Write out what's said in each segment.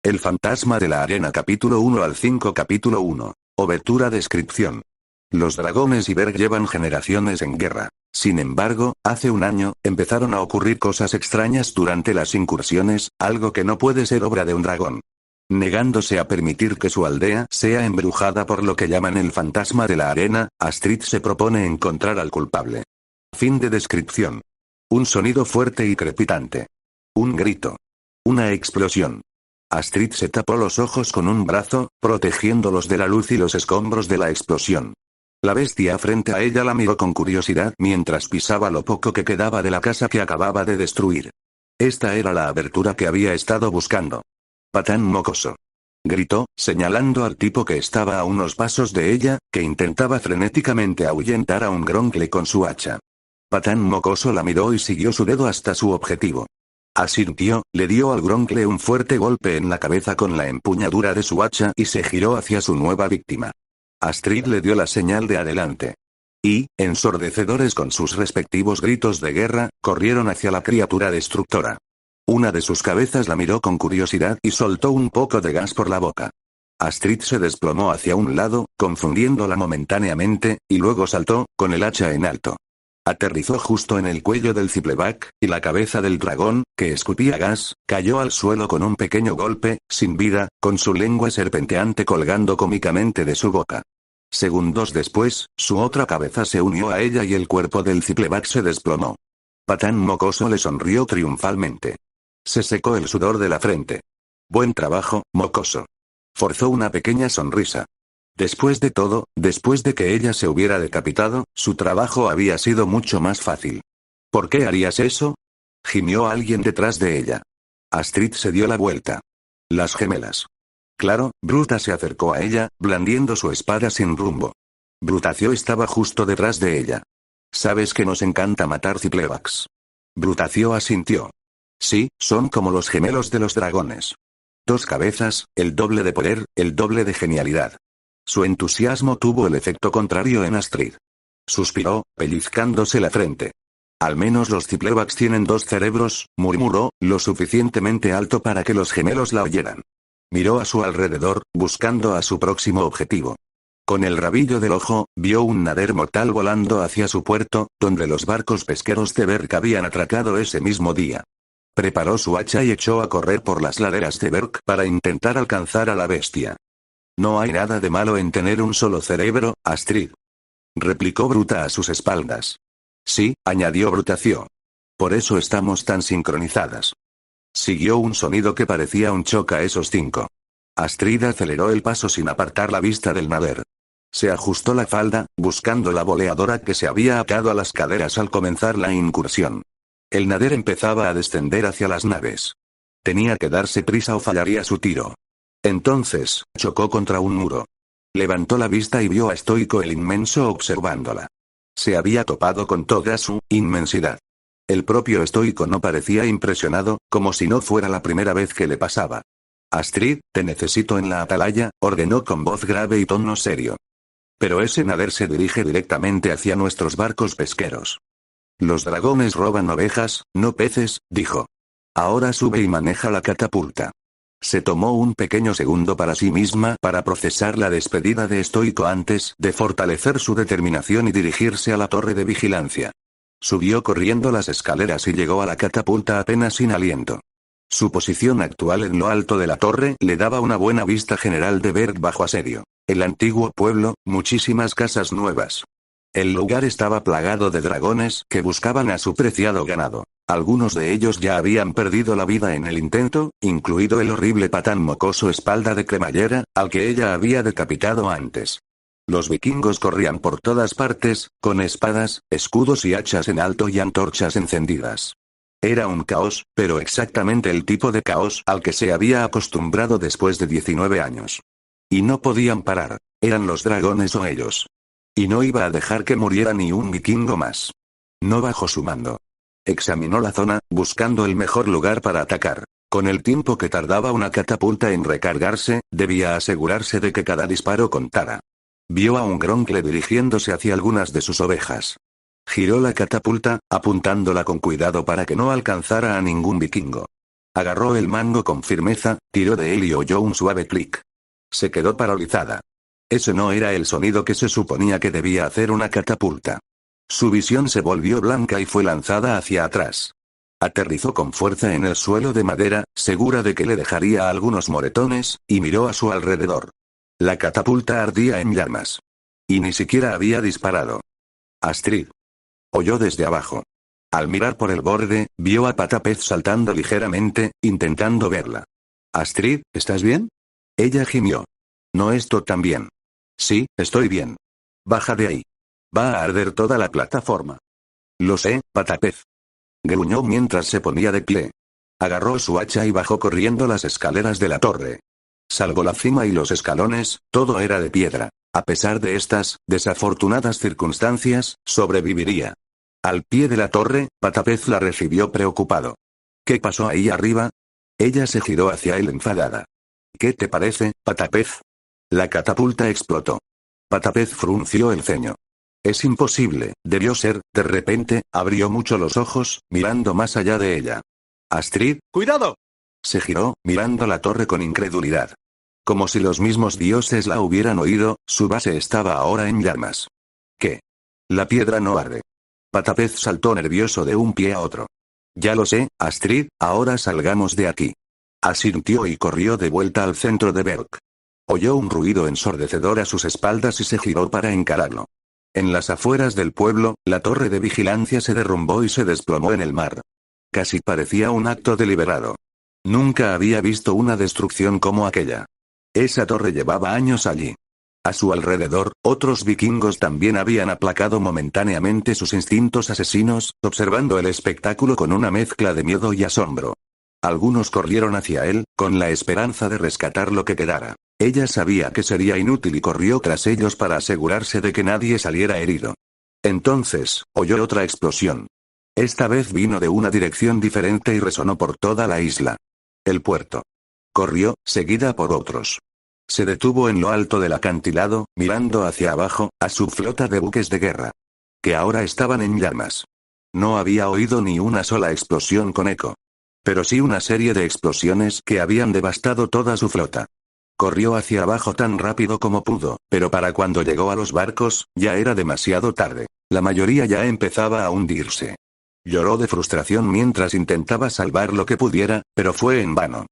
El fantasma de la arena capítulo 1 al 5 capítulo 1. Obertura descripción. Los dragones y Berg llevan generaciones en guerra. Sin embargo, hace un año, empezaron a ocurrir cosas extrañas durante las incursiones, algo que no puede ser obra de un dragón. Negándose a permitir que su aldea sea embrujada por lo que llaman el fantasma de la arena, Astrid se propone encontrar al culpable. Fin de descripción. Un sonido fuerte y crepitante. Un grito. Una explosión. Astrid se tapó los ojos con un brazo, protegiéndolos de la luz y los escombros de la explosión. La bestia frente a ella la miró con curiosidad mientras pisaba lo poco que quedaba de la casa que acababa de destruir. Esta era la abertura que había estado buscando. Patán mocoso. Gritó, señalando al tipo que estaba a unos pasos de ella, que intentaba frenéticamente ahuyentar a un groncle con su hacha. Patán mocoso la miró y siguió su dedo hasta su objetivo. Asintió, le dio al groncle un fuerte golpe en la cabeza con la empuñadura de su hacha y se giró hacia su nueva víctima. Astrid le dio la señal de adelante. Y, ensordecedores con sus respectivos gritos de guerra, corrieron hacia la criatura destructora. Una de sus cabezas la miró con curiosidad y soltó un poco de gas por la boca. Astrid se desplomó hacia un lado, confundiéndola momentáneamente, y luego saltó, con el hacha en alto. Aterrizó justo en el cuello del Cipleback, y la cabeza del dragón, que escupía gas, cayó al suelo con un pequeño golpe, sin vida, con su lengua serpenteante colgando cómicamente de su boca. Segundos después, su otra cabeza se unió a ella y el cuerpo del Cipleback se desplomó. Patán mocoso le sonrió triunfalmente. Se secó el sudor de la frente. Buen trabajo, mocoso. Forzó una pequeña sonrisa. Después de todo, después de que ella se hubiera decapitado, su trabajo había sido mucho más fácil. ¿Por qué harías eso? Gimió alguien detrás de ella. Astrid se dio la vuelta. Las gemelas. Claro, Bruta se acercó a ella, blandiendo su espada sin rumbo. Brutacio estaba justo detrás de ella. Sabes que nos encanta matar Ciplebacks. Brutacio asintió. Sí, son como los gemelos de los dragones. 2 cabezas, el doble de poder, el doble de genialidad. Su entusiasmo tuvo el efecto contrario en Astrid. Suspiró, pellizcándose la frente. Al menos los Ciplebacks tienen 2 cerebros, murmuró, lo suficientemente alto para que los gemelos la oyeran. Miró a su alrededor, buscando a su próximo objetivo. Con el rabillo del ojo, vio un nader mortal volando hacia su puerto, donde los barcos pesqueros de Berk habían atracado ese mismo día. Preparó su hacha y echó a correr por las laderas de Berk para intentar alcanzar a la bestia. No hay nada de malo en tener un solo cerebro, Astrid. Replicó Bruta a sus espaldas. Sí, añadió Brutacio. Por eso estamos tan sincronizadas. Siguió un sonido que parecía un choque a esos 5. Astrid aceleró el paso sin apartar la vista del nader. Se ajustó la falda, buscando la boleadora que se había atado a las caderas al comenzar la incursión. El nader empezaba a descender hacia las naves. Tenía que darse prisa o fallaría su tiro. Entonces, chocó contra un muro. Levantó la vista y vio a Stoico el inmenso observándola. Se había topado con toda su inmensidad. El propio Stoico no parecía impresionado, como si no fuera la primera vez que le pasaba. Astrid, te necesito en la atalaya, ordenó con voz grave y tono serio. Pero ese nader se dirige directamente hacia nuestros barcos pesqueros. Los dragones roban ovejas, no peces, dijo. Ahora sube y maneja la catapulta. Se tomó un pequeño segundo para sí misma para procesar la despedida de Stoico antes de fortalecer su determinación y dirigirse a la torre de vigilancia. Subió corriendo las escaleras y llegó a la catapulta apenas sin aliento. Su posición actual en lo alto de la torre le daba una buena vista general de Berk bajo asedio. El antiguo pueblo, muchísimas casas nuevas. El lugar estaba plagado de dragones que buscaban a su preciado ganado. Algunos de ellos ya habían perdido la vida en el intento, incluido el horrible patán mocoso espalda de cremallera, al que ella había decapitado antes. Los vikingos corrían por todas partes, con espadas, escudos y hachas en alto y antorchas encendidas. Era un caos, pero exactamente el tipo de caos al que se había acostumbrado después de 19 años. Y no podían parar, eran los dragones o ellos. Y no iba a dejar que muriera ni un vikingo más. No bajo su mando. Examinó la zona, buscando el mejor lugar para atacar. Con el tiempo que tardaba una catapulta en recargarse, debía asegurarse de que cada disparo contara. Vio a un groncle dirigiéndose hacia algunas de sus ovejas. Giró la catapulta, apuntándola con cuidado para que no alcanzara a ningún vikingo. Agarró el mango con firmeza, tiró de él y oyó un suave clic. Se quedó paralizada. Ese no era el sonido que se suponía que debía hacer una catapulta. Su visión se volvió blanca y fue lanzada hacia atrás. Aterrizó con fuerza en el suelo de madera, segura de que le dejaría algunos moretones, y miró a su alrededor. La catapulta ardía en llamas. Y ni siquiera había disparado. Astrid. Oyó desde abajo. Al mirar por el borde, vio a Patapez saltando ligeramente, intentando verla. Astrid, ¿estás bien? Ella gimió. No estoy tan bien. Sí, estoy bien. Baja de ahí. Va a arder toda la plataforma. Lo sé, Patapez. Gruñó mientras se ponía de pie. Agarró su hacha y bajó corriendo las escaleras de la torre. Salvo la cima y los escalones, todo era de piedra. A pesar de estas desafortunadas circunstancias, sobreviviría. Al pie de la torre, Patapez la recibió preocupado. ¿Qué pasó ahí arriba? Ella se giró hacia él enfadada. ¿Qué te parece, Patapez? La catapulta explotó. Patapez frunció el ceño. Es imposible, debió ser. De repente, abrió mucho los ojos, mirando más allá de ella. Astrid, ¡cuidado! Se giró, mirando la torre con incredulidad. Como si los mismos dioses la hubieran oído, su base estaba ahora en llamas. ¿Qué? La piedra no arde. Patapez saltó nervioso de un pie a otro. Ya lo sé, Astrid, ahora salgamos de aquí. Asintió y corrió de vuelta al centro de Berk. Oyó un ruido ensordecedor a sus espaldas y se giró para encararlo. En las afueras del pueblo, la torre de vigilancia se derrumbó y se desplomó en el mar. Casi parecía un acto deliberado. Nunca había visto una destrucción como aquella. Esa torre llevaba años allí. A su alrededor, otros vikingos también habían aplacado momentáneamente sus instintos asesinos, observando el espectáculo con una mezcla de miedo y asombro. Algunos corrieron hacia él, con la esperanza de rescatar lo que quedara. Ella sabía que sería inútil y corrió tras ellos para asegurarse de que nadie saliera herido. Entonces, oyó otra explosión. Esta vez vino de una dirección diferente y resonó por toda la isla. El puerto. Corrió, seguida por otros. Se detuvo en lo alto del acantilado, mirando hacia abajo, a su flota de buques de guerra. Que ahora estaban en llamas. No había oído ni una sola explosión con eco. Pero sí una serie de explosiones que habían devastado toda su flota. Corrió hacia abajo tan rápido como pudo, pero para cuando llegó a los barcos, ya era demasiado tarde. La mayoría ya empezaba a hundirse. Lloró de frustración mientras intentaba salvar lo que pudiera, pero fue en vano.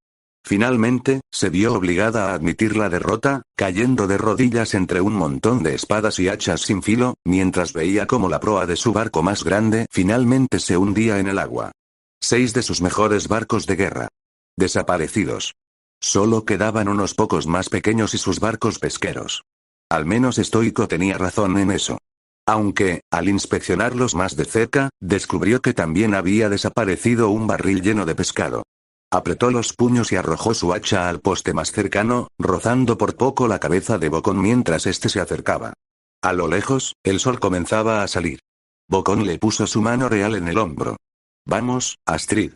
Finalmente, se vio obligada a admitir la derrota, cayendo de rodillas entre un montón de espadas y hachas sin filo, mientras veía cómo la proa de su barco más grande finalmente se hundía en el agua. 6 de sus mejores barcos de guerra. Desaparecidos. Solo quedaban unos pocos más pequeños y sus barcos pesqueros. Al menos Stoico tenía razón en eso. Aunque, al inspeccionarlos más de cerca, descubrió que también había desaparecido un barril lleno de pescado. Apretó los puños y arrojó su hacha al poste más cercano, rozando por poco la cabeza de Bocón mientras éste se acercaba. A lo lejos, el sol comenzaba a salir. Bocón le puso su mano real en el hombro. Vamos, Astrid.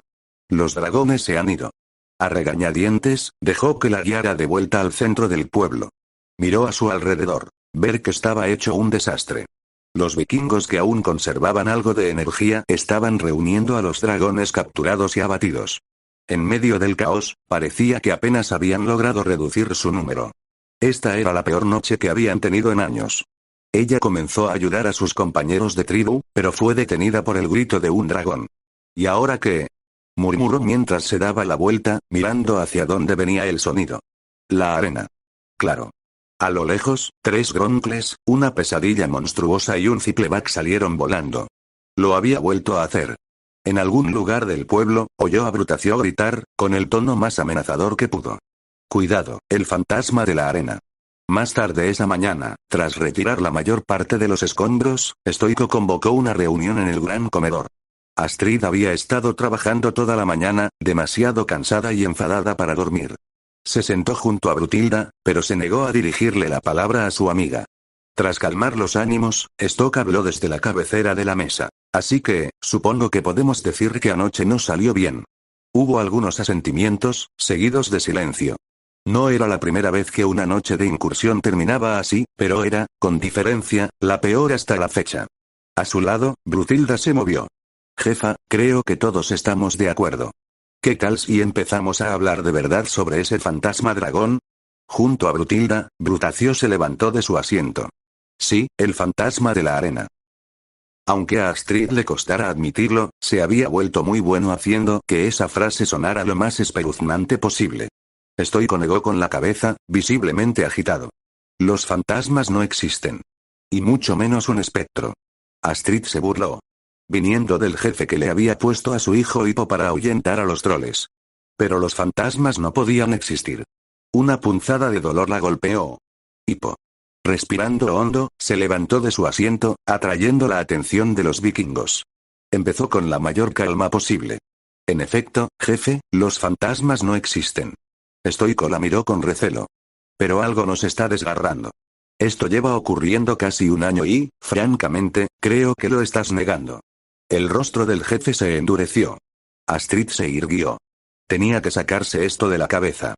Los dragones se han ido. A regañadientes, dejó que la guiara de vuelta al centro del pueblo. Miró a su alrededor. Ver que estaba hecho un desastre. Los vikingos que aún conservaban algo de energía estaban reuniendo a los dragones capturados y abatidos. En medio del caos, parecía que apenas habían logrado reducir su número. Esta era la peor noche que habían tenido en años. Ella comenzó a ayudar a sus compañeros de tribu, pero fue detenida por el grito de un dragón. ¿Y ahora qué? Murmuró mientras se daba la vuelta, mirando hacia donde venía el sonido. La arena. Claro. A lo lejos, 3 gronkles, una pesadilla monstruosa y un cicleback salieron volando. Lo había vuelto a hacer. En algún lugar del pueblo, oyó a Brutacio gritar, con el tono más amenazador que pudo. Cuidado, el fantasma de la arena. Más tarde esa mañana, tras retirar la mayor parte de los escombros, Stoico convocó una reunión en el gran comedor. Astrid había estado trabajando toda la mañana, demasiado cansada y enfadada para dormir. Se sentó junto a Brutilda, pero se negó a dirigirle la palabra a su amiga. Tras calmar los ánimos, Stock habló desde la cabecera de la mesa. Así que, supongo que podemos decir que anoche no salió bien. Hubo algunos asentimientos, seguidos de silencio. No era la primera vez que una noche de incursión terminaba así, pero era, con diferencia, la peor hasta la fecha. A su lado, Brutilda se movió. Jefa, creo que todos estamos de acuerdo. ¿Qué tal si empezamos a hablar de verdad sobre ese fantasma dragón? Junto a Brutilda, Brutacio se levantó de su asiento. Sí, el fantasma de la arena. Aunque a Astrid le costara admitirlo, se había vuelto muy bueno haciendo que esa frase sonara lo más espeluznante posible. Stoico negó con la cabeza, visiblemente agitado. Los fantasmas no existen. Y mucho menos un espectro. Astrid se burló. Viniendo del jefe que le había puesto a su hijo Hippo para ahuyentar a los troles. Pero los fantasmas no podían existir. Una punzada de dolor la golpeó. Hippo, respirando hondo, se levantó de su asiento, atrayendo la atención de los vikingos. Empezó con la mayor calma posible. En efecto, jefe, los fantasmas no existen. Stoico la miró con recelo. Pero algo nos está desgarrando. Esto lleva ocurriendo casi un año y, francamente, creo que lo estás negando. El rostro del jefe se endureció. Astrid se irguió. Tenía que sacarse esto de la cabeza.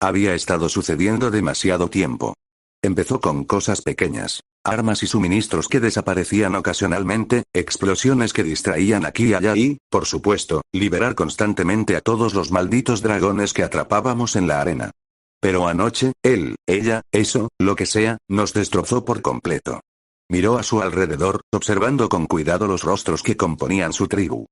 Había estado sucediendo demasiado tiempo. Empezó con cosas pequeñas, armas y suministros que desaparecían ocasionalmente, explosiones que distraían aquí y allá y, por supuesto, liberar constantemente a todos los malditos dragones que atrapábamos en la arena. Pero anoche, él, ella, eso, lo que sea, nos destrozó por completo. Miró a su alrededor, observando con cuidado los rostros que componían su tribu.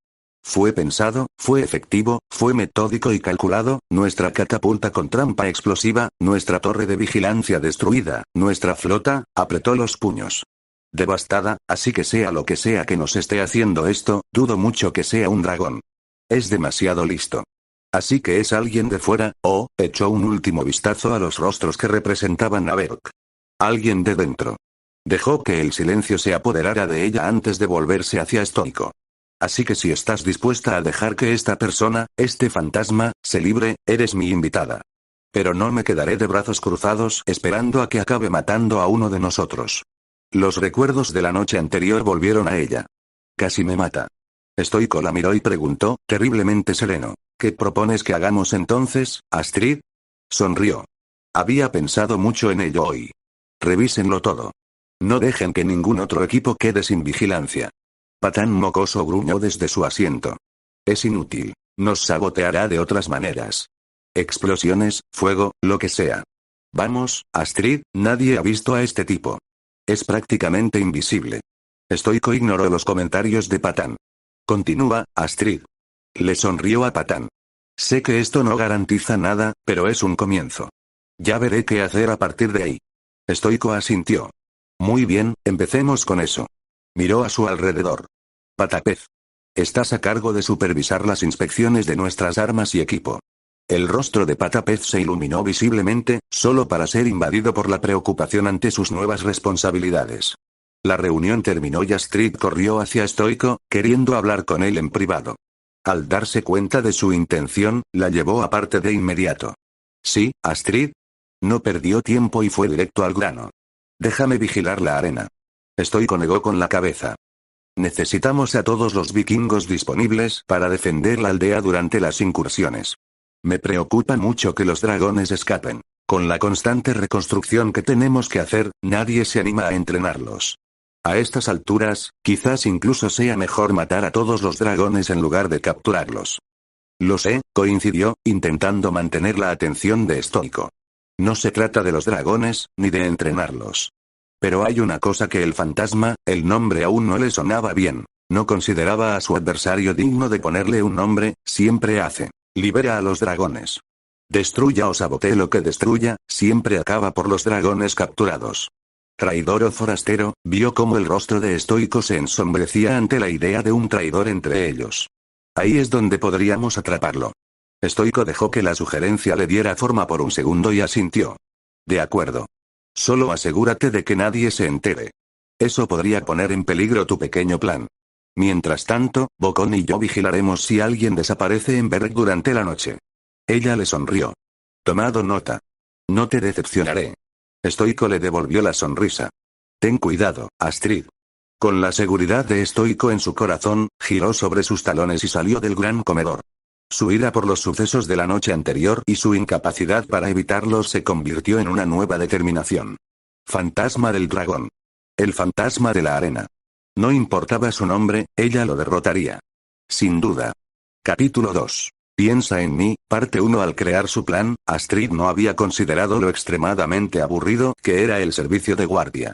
Fue pensado, fue efectivo, fue metódico y calculado, nuestra catapulta con trampa explosiva, nuestra torre de vigilancia destruida, nuestra flota, apretó los puños. Devastada, así que sea lo que sea que nos esté haciendo esto, dudo mucho que sea un dragón. Es demasiado listo. Así que es alguien de fuera, echó un último vistazo a los rostros que representaban a Berk. Alguien de dentro. Dejó que el silencio se apoderara de ella antes de volverse hacia Stoico. Así que si estás dispuesta a dejar que esta persona, este fantasma, se libre, eres mi invitada. Pero no me quedaré de brazos cruzados esperando a que acabe matando a uno de nosotros. Los recuerdos de la noche anterior volvieron a ella. Casi me mata. Stoico la miró y preguntó, terriblemente sereno, ¿qué propones que hagamos entonces, Astrid? Sonrió. Había pensado mucho en ello hoy. Revísenlo todo. No dejen que ningún otro equipo quede sin vigilancia. Patán mocoso gruñó desde su asiento. Es inútil. Nos saboteará de otras maneras. Explosiones, fuego, lo que sea. Vamos, Astrid, nadie ha visto a este tipo. Es prácticamente invisible. Stoico ignoró los comentarios de Patán. Continúa, Astrid. Le sonrió a Patán. Sé que esto no garantiza nada, pero es un comienzo. Ya veré qué hacer a partir de ahí. Stoico asintió. Muy bien, empecemos con eso. Miró a su alrededor. Patapez. Estás a cargo de supervisar las inspecciones de nuestras armas y equipo. El rostro de Patapez se iluminó visiblemente, solo para ser invadido por la preocupación ante sus nuevas responsabilidades. La reunión terminó y Astrid corrió hacia Stoico, queriendo hablar con él en privado. Al darse cuenta de su intención, la llevó aparte de inmediato. ¿Sí, Astrid? No perdió tiempo y fue directo al grano. Déjame vigilar la arena. Stoico negó con la cabeza. Necesitamos a todos los vikingos disponibles para defender la aldea durante las incursiones. Me preocupa mucho que los dragones escapen. Con la constante reconstrucción que tenemos que hacer, nadie se anima a entrenarlos. A estas alturas, quizás incluso sea mejor matar a todos los dragones en lugar de capturarlos. Lo sé, coincidió, intentando mantener la atención de Stoico. No se trata de los dragones, ni de entrenarlos. Pero hay una cosa que el fantasma, el nombre aún no le sonaba bien. No consideraba a su adversario digno de ponerle un nombre, siempre hace. Libera a los dragones. Destruya o sabotee lo que destruya, siempre acaba por los dragones capturados. Traidor o forastero, vio cómo el rostro de Stoico se ensombrecía ante la idea de un traidor entre ellos. Ahí es donde podríamos atraparlo. Stoico dejó que la sugerencia le diera forma por un segundo y asintió. De acuerdo. Solo asegúrate de que nadie se entere. Eso podría poner en peligro tu pequeño plan. Mientras tanto, Bocón y yo vigilaremos si alguien desaparece en Berg durante la noche. Ella le sonrió. Tomado nota. No te decepcionaré. Stoico le devolvió la sonrisa. Ten cuidado, Astrid. Con la seguridad de Stoico en su corazón, giró sobre sus talones y salió del gran comedor. Su ira por los sucesos de la noche anterior y su incapacidad para evitarlos se convirtió en una nueva determinación. Fantasma del dragón. El fantasma de la arena. No importaba su nombre, ella lo derrotaría. Sin duda. Capítulo 2. Piensa en mí, parte 1. Al crear su plan, Astrid no había considerado lo extremadamente aburrido que era el servicio de guardia.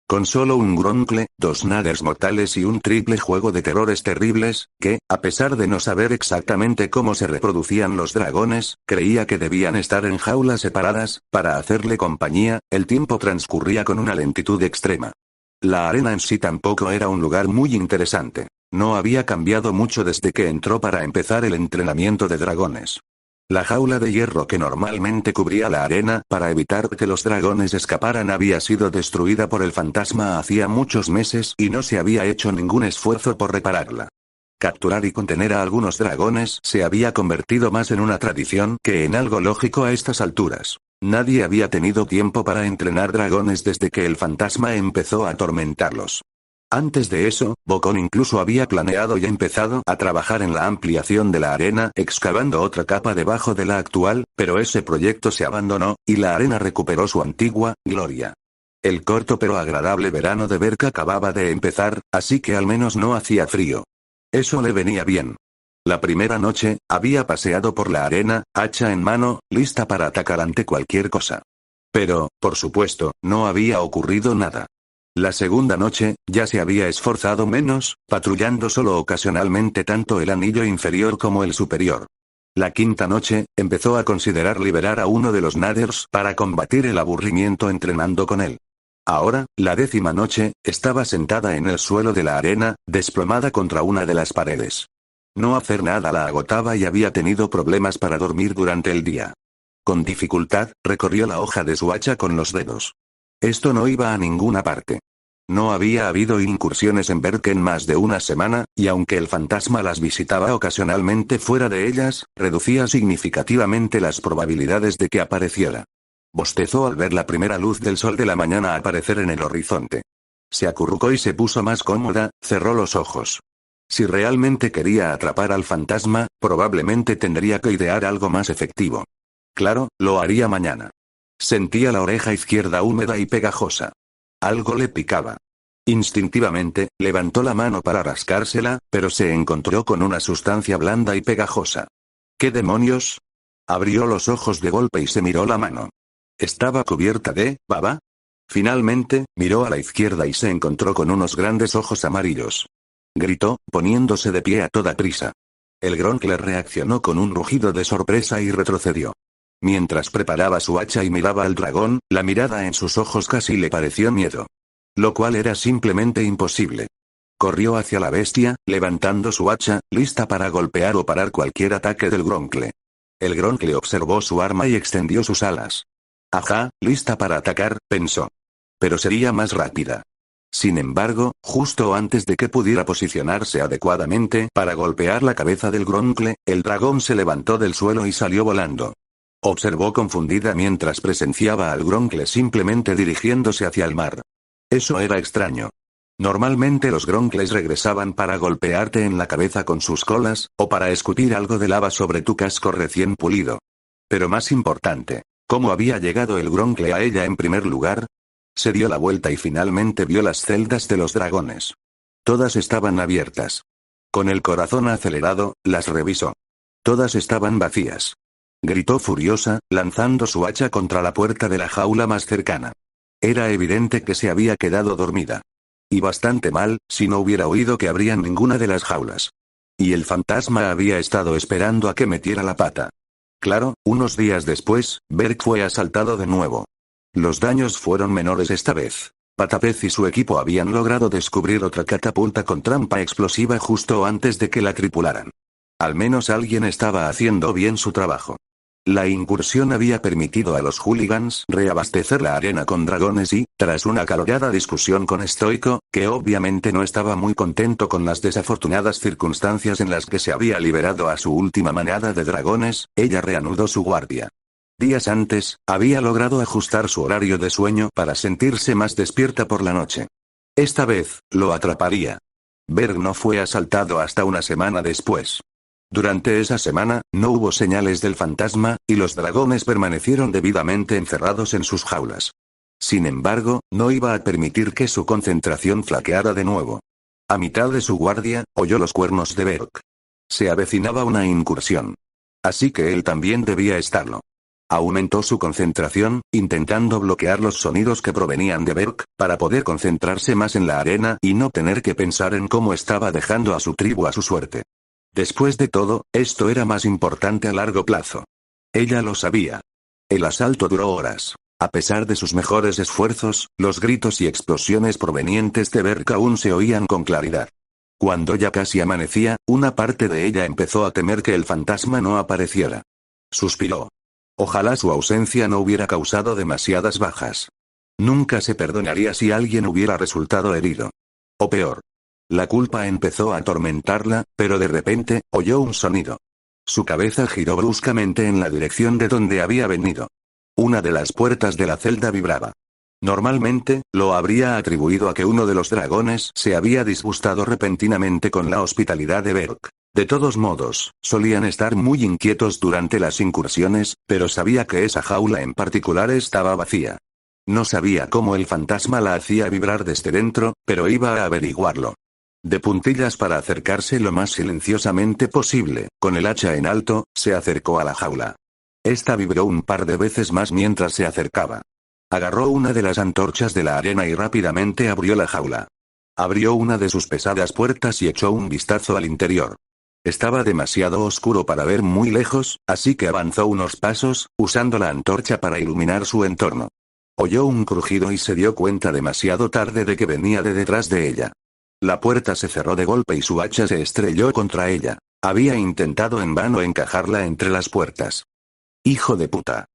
Con solo un Gronkle, 2 Naders mortales y un triple juego de terrores terribles, que, a pesar de no saber exactamente cómo se reproducían los dragones, creía que debían estar en jaulas separadas, para hacerle compañía, el tiempo transcurría con una lentitud extrema. La arena en sí tampoco era un lugar muy interesante. No había cambiado mucho desde que entró para empezar el entrenamiento de dragones. La jaula de hierro que normalmente cubría la arena para evitar que los dragones escaparan había sido destruida por el fantasma hacía muchos meses y no se había hecho ningún esfuerzo por repararla. Capturar y contener a algunos dragones se había convertido más en una tradición que en algo lógico a estas alturas. Nadie había tenido tiempo para entrenar dragones desde que el fantasma empezó a atormentarlos. Antes de eso, Bocón incluso había planeado y empezado a trabajar en la ampliación de la arena, excavando otra capa debajo de la actual, pero ese proyecto se abandonó, y la arena recuperó su antigua gloria. El corto pero agradable verano de Berk acababa de empezar, así que al menos no hacía frío. Eso le venía bien. La primera noche, había paseado por la arena, hacha en mano, lista para atacar ante cualquier cosa. Pero, por supuesto, no había ocurrido nada. La segunda noche, ya se había esforzado menos, patrullando solo ocasionalmente tanto el anillo inferior como el superior. La quinta noche, empezó a considerar liberar a uno de los Naders para combatir el aburrimiento entrenando con él. Ahora, la 10ª noche, estaba sentada en el suelo de la arena, desplomada contra una de las paredes. No hacer nada la agotaba y había tenido problemas para dormir durante el día. Con dificultad, recorrió la hoja de su hacha con los dedos. Esto no iba a ninguna parte. No había habido incursiones en Berk en más de una semana, y aunque el fantasma las visitaba ocasionalmente fuera de ellas, reducía significativamente las probabilidades de que apareciera. Bostezó al ver la primera luz del sol de la mañana aparecer en el horizonte. Se acurrucó y se puso más cómoda, cerró los ojos. Si realmente quería atrapar al fantasma, probablemente tendría que idear algo más efectivo. Claro, lo haría mañana. Sentía la oreja izquierda húmeda y pegajosa. Algo le picaba. Instintivamente, levantó la mano para rascársela, pero se encontró con una sustancia blanda y pegajosa. ¿Qué demonios? Abrió los ojos de golpe y se miró la mano. ¿Estaba cubierta de baba? Finalmente, miró a la izquierda y se encontró con unos grandes ojos amarillos. Gritó, poniéndose de pie a toda prisa. El Gronkle reaccionó con un rugido de sorpresa y retrocedió. Mientras preparaba su hacha y miraba al dragón, la mirada en sus ojos casi le pareció miedo. Lo cual era simplemente imposible. Corrió hacia la bestia, levantando su hacha, lista para golpear o parar cualquier ataque del Gronkle. El Gronkle observó su arma y extendió sus alas. Ajá, lista para atacar, pensó. Pero sería más rápida. Sin embargo, justo antes de que pudiera posicionarse adecuadamente para golpear la cabeza del Gronkle, el dragón se levantó del suelo y salió volando. Observó confundida mientras presenciaba al Gronkle simplemente dirigiéndose hacia el mar. Eso era extraño. Normalmente los Gronkles regresaban para golpearte en la cabeza con sus colas, o para escupir algo de lava sobre tu casco recién pulido. Pero más importante, ¿cómo había llegado el Gronkle a ella en primer lugar? Se dio la vuelta y finalmente vio las celdas de los dragones. Todas estaban abiertas. Con el corazón acelerado, las revisó. Todas estaban vacías. Gritó furiosa, lanzando su hacha contra la puerta de la jaula más cercana. Era evidente que se había quedado dormida. Y bastante mal, si no hubiera oído que abrían ninguna de las jaulas. Y el fantasma había estado esperando a que metiera la pata. Claro, unos días después, Berk fue asaltado de nuevo. Los daños fueron menores esta vez. Patapez y su equipo habían logrado descubrir otra catapulta con trampa explosiva justo antes de que la tripularan. Al menos alguien estaba haciendo bien su trabajo. La incursión había permitido a los hooligans reabastecer la arena con dragones y, tras una acalorada discusión con Stoico, que obviamente no estaba muy contento con las desafortunadas circunstancias en las que se había liberado a su última manada de dragones, ella reanudó su guardia. Días antes, había logrado ajustar su horario de sueño para sentirse más despierta por la noche. Esta vez, lo atraparía. Berg no fue asaltado hasta una semana después. Durante esa semana, no hubo señales del fantasma, y los dragones permanecieron debidamente encerrados en sus jaulas. Sin embargo, no iba a permitir que su concentración flaqueara de nuevo. A mitad de su guardia, oyó los cuernos de Berk. Se avecinaba una incursión. así que él también debía estarlo. Aumentó su concentración, intentando bloquear los sonidos que provenían de Berk, para poder concentrarse más en la arena y no tener que pensar en cómo estaba dejando a su tribu a su suerte. Después de todo, esto era más importante a largo plazo. Ella lo sabía. El asalto duró horas. A pesar de sus mejores esfuerzos, los gritos y explosiones provenientes de Berk aún se oían con claridad. Cuando ya casi amanecía, una parte de ella empezó a temer que el fantasma no apareciera. Suspiró. Ojalá su ausencia no hubiera causado demasiadas bajas. Nunca se perdonaría si alguien hubiera resultado herido. O peor. La culpa empezó a atormentarla, pero de repente, oyó un sonido. Su cabeza giró bruscamente en la dirección de donde había venido. Una de las puertas de la celda vibraba. Normalmente, lo habría atribuido a que uno de los dragones se había disgustado repentinamente con la hospitalidad de Berk. De todos modos, solían estar muy inquietos durante las incursiones, pero sabía que esa jaula en particular estaba vacía. No sabía cómo el fantasma la hacía vibrar desde dentro, pero iba a averiguarlo. De puntillas para acercarse lo más silenciosamente posible, con el hacha en alto, se acercó a la jaula. Esta vibró un par de veces más mientras se acercaba. Agarró una de las antorchas de la arena y rápidamente abrió la jaula. Abrió una de sus pesadas puertas y echó un vistazo al interior. Estaba demasiado oscuro para ver muy lejos, así que avanzó unos pasos, usando la antorcha para iluminar su entorno. Oyó un crujido y se dio cuenta demasiado tarde de que venía de detrás de ella. La puerta se cerró de golpe y su hacha se estrelló contra ella. Había intentado en vano encajarla entre las puertas. ¡Hijo de puta!,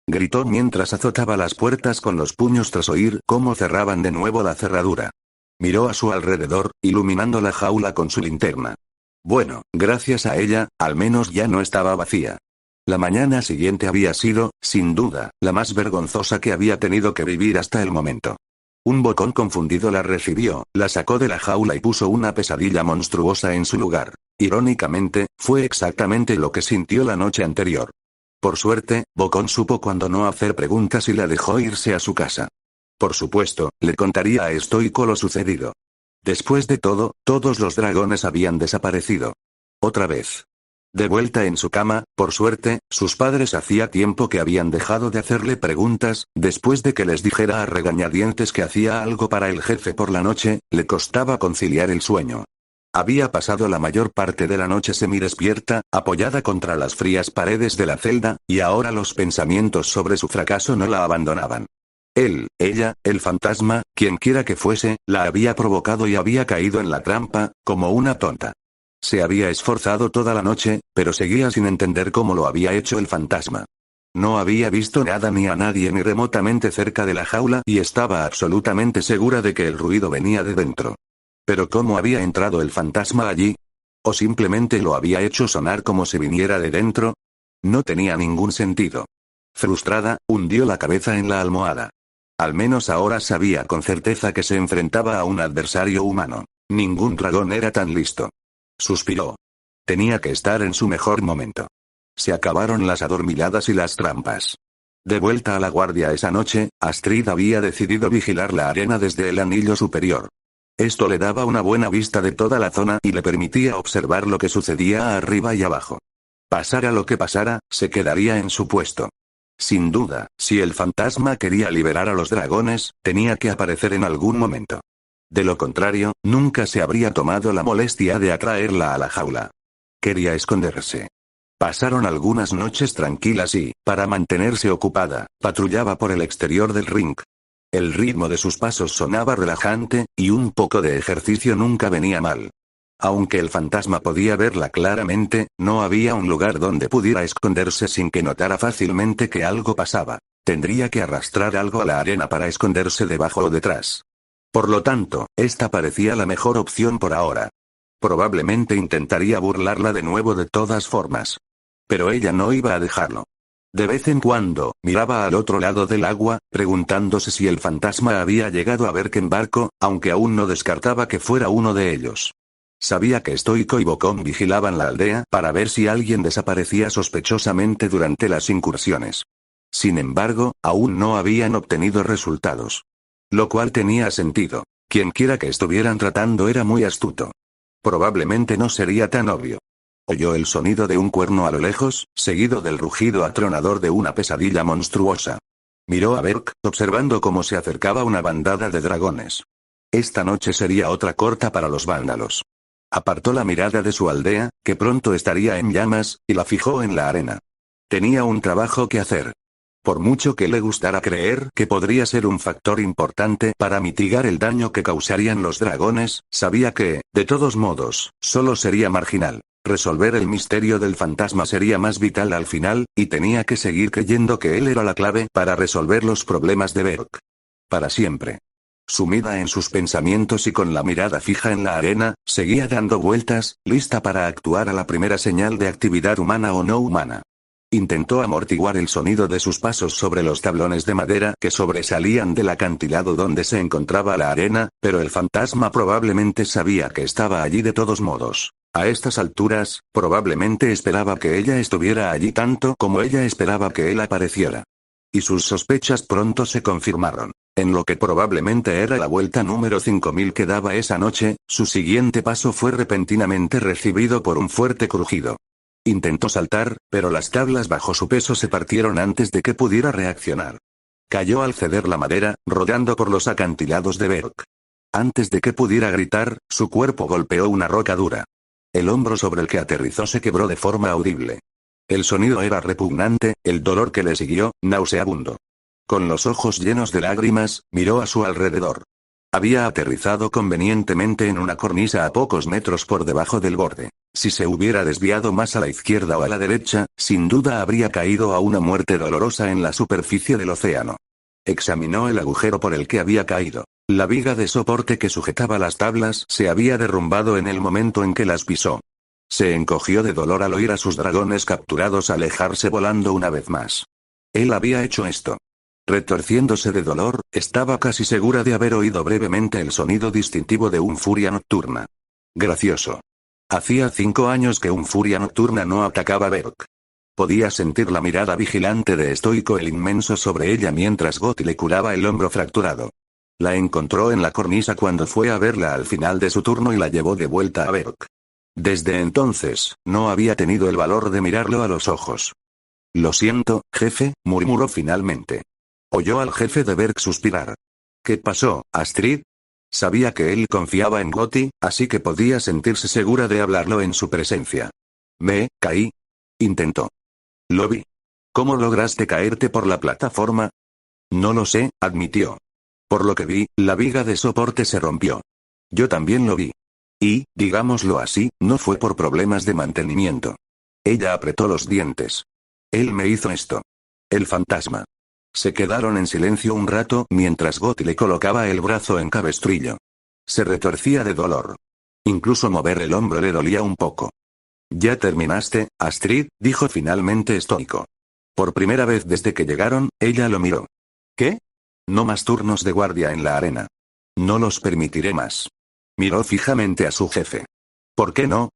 gritó mientras azotaba las puertas con los puños tras oír cómo cerraban de nuevo la cerradura. Miró a su alrededor, iluminando la jaula con su linterna. Bueno, gracias a ella, al menos ya no estaba vacía. La mañana siguiente había sido, sin duda, la más vergonzosa que había tenido que vivir hasta el momento. Un bocón confundido la recibió, la sacó de la jaula y puso una pesadilla monstruosa en su lugar. Irónicamente, fue exactamente lo que sintió la noche anterior. Por suerte, Bocón supo cuándo no hacer preguntas y la dejó irse a su casa. Por supuesto, le contaría a Stoico lo sucedido. Después de todo, todos los dragones habían desaparecido. Otra vez. De vuelta en su cama, por suerte, sus padres hacía tiempo que habían dejado de hacerle preguntas, después de que les dijera a regañadientes que hacía algo para el jefe por la noche, le costaba conciliar el sueño. Había pasado la mayor parte de la noche semidespierta, apoyada contra las frías paredes de la celda, y ahora los pensamientos sobre su fracaso no la abandonaban. Él, ella, el fantasma, quienquiera que fuese, la había provocado y había caído en la trampa, como una tonta. Se había esforzado toda la noche, pero seguía sin entender cómo lo había hecho el fantasma. No había visto nada ni a nadie ni remotamente cerca de la jaula y estaba absolutamente segura de que el ruido venía de dentro. Pero ¿cómo había entrado el fantasma allí? ¿O simplemente lo había hecho sonar como si viniera de dentro? No tenía ningún sentido. Frustrada, hundió la cabeza en la almohada. Al menos ahora sabía con certeza que se enfrentaba a un adversario humano. Ningún dragón era tan listo. Suspiró. Tenía que estar en su mejor momento. Se acabaron las adormiladas y las trampas. De vuelta a la guardia esa noche, Astrid había decidido vigilar la arena desde el anillo superior. Esto le daba una buena vista de toda la zona y le permitía observar lo que sucedía arriba y abajo. Pasara lo que pasara, se quedaría en su puesto. Sin duda, si el fantasma quería liberar a los dragones, tenía que aparecer en algún momento. De lo contrario, nunca se habría tomado la molestia de atraerla a la jaula. Quería esconderse. Pasaron algunas noches tranquilas y, para mantenerse ocupada, patrullaba por el exterior del ring. El ritmo de sus pasos sonaba relajante, y un poco de ejercicio nunca venía mal. Aunque el fantasma podía verla claramente, no había un lugar donde pudiera esconderse sin que notara fácilmente que algo pasaba. Tendría que arrastrar algo a la arena para esconderse debajo o detrás. Por lo tanto, esta parecía la mejor opción por ahora. Probablemente intentaría burlarla de nuevo de todas formas. Pero ella no iba a dejarlo. De vez en cuando, miraba al otro lado del agua, preguntándose si el fantasma había llegado a Berk en barco, aunque aún no descartaba que fuera uno de ellos. Sabía que Stoico y Bocón vigilaban la aldea para ver si alguien desaparecía sospechosamente durante las incursiones. Sin embargo, aún no habían obtenido resultados. Lo cual tenía sentido. Quienquiera que estuvieran tratando era muy astuto. Probablemente no sería tan obvio. Oyó el sonido de un cuerno a lo lejos, seguido del rugido atronador de una pesadilla monstruosa. Miró a Berk, observando cómo se acercaba una bandada de dragones. Esta noche sería otra corta para los vándalos. Apartó la mirada de su aldea, que pronto estaría en llamas, y la fijó en la arena. Tenía un trabajo que hacer. Por mucho que le gustara creer que podría ser un factor importante para mitigar el daño que causarían los dragones, sabía que, de todos modos, solo sería marginal. Resolver el misterio del fantasma sería más vital al final, y tenía que seguir creyendo que él era la clave para resolver los problemas de Berk. Para siempre. Sumida en sus pensamientos y con la mirada fija en la arena, seguía dando vueltas, lista para actuar a la primera señal de actividad humana o no humana. Intentó amortiguar el sonido de sus pasos sobre los tablones de madera que sobresalían del acantilado donde se encontraba la arena, pero el fantasma probablemente sabía que estaba allí de todos modos. A estas alturas, probablemente esperaba que ella estuviera allí tanto como ella esperaba que él apareciera. Y sus sospechas pronto se confirmaron. En lo que probablemente era la vuelta número 5000 que daba esa noche, su siguiente paso fue repentinamente recibido por un fuerte crujido. Intentó saltar, pero las tablas bajo su peso se partieron antes de que pudiera reaccionar. Cayó al ceder la madera, rodando por los acantilados de Berk. Antes de que pudiera gritar, su cuerpo golpeó una roca dura. El hombro sobre el que aterrizó se quebró de forma audible. El sonido era repugnante, el dolor que le siguió, nauseabundo. Con los ojos llenos de lágrimas, miró a su alrededor. Había aterrizado convenientemente en una cornisa a pocos metros por debajo del borde. Si se hubiera desviado más a la izquierda o a la derecha, sin duda habría caído a una muerte dolorosa en la superficie del océano. Examinó el agujero por el que había caído. La viga de soporte que sujetaba las tablas se había derrumbado en el momento en que las pisó. Se encogió de dolor al oír a sus dragones capturados alejarse volando una vez más. Él había hecho esto. Retorciéndose de dolor, estaba casi segura de haber oído brevemente el sonido distintivo de un furia nocturna. Gracioso. Hacía 5 años que un furia nocturna no atacaba a Berk. Podía sentir la mirada vigilante de Stoico el inmenso sobre ella mientras Gotti le curaba el hombro fracturado. La encontró en la cornisa cuando fue a verla al final de su turno y la llevó de vuelta a Berk. Desde entonces, no había tenido el valor de mirarlo a los ojos. Lo siento, jefe, murmuró finalmente. Oyó al jefe de Berk suspirar. ¿Qué pasó, Astrid? Sabía que él confiaba en Gotti, así que podía sentirse segura de hablarlo en su presencia. Me caí. Intentó. Lo vi. ¿Cómo lograste caerte por la plataforma? No lo sé, admitió. Por lo que vi, la viga de soporte se rompió. Yo también lo vi. Y, digámoslo así, no fue por problemas de mantenimiento. Ella apretó los dientes. Él me hizo esto. El fantasma. Se quedaron en silencio un rato mientras Gotti le colocaba el brazo en cabestrillo. Se retorcía de dolor. Incluso mover el hombro le dolía un poco. ¿Ya terminaste, Astrid?, dijo finalmente Stoico. Por primera vez desde que llegaron, ella lo miró. ¿Qué? No más turnos de guardia en la arena. No los permitiré más. Miró fijamente a su jefe. ¿Por qué no?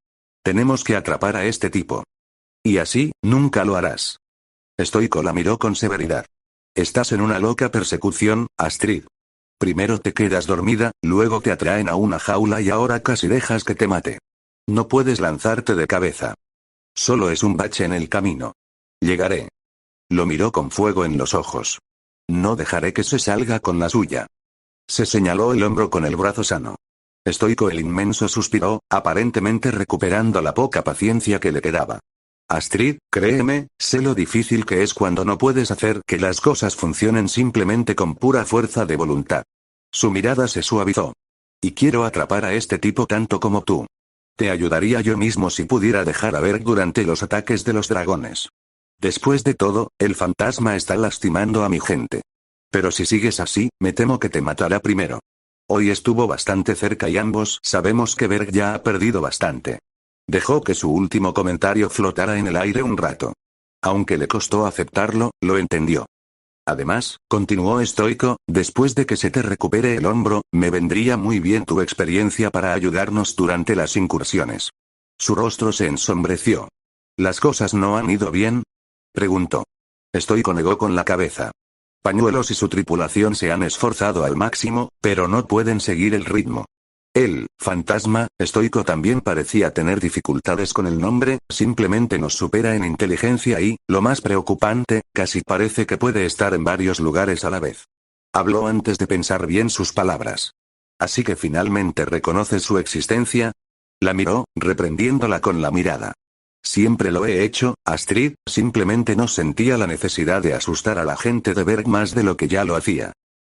Tenemos que atrapar a este tipo. Y así, nunca lo harás. Stoico la miró con severidad. Estás en una loca persecución, Astrid. Primero te quedas dormida, luego te atraen a una jaula y ahora casi dejas que te mate. No puedes lanzarte de cabeza. Solo es un bache en el camino. Llegaré. Lo miró con fuego en los ojos. No dejaré que se salga con la suya. Se señaló el hombro con el brazo sano. Stoico el inmenso suspiró, aparentemente recuperando la poca paciencia que le quedaba. Astrid, créeme, sé lo difícil que es cuando no puedes hacer que las cosas funcionen simplemente con pura fuerza de voluntad. Su mirada se suavizó. Y quiero atrapar a este tipo tanto como tú. Te ayudaría yo mismo si pudiera dejar a ver durante los ataques de los dragones. Después de todo, el fantasma está lastimando a mi gente. Pero si sigues así, me temo que te matará primero. Hoy estuvo bastante cerca y ambos sabemos que Berg ya ha perdido bastante. Dejó que su último comentario flotara en el aire un rato. Aunque le costó aceptarlo, lo entendió. Además, continuó Stoico, después de que se te recupere el hombro, me vendría muy bien tu experiencia para ayudarnos durante las incursiones. Su rostro se ensombreció. ¿Las cosas no han ido bien?, preguntó. Stoico negó con la cabeza. Pañuelos y su tripulación se han esforzado al máximo, pero no pueden seguir el ritmo. El fantasma estoico también parecía tener dificultades con el nombre, simplemente nos supera en inteligencia y, lo más preocupante, casi parece que puede estar en varios lugares a la vez. Habló antes de pensar bien sus palabras. Así que finalmente reconoce su existencia. La miró, reprendiéndola con la mirada. Siempre lo he hecho, Astrid, simplemente no sentía la necesidad de asustar a la gente de Berg más de lo que ya lo hacía.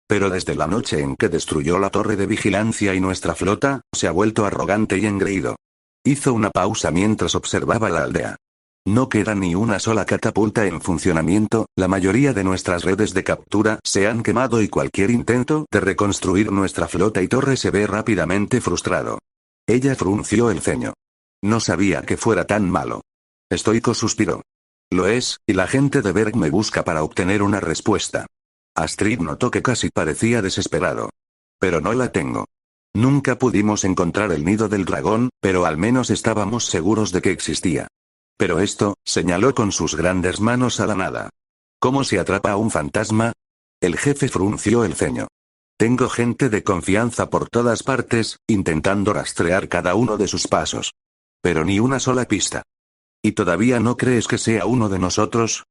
Pero desde la noche en que destruyó la torre de vigilancia y nuestra flota, se ha vuelto arrogante y engreído. Hizo una pausa mientras observaba la aldea. No queda ni una sola catapulta en funcionamiento, la mayoría de nuestras redes de captura se han quemado y cualquier intento de reconstruir nuestra flota y torre se ve rápidamente frustrado. Ella frunció el ceño. No sabía que fuera tan malo. Estoico suspiró. Lo es, y la gente de Berg me busca para obtener una respuesta. Astrid notó que casi parecía desesperado. Pero no la tengo. Nunca pudimos encontrar el nido del dragón, pero al menos estábamos seguros de que existía. Pero esto, señaló con sus grandes manos a la nada. ¿Cómo se atrapa a un fantasma? El jefe frunció el ceño. Tengo gente de confianza por todas partes, intentando rastrear cada uno de sus pasos. Pero ni una sola pista. ¿Y todavía no crees que sea uno de nosotros?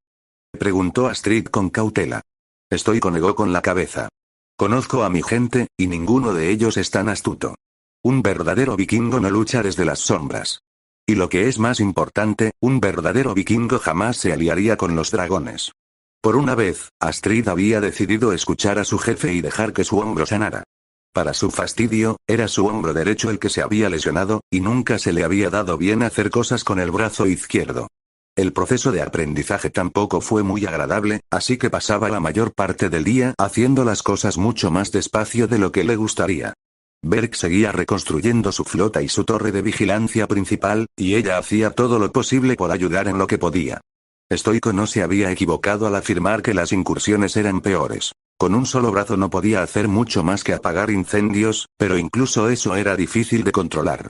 Preguntó Astrid con cautela. Estoico negó con la cabeza. Conozco a mi gente, y ninguno de ellos es tan astuto. Un verdadero vikingo no lucha desde las sombras. Y lo que es más importante, un verdadero vikingo jamás se aliaría con los dragones. Por una vez, Astrid había decidido escuchar a su jefe y dejar que su hombro sanara. Para su fastidio, era su hombro derecho el que se había lesionado, y nunca se le había dado bien hacer cosas con el brazo izquierdo. El proceso de aprendizaje tampoco fue muy agradable, así que pasaba la mayor parte del día haciendo las cosas mucho más despacio de lo que le gustaría. Berg seguía reconstruyendo su flota y su torre de vigilancia principal, y ella hacía todo lo posible por ayudar en lo que podía. Estoico no se había equivocado al afirmar que las incursiones eran peores. Con un solo brazo no podía hacer mucho más que apagar incendios, pero incluso eso era difícil de controlar.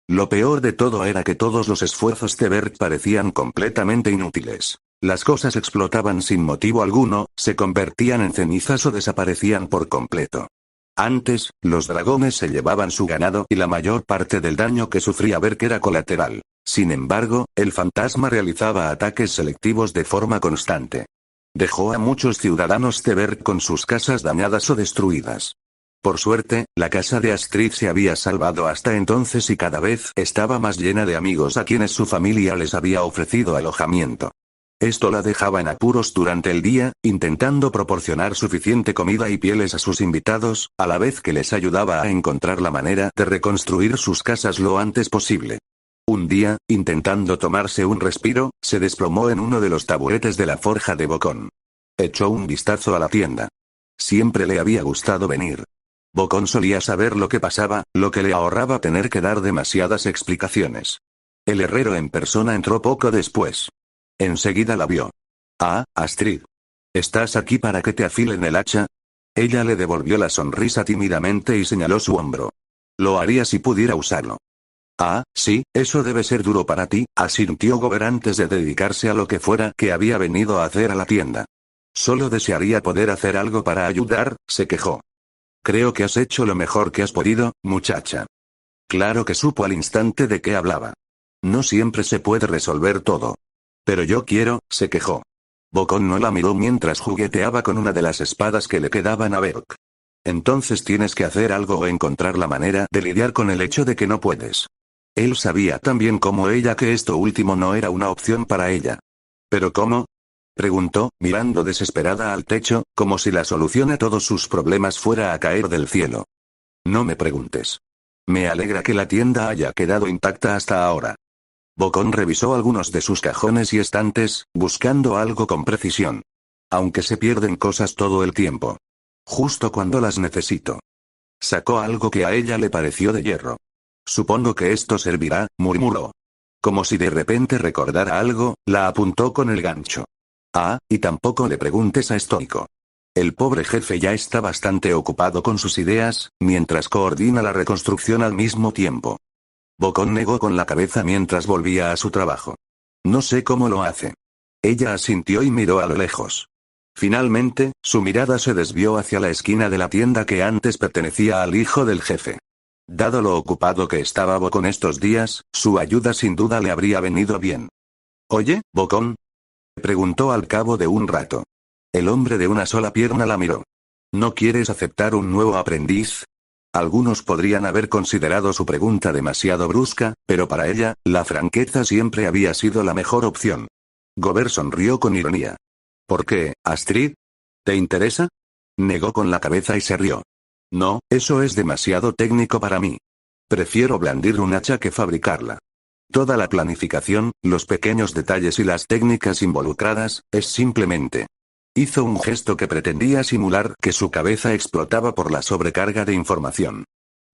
Lo peor de todo era que todos los esfuerzos de Berg parecían completamente inútiles. Las cosas explotaban sin motivo alguno, se convertían en cenizas o desaparecían por completo. Antes, los dragones se llevaban su ganado y la mayor parte del daño que sufría Berg era colateral. Sin embargo, el fantasma realizaba ataques selectivos de forma constante. Dejó a muchos ciudadanos de Berg con sus casas dañadas o destruidas. Por suerte, la casa de Astrid se había salvado hasta entonces y cada vez estaba más llena de amigos a quienes su familia les había ofrecido alojamiento. Esto la dejaba en apuros durante el día, intentando proporcionar suficiente comida y pieles a sus invitados, a la vez que les ayudaba a encontrar la manera de reconstruir sus casas lo antes posible. Un día, intentando tomarse un respiro, se desplomó en uno de los taburetes de la forja de Bocón. Echó un vistazo a la tienda. Siempre le había gustado venir. Bocón solía saber lo que pasaba, lo que le ahorraba tener que dar demasiadas explicaciones. El herrero en persona entró poco después. Enseguida la vio. Ah, Astrid. ¿Estás aquí para que te afilen el hacha? Ella le devolvió la sonrisa tímidamente y señaló su hombro. Lo haría si pudiera usarlo. Ah, sí, eso debe ser duro para ti, asintió Gober antes de dedicarse a lo que fuera que había venido a hacer a la tienda. Solo desearía poder hacer algo para ayudar, se quejó. Creo que has hecho lo mejor que has podido, muchacha. Claro que supo al instante de qué hablaba. No siempre se puede resolver todo. Pero yo quiero, se quejó. Bocón no la miró mientras jugueteaba con una de las espadas que le quedaban a Berg. Entonces tienes que hacer algo o encontrar la manera de lidiar con el hecho de que no puedes. Él sabía tan bien como ella que esto último no era una opción para ella. ¿Pero cómo? Preguntó, mirando desesperada al techo, como si la solución a todos sus problemas fuera a caer del cielo. No me preguntes. Me alegra que la tienda haya quedado intacta hasta ahora. Bocón revisó algunos de sus cajones y estantes, buscando algo con precisión. Aunque se pierden cosas todo el tiempo. Justo cuando las necesito. Sacó algo que a ella le pareció de hierro. Supongo que esto servirá, murmuró. Como si de repente recordara algo, la apuntó con el gancho. Ah, y tampoco le preguntes a Estoico. El pobre jefe ya está bastante ocupado con sus ideas, mientras coordina la reconstrucción al mismo tiempo. Bocón negó con la cabeza mientras volvía a su trabajo. No sé cómo lo hace. Ella asintió y miró a lo lejos. Finalmente, su mirada se desvió hacia la esquina de la tienda que antes pertenecía al hijo del jefe. Dado lo ocupado que estaba Bokon estos días, su ayuda sin duda le habría venido bien. «Oye, Bokon», preguntó al cabo de un rato. El hombre de una sola pierna la miró. «¿No quieres aceptar un nuevo aprendiz?» Algunos podrían haber considerado su pregunta demasiado brusca, pero para ella, la franqueza siempre había sido la mejor opción. Gobert sonrió con ironía. «¿Por qué, Astrid? ¿Te interesa?» Negó con la cabeza y se rió. «No, eso es demasiado técnico para mí. Prefiero blandir un hacha que fabricarla. Toda la planificación, los pequeños detalles y las técnicas involucradas, es simplemente...» Hizo un gesto que pretendía simular que su cabeza explotaba por la sobrecarga de información.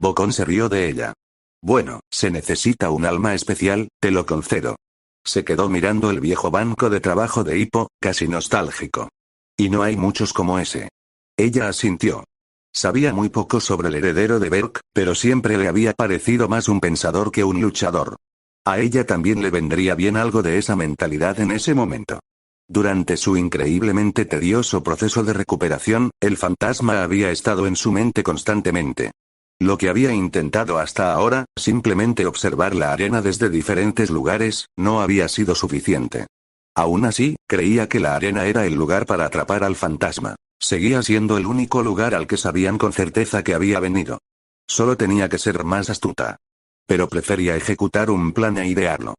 Bokon se rió de ella. «Bueno, se necesita un alma especial, te lo concedo». Se quedó mirando el viejo banco de trabajo de Hippo, casi nostálgico. «Y no hay muchos como ese». Ella asintió. Sabía muy poco sobre el heredero de Berk, pero siempre le había parecido más un pensador que un luchador. A ella también le vendría bien algo de esa mentalidad en ese momento. Durante su increíblemente tedioso proceso de recuperación, el fantasma había estado en su mente constantemente. Lo que había intentado hasta ahora, simplemente observar la arena desde diferentes lugares, no había sido suficiente. Aún así, creía que la arena era el lugar para atrapar al fantasma. Seguía siendo el único lugar al que sabían con certeza que había venido. Solo tenía que ser más astuta. Pero prefería ejecutar un plan e idearlo.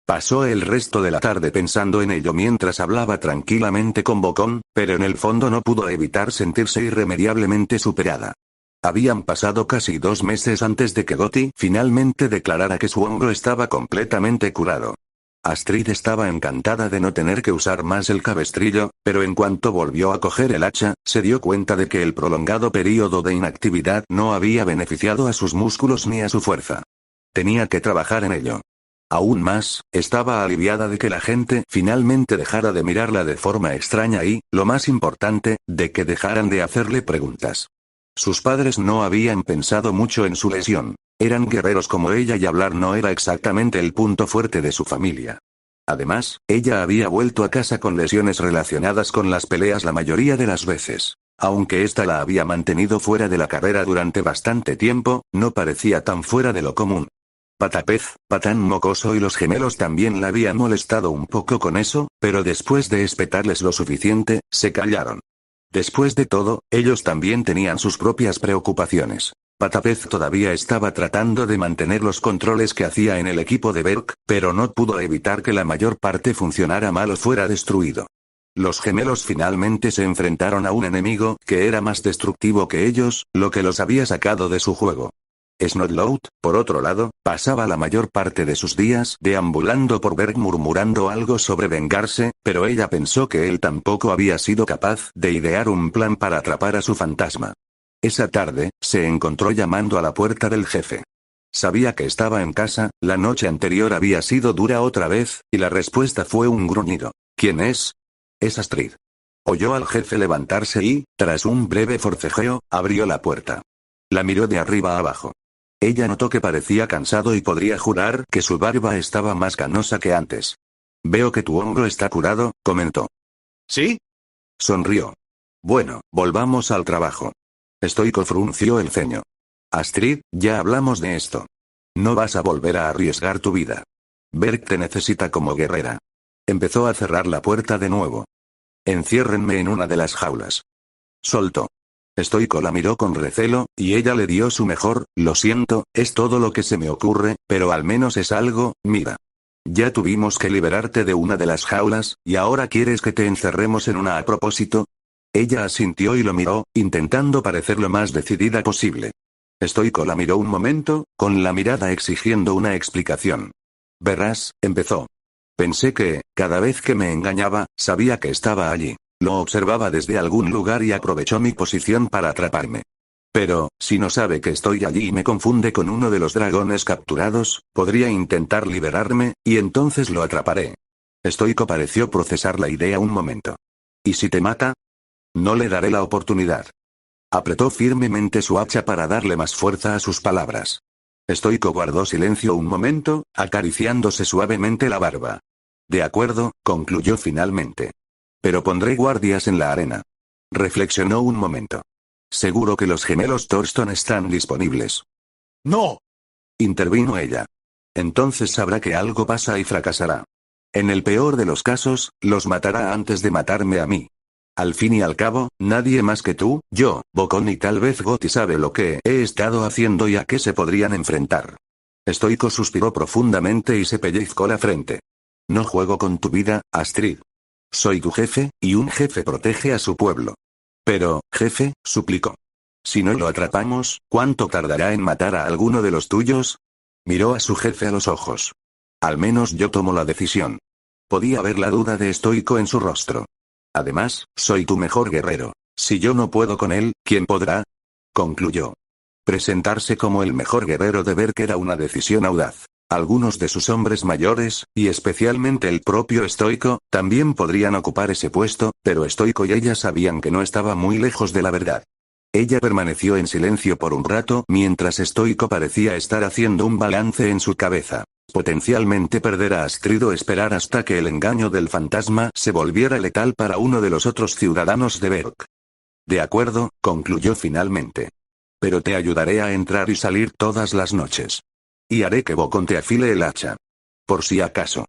Pasó el resto de la tarde pensando en ello mientras hablaba tranquilamente con Bokon, pero en el fondo no pudo evitar sentirse irremediablemente superada. Habían pasado casi 2 meses antes de que Gotti finalmente declarara que su hombro estaba completamente curado. Astrid estaba encantada de no tener que usar más el cabestrillo, pero en cuanto volvió a coger el hacha, se dio cuenta de que el prolongado período de inactividad no había beneficiado a sus músculos ni a su fuerza. Tenía que trabajar en ello. Aún más, estaba aliviada de que la gente finalmente dejara de mirarla de forma extraña y, lo más importante, de que dejaran de hacerle preguntas. Sus padres no habían pensado mucho en su lesión. Eran guerreros como ella y hablar no era exactamente el punto fuerte de su familia. Además, ella había vuelto a casa con lesiones relacionadas con las peleas la mayoría de las veces. Aunque ésta la había mantenido fuera de la carrera durante bastante tiempo, no parecía tan fuera de lo común. Patapez, Patán Mocoso y los gemelos también la habían molestado un poco con eso, pero después de espetarles lo suficiente, se callaron. Después de todo, ellos también tenían sus propias preocupaciones. Patapez todavía estaba tratando de mantener los controles que hacía en el equipo de Berk, pero no pudo evitar que la mayor parte funcionara mal o fuera destruido. Los gemelos finalmente se enfrentaron a un enemigo que era más destructivo que ellos, lo que los había sacado de su juego. Snotlout, por otro lado, pasaba la mayor parte de sus días deambulando por Berk murmurando algo sobre vengarse, pero ella pensó que él tampoco había sido capaz de idear un plan para atrapar a su fantasma. Esa tarde, se encontró llamando a la puerta del jefe. Sabía que estaba en casa, la noche anterior había sido dura otra vez, y la respuesta fue un gruñido. «¿Quién es?» «Es Astrid». Oyó al jefe levantarse y, tras un breve forcejeo, abrió la puerta. La miró de arriba a abajo. Ella notó que parecía cansado y podría jurar que su barba estaba más canosa que antes. «Veo que tu hombro está curado», comentó. ¿Sí? Sonrió. «Bueno, volvamos al trabajo». Stoico frunció el ceño. «Astrid, ya hablamos de esto. No vas a volver a arriesgar tu vida. Berk te necesita como guerrera». Empezó a cerrar la puerta de nuevo. «Enciérrenme en una de las jaulas». Soltó. Stoico la miró con recelo, y ella le dio su mejor: «Lo siento, es todo lo que se me ocurre, pero al menos es algo, mira. Ya tuvimos que liberarte de una de las jaulas, y ahora quieres que te encerremos en una a propósito». Ella asintió y lo miró, intentando parecer lo más decidida posible. Stoico la miró un momento, con la mirada exigiendo una explicación. «Verás», empezó. «Pensé que, cada vez que me engañaba, sabía que estaba allí. Lo observaba desde algún lugar y aprovechó mi posición para atraparme. Pero, si no sabe que estoy allí y me confunde con uno de los dragones capturados, podría intentar liberarme, y entonces lo atraparé». Stoico pareció procesar la idea un momento. «¿Y si te mata?» «No le daré la oportunidad». Apretó firmemente su hacha para darle más fuerza a sus palabras. Stoico guardó silencio un momento, acariciándose suavemente la barba. «De acuerdo», concluyó finalmente. «Pero pondré guardias en la arena». Reflexionó un momento. «Seguro que los gemelos Thorston están disponibles». No. Intervino ella. Entonces sabrá que algo pasa y fracasará. En el peor de los casos, los matará antes de matarme a mí. Al fin y al cabo, nadie más que tú, yo, Bokon y tal vez Gotti sabe lo que he estado haciendo y a qué se podrían enfrentar. Stoico suspiró profundamente y se pellizcó la frente. No juego con tu vida, Astrid. Soy tu jefe, y un jefe protege a su pueblo. Pero, jefe, suplicó. Si no lo atrapamos, ¿cuánto tardará en matar a alguno de los tuyos? Miró a su jefe a los ojos. Al menos yo tomo la decisión. Podía ver la duda de Stoico en su rostro. Además, soy tu mejor guerrero. Si yo no puedo con él, ¿quién podrá? Concluyó. Presentarse como el mejor guerrero de Berk era una decisión audaz. Algunos de sus hombres mayores, y especialmente el propio Stoico, también podrían ocupar ese puesto, pero Stoico y ella sabían que no estaba muy lejos de la verdad. Ella permaneció en silencio por un rato mientras Stoico parecía estar haciendo un balance en su cabeza. Potencialmente perder a Astrid o esperar hasta que el engaño del fantasma se volviera letal para uno de los otros ciudadanos de Berk. De acuerdo, concluyó finalmente. Pero te ayudaré a entrar y salir todas las noches. Y haré que Bokon te afile el hacha. Por si acaso.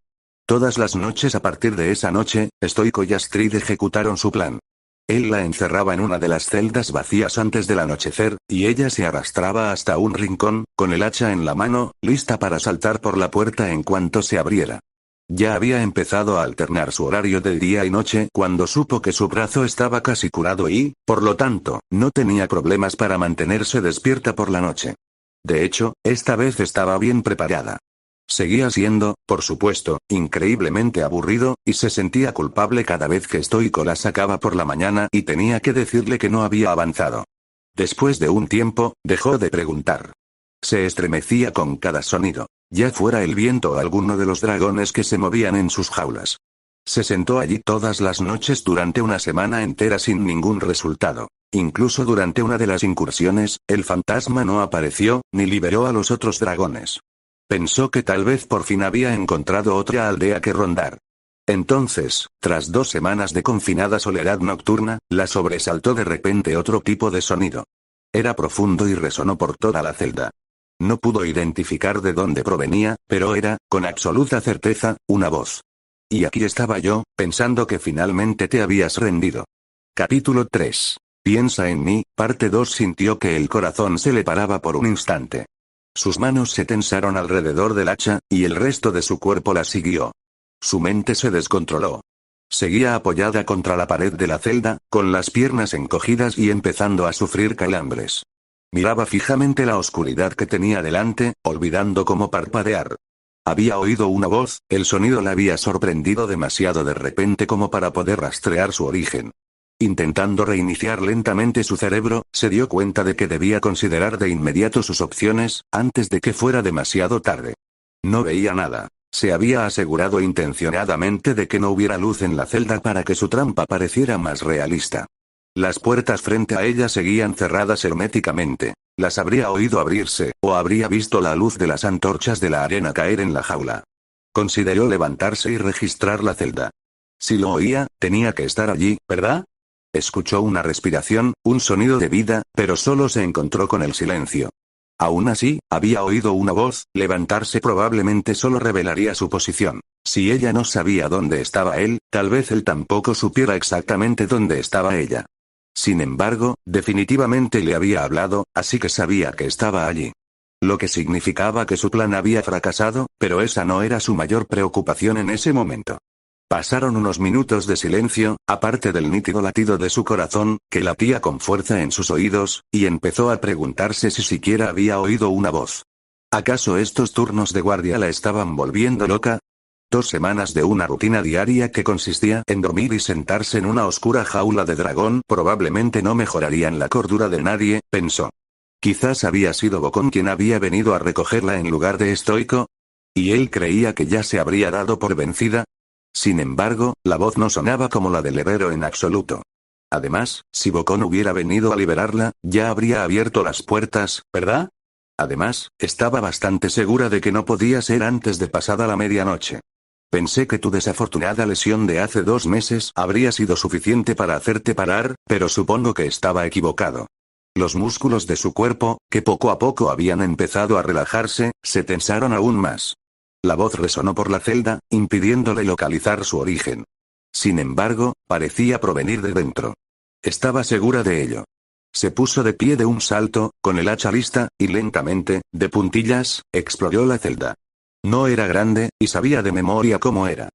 Todas las noches a partir de esa noche, Stoico y Astrid ejecutaron su plan. Él la encerraba en una de las celdas vacías antes del anochecer, y ella se arrastraba hasta un rincón, con el hacha en la mano, lista para saltar por la puerta en cuanto se abriera. Ya había empezado a alternar su horario de día y noche cuando supo que su brazo estaba casi curado y, por lo tanto, no tenía problemas para mantenerse despierta por la noche. De hecho, esta vez estaba bien preparada. Seguía siendo, por supuesto, increíblemente aburrido, y se sentía culpable cada vez que Stoico la sacaba por la mañana y tenía que decirle que no había avanzado. Después de un tiempo, dejó de preguntar. Se estremecía con cada sonido, ya fuera el viento o alguno de los dragones que se movían en sus jaulas. Se sentó allí todas las noches durante una semana entera sin ningún resultado. Incluso durante una de las incursiones, el fantasma no apareció, ni liberó a los otros dragones. Pensó que tal vez por fin había encontrado otra aldea que rondar. Entonces, tras 2 semanas de confinada soledad nocturna, la sobresaltó de repente otro tipo de sonido. Era profundo y resonó por toda la celda. No pudo identificar de dónde provenía, pero era, con absoluta certeza, una voz. Y aquí estaba yo, pensando que finalmente te habías rendido. Capítulo 3. Piensa en mí, parte 2. Sintió que el corazón se le paraba por un instante. Sus manos se tensaron alrededor del hacha, y el resto de su cuerpo la siguió. Su mente se descontroló. Seguía apoyada contra la pared de la celda, con las piernas encogidas y empezando a sufrir calambres. Miraba fijamente la oscuridad que tenía delante, olvidando cómo parpadear. Había oído una voz, el sonido la había sorprendido demasiado de repente como para poder rastrear su origen. Intentando reiniciar lentamente su cerebro, se dio cuenta de que debía considerar de inmediato sus opciones, antes de que fuera demasiado tarde. No veía nada. Se había asegurado intencionadamente de que no hubiera luz en la celda para que su trampa pareciera más realista. Las puertas frente a ella seguían cerradas herméticamente. Las habría oído abrirse, o habría visto la luz de las antorchas de la arena caer en la jaula. Consideró levantarse y registrar la celda. Si lo oía, tenía que estar allí, ¿verdad? Escuchó una respiración, un sonido de vida, pero solo se encontró con el silencio. Aún así, había oído una voz, levantarse probablemente solo revelaría su posición. Si ella no sabía dónde estaba él, tal vez él tampoco supiera exactamente dónde estaba ella. Sin embargo, definitivamente le había hablado, así que sabía que estaba allí. Lo que significaba que su plan había fracasado, pero esa no era su mayor preocupación en ese momento. Pasaron unos minutos de silencio, aparte del nítido latido de su corazón, que latía con fuerza en sus oídos, y empezó a preguntarse si siquiera había oído una voz. ¿Acaso estos turnos de guardia la estaban volviendo loca? 2 semanas de una rutina diaria que consistía en dormir y sentarse en una oscura jaula de dragón probablemente no mejorarían la cordura de nadie, pensó. Quizás había sido Bokon quien había venido a recogerla en lugar de Stoico. ¿Y él creía que ya se habría dado por vencida? Sin embargo, la voz no sonaba como la del herrero en absoluto. Además, si Bokon hubiera venido a liberarla, ya habría abierto las puertas, ¿verdad? Además, estaba bastante segura de que no podía ser antes de pasada la medianoche. Pensé que tu desafortunada lesión de hace 2 meses habría sido suficiente para hacerte parar, pero supongo que estaba equivocado. Los músculos de su cuerpo, que poco a poco habían empezado a relajarse, se tensaron aún más. La voz resonó por la celda, impidiéndole localizar su origen. Sin embargo, parecía provenir de dentro. Estaba segura de ello. Se puso de pie de un salto, con el hacha lista, y lentamente, de puntillas, exploró la celda. No era grande, y sabía de memoria cómo era.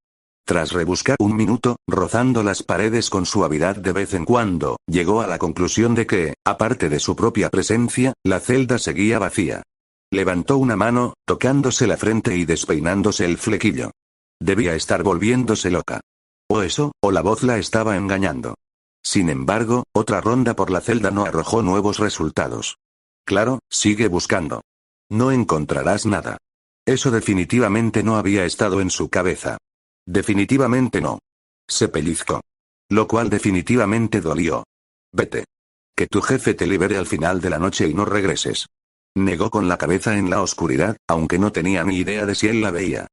Tras rebuscar un minuto, rozando las paredes con suavidad de vez en cuando, llegó a la conclusión de que, aparte de su propia presencia, la celda seguía vacía. Levantó una mano, tocándose la frente y despeinándose el flequillo. Debía estar volviéndose loca. O eso, o la voz la estaba engañando. Sin embargo, otra ronda por la celda no arrojó nuevos resultados. Claro, sigue buscando. No encontrarás nada. Eso definitivamente no había estado en su cabeza. Definitivamente no. Se pellizcó. Lo cual definitivamente dolió. Vete. Que tu jefe te libere al final de la noche y no regreses. Negó con la cabeza en la oscuridad, aunque no tenía ni idea de si él la veía.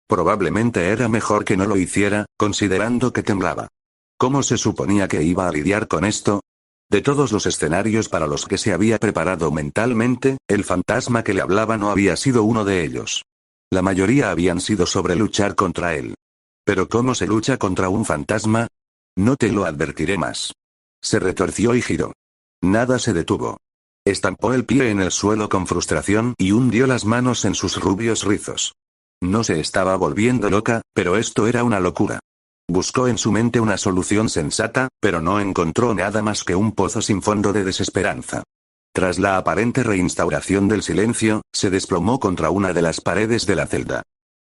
Probablemente era mejor que no lo hiciera, considerando que temblaba. ¿Cómo se suponía que iba a lidiar con esto? De todos los escenarios para los que se había preparado mentalmente, el fantasma que le hablaba no había sido uno de ellos. La mayoría habían sido sobre luchar contra él. ¿Pero cómo se lucha contra un fantasma? No te lo advertiré más. Se retorció y giró. Nada se detuvo. Estampó el pie en el suelo con frustración y hundió las manos en sus rubios rizos. No se estaba volviendo loca, pero esto era una locura. Buscó en su mente una solución sensata, pero no encontró nada más que un pozo sin fondo de desesperanza. Tras la aparente reinstauración del silencio, se desplomó contra una de las paredes de la celda.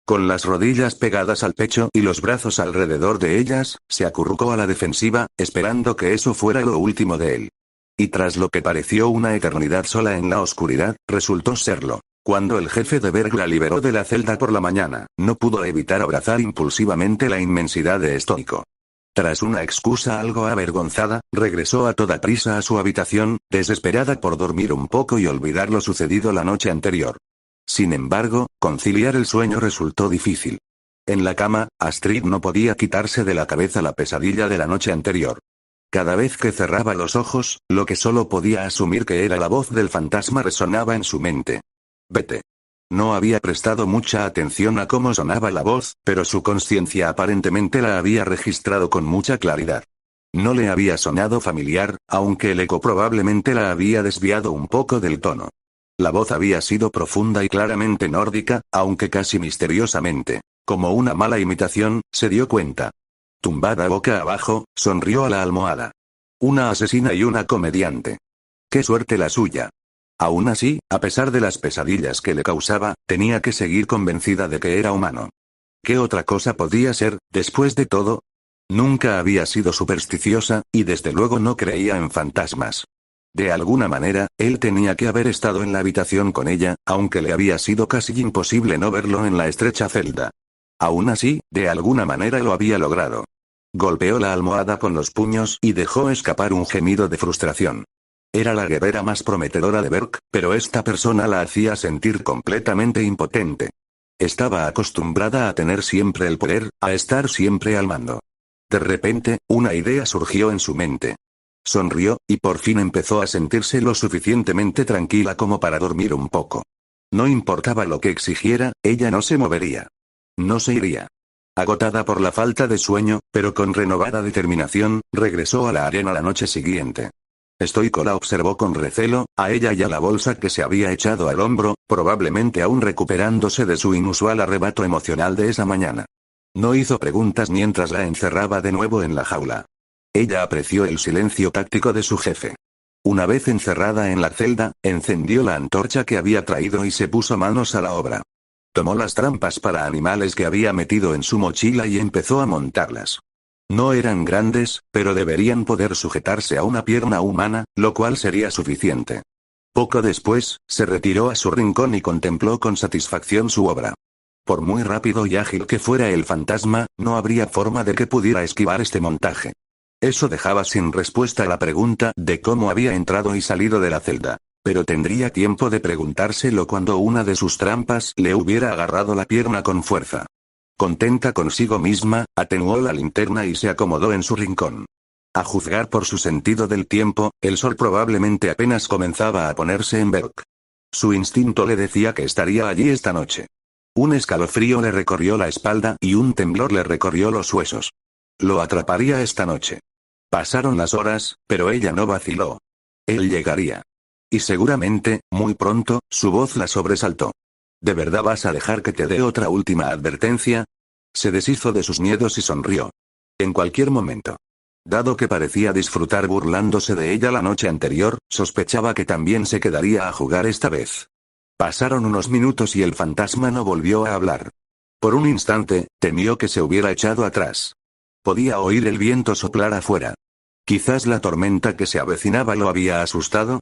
Con las rodillas pegadas al pecho y los brazos alrededor de ellas, se acurrucó a la defensiva, esperando que eso fuera lo último de él. Y tras lo que pareció una eternidad sola en la oscuridad, resultó serlo. Cuando el jefe de Berg la liberó de la celda por la mañana, no pudo evitar abrazar impulsivamente la inmensidad de estoico. Tras una excusa algo avergonzada, regresó a toda prisa a su habitación, desesperada por dormir un poco y olvidar lo sucedido la noche anterior. Sin embargo, conciliar el sueño resultó difícil. En la cama, Astrid no podía quitarse de la cabeza la pesadilla de la noche anterior. Cada vez que cerraba los ojos, lo que solo podía asumir que era la voz del fantasma resonaba en su mente. Vete. No había prestado mucha atención a cómo sonaba la voz, pero su conciencia aparentemente la había registrado con mucha claridad. No le había sonado familiar, aunque el eco probablemente la había desviado un poco del tono. La voz había sido profunda y claramente nórdica, aunque casi misteriosamente. Como una mala imitación, se dio cuenta. Tumbada boca abajo, sonrió a la almohada. Una asesina y una comediante. ¡Qué suerte la suya! Aún así, a pesar de las pesadillas que le causaba, tenía que seguir convencida de que era humano. ¿Qué otra cosa podía ser, después de todo? Nunca había sido supersticiosa, y desde luego no creía en fantasmas. De alguna manera, él tenía que haber estado en la habitación con ella, aunque le había sido casi imposible no verlo en la estrecha celda. Aún así, de alguna manera lo había logrado. Golpeó la almohada con los puños y dejó escapar un gemido de frustración. Era la guerrera más prometedora de Berg, pero esta persona la hacía sentir completamente impotente. Estaba acostumbrada a tener siempre el poder, a estar siempre al mando. De repente, una idea surgió en su mente. Sonrió, y por fin empezó a sentirse lo suficientemente tranquila como para dormir un poco. No importaba lo que exigiera, ella no se movería. No se iría. Agotada por la falta de sueño, pero con renovada determinación, regresó a la arena la noche siguiente. Stoico la observó con recelo, a ella y a la bolsa que se había echado al hombro, probablemente aún recuperándose de su inusual arrebato emocional de esa mañana. No hizo preguntas mientras la encerraba de nuevo en la jaula. Ella apreció el silencio táctico de su jefe. Una vez encerrada en la celda, encendió la antorcha que había traído y se puso manos a la obra. Tomó las trampas para animales que había metido en su mochila y empezó a montarlas. No eran grandes, pero deberían poder sujetarse a una pierna humana, lo cual sería suficiente. Poco después, se retiró a su rincón y contempló con satisfacción su obra. Por muy rápido y ágil que fuera el fantasma, no habría forma de que pudiera esquivar este montaje. Eso dejaba sin respuesta la pregunta de cómo había entrado y salido de la celda. Pero tendría tiempo de preguntárselo cuando una de sus trampas le hubiera agarrado la pierna con fuerza. Contenta consigo misma, atenuó la linterna y se acomodó en su rincón. A juzgar por su sentido del tiempo, el sol probablemente apenas comenzaba a ponerse en Berk. Su instinto le decía que estaría allí esta noche. Un escalofrío le recorrió la espalda y un temblor le recorrió los huesos. Lo atraparía esta noche. Pasaron las horas, pero ella no vaciló. Él llegaría. Y seguramente, muy pronto, su voz la sobresaltó. ¿De verdad vas a dejar que te dé otra última advertencia? Se deshizo de sus miedos y sonrió. En cualquier momento. Dado que parecía disfrutar burlándose de ella la noche anterior, sospechaba que también se quedaría a jugar esta vez. Pasaron unos minutos y el fantasma no volvió a hablar. Por un instante, temió que se hubiera echado atrás. Podía oír el viento soplar afuera. Quizás la tormenta que se avecinaba lo había asustado.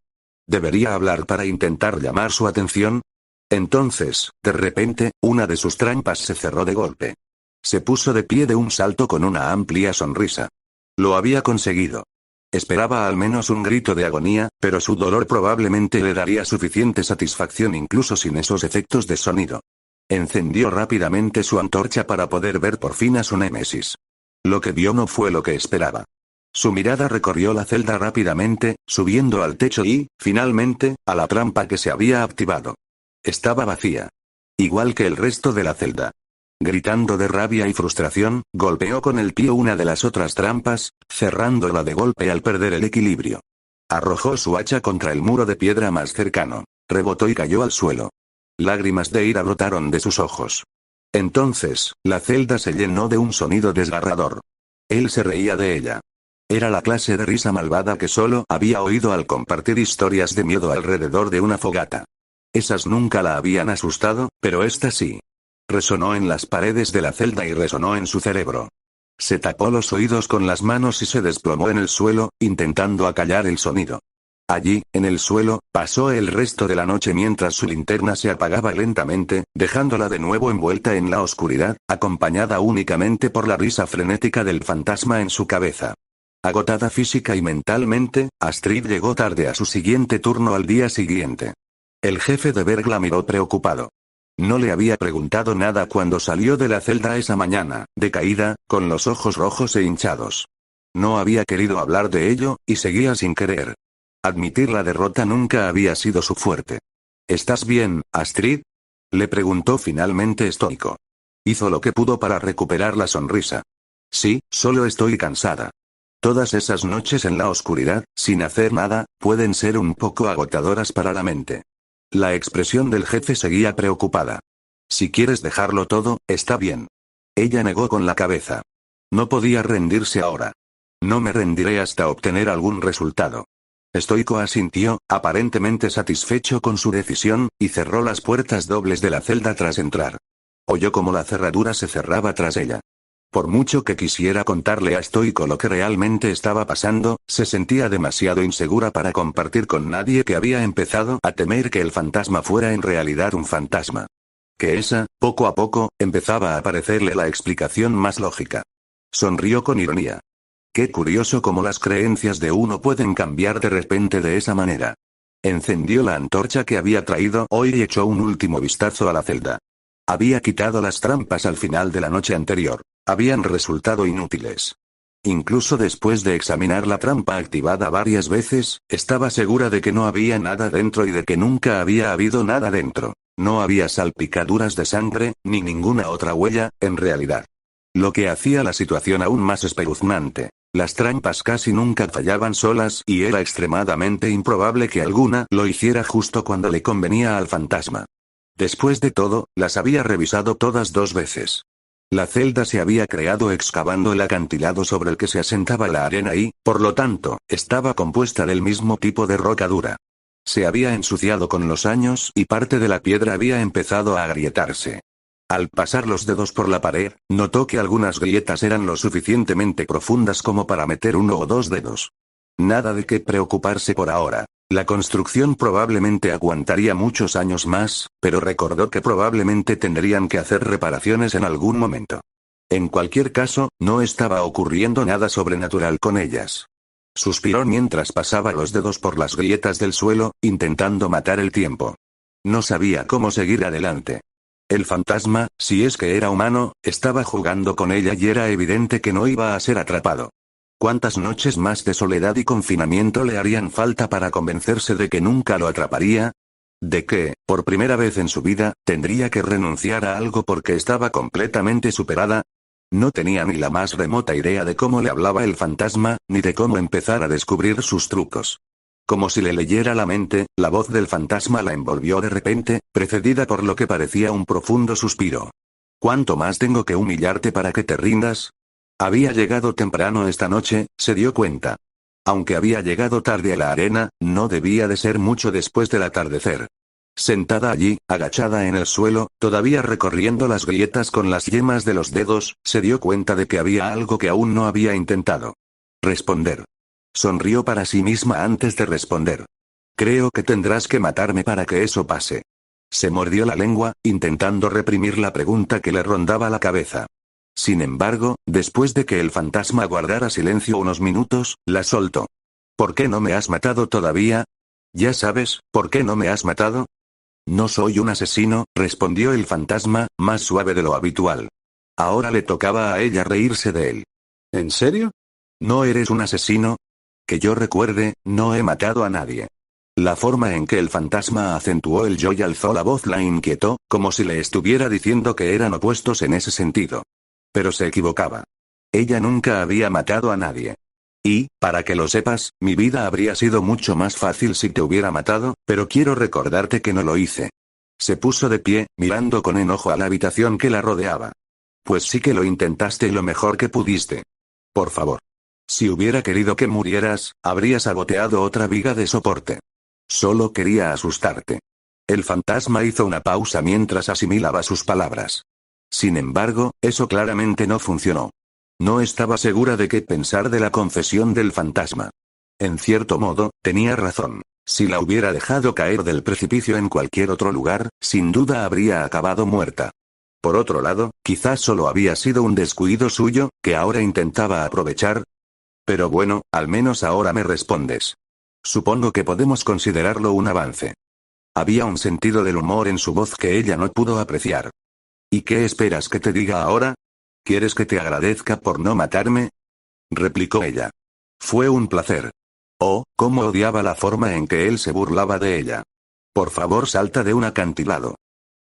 ¿Debería hablar para intentar llamar su atención? Entonces, de repente, una de sus trampas se cerró de golpe. Se puso de pie de un salto con una amplia sonrisa. Lo había conseguido. Esperaba al menos un grito de agonía, pero su dolor probablemente le daría suficiente satisfacción incluso sin esos efectos de sonido. Encendió rápidamente su antorcha para poder ver por fin a su némesis. Lo que vio no fue lo que esperaba. Su mirada recorrió la celda rápidamente, subiendo al techo y, finalmente, a la trampa que se había activado. Estaba vacía. Igual que el resto de la celda. Gritando de rabia y frustración, golpeó con el pie una de las otras trampas, cerrándola de golpe al perder el equilibrio. Arrojó su hacha contra el muro de piedra más cercano. Rebotó y cayó al suelo. Lágrimas de ira brotaron de sus ojos. Entonces, la celda se llenó de un sonido desgarrador. Él se reía de ella. Era la clase de risa malvada que solo había oído al compartir historias de miedo alrededor de una fogata. Esas nunca la habían asustado, pero esta sí. Resonó en las paredes de la celda y resonó en su cerebro. Se tapó los oídos con las manos y se desplomó en el suelo, intentando acallar el sonido. Allí, en el suelo, pasó el resto de la noche mientras su linterna se apagaba lentamente, dejándola de nuevo envuelta en la oscuridad, acompañada únicamente por la risa frenética del fantasma en su cabeza. Agotada física y mentalmente, Astrid llegó tarde a su siguiente turno al día siguiente. El jefe de Berg la miró preocupado. No le había preguntado nada cuando salió de la celda esa mañana, decaída, con los ojos rojos e hinchados. No había querido hablar de ello, y seguía sin querer. Admitir la derrota nunca había sido su fuerte. ¿Estás bien, Astrid? Le preguntó finalmente estoico. Hizo lo que pudo para recuperar la sonrisa. Sí, solo estoy cansada. Todas esas noches en la oscuridad, sin hacer nada, pueden ser un poco agotadoras para la mente. La expresión del jefe seguía preocupada. Si quieres dejarlo todo, está bien. Ella negó con la cabeza. No podía rendirse ahora. No me rendiré hasta obtener algún resultado. Estoico asintió, aparentemente satisfecho con su decisión, y cerró las puertas dobles de la celda tras entrar. Oyó cómo la cerradura se cerraba tras ella. Por mucho que quisiera contarle a Estoico lo que realmente estaba pasando, se sentía demasiado insegura para compartir con nadie que había empezado a temer que el fantasma fuera en realidad un fantasma. Que esa, poco a poco, empezaba a parecerle la explicación más lógica. Sonrió con ironía. Qué curioso cómo las creencias de uno pueden cambiar de repente de esa manera. Encendió la antorcha que había traído hoy y echó un último vistazo a la celda. Había quitado las trampas al final de la noche anterior. Habían resultado inútiles. Incluso después de examinar la trampa activada varias veces, estaba segura de que no había nada dentro y de que nunca había habido nada dentro. No había salpicaduras de sangre, ni ninguna otra huella, en realidad. Lo que hacía la situación aún más espeluznante. Las trampas casi nunca fallaban solas y era extremadamente improbable que alguna lo hiciera justo cuando le convenía al fantasma. Después de todo, las había revisado todas 2 veces. La celda se había creado excavando el acantilado sobre el que se asentaba la arena y, por lo tanto, estaba compuesta del mismo tipo de roca dura. Se había ensuciado con los años y parte de la piedra había empezado a agrietarse. Al pasar los dedos por la pared, notó que algunas grietas eran lo suficientemente profundas como para meter 1 o 2 dedos. Nada de qué preocuparse por ahora. La construcción probablemente aguantaría muchos años más, pero recordó que probablemente tendrían que hacer reparaciones en algún momento. En cualquier caso, no estaba ocurriendo nada sobrenatural con ellas. Suspiró mientras pasaba los dedos por las grietas del suelo, intentando matar el tiempo. No sabía cómo seguir adelante. El fantasma, si es que era humano, estaba jugando con ella y era evidente que no iba a ser atrapado. ¿Cuántas noches más de soledad y confinamiento le harían falta para convencerse de que nunca lo atraparía? De que, por primera vez en su vida, tendría que renunciar a algo porque estaba completamente superada. No tenía ni la más remota idea de cómo le hablaba el fantasma, ni de cómo empezar a descubrir sus trucos. Como si le leyera la mente, la voz del fantasma la envolvió de repente, precedida por lo que parecía un profundo suspiro. ¿Cuánto más tengo que humillarte para que te rindas? Había llegado temprano esta noche, se dio cuenta. Aunque había llegado tarde a la arena, no debía de ser mucho después del atardecer. Sentada allí, agachada en el suelo, todavía recorriendo las grietas con las yemas de los dedos, se dio cuenta de que había algo que aún no había intentado. Responder. Sonrió para sí misma antes de responder. Creo que tendrás que matarme para que eso pase. Se mordió la lengua, intentando reprimir la pregunta que le rondaba la cabeza. Sin embargo, después de que el fantasma guardara silencio unos minutos, la soltó. ¿Por qué no me has matado todavía? ¿Ya sabes, por qué no me has matado? No soy un asesino, respondió el fantasma, más suave de lo habitual. Ahora le tocaba a ella reírse de él. ¿En serio? ¿No eres un asesino? Que yo recuerde, no he matado a nadie. La forma en que el fantasma acentuó el yo y alzó la voz la inquietó, como si le estuviera diciendo que eran opuestos en ese sentido. Pero se equivocaba. Ella nunca había matado a nadie. Y, para que lo sepas, mi vida habría sido mucho más fácil si te hubiera matado, pero quiero recordarte que no lo hice. Se puso de pie, mirando con enojo a la habitación que la rodeaba. Pues sí que lo intentaste lo mejor que pudiste. Por favor. Si hubiera querido que murieras, habría saboteado otra viga de soporte. Solo quería asustarte. El fantasma hizo una pausa mientras asimilaba sus palabras. Sin embargo, eso claramente no funcionó. No estaba segura de qué pensar de la confesión del fantasma. En cierto modo, tenía razón. Si la hubiera dejado caer del precipicio en cualquier otro lugar, sin duda habría acabado muerta. Por otro lado, quizás solo había sido un descuido suyo, que ahora intentaba aprovechar. Pero bueno, al menos ahora me respondes. Supongo que podemos considerarlo un avance. Había un sentido del humor en su voz que ella no pudo apreciar. ¿Y qué esperas que te diga ahora? ¿Quieres que te agradezca por no matarme? Replicó ella. Fue un placer. Oh, cómo odiaba la forma en que él se burlaba de ella. Por favor, salta de un acantilado.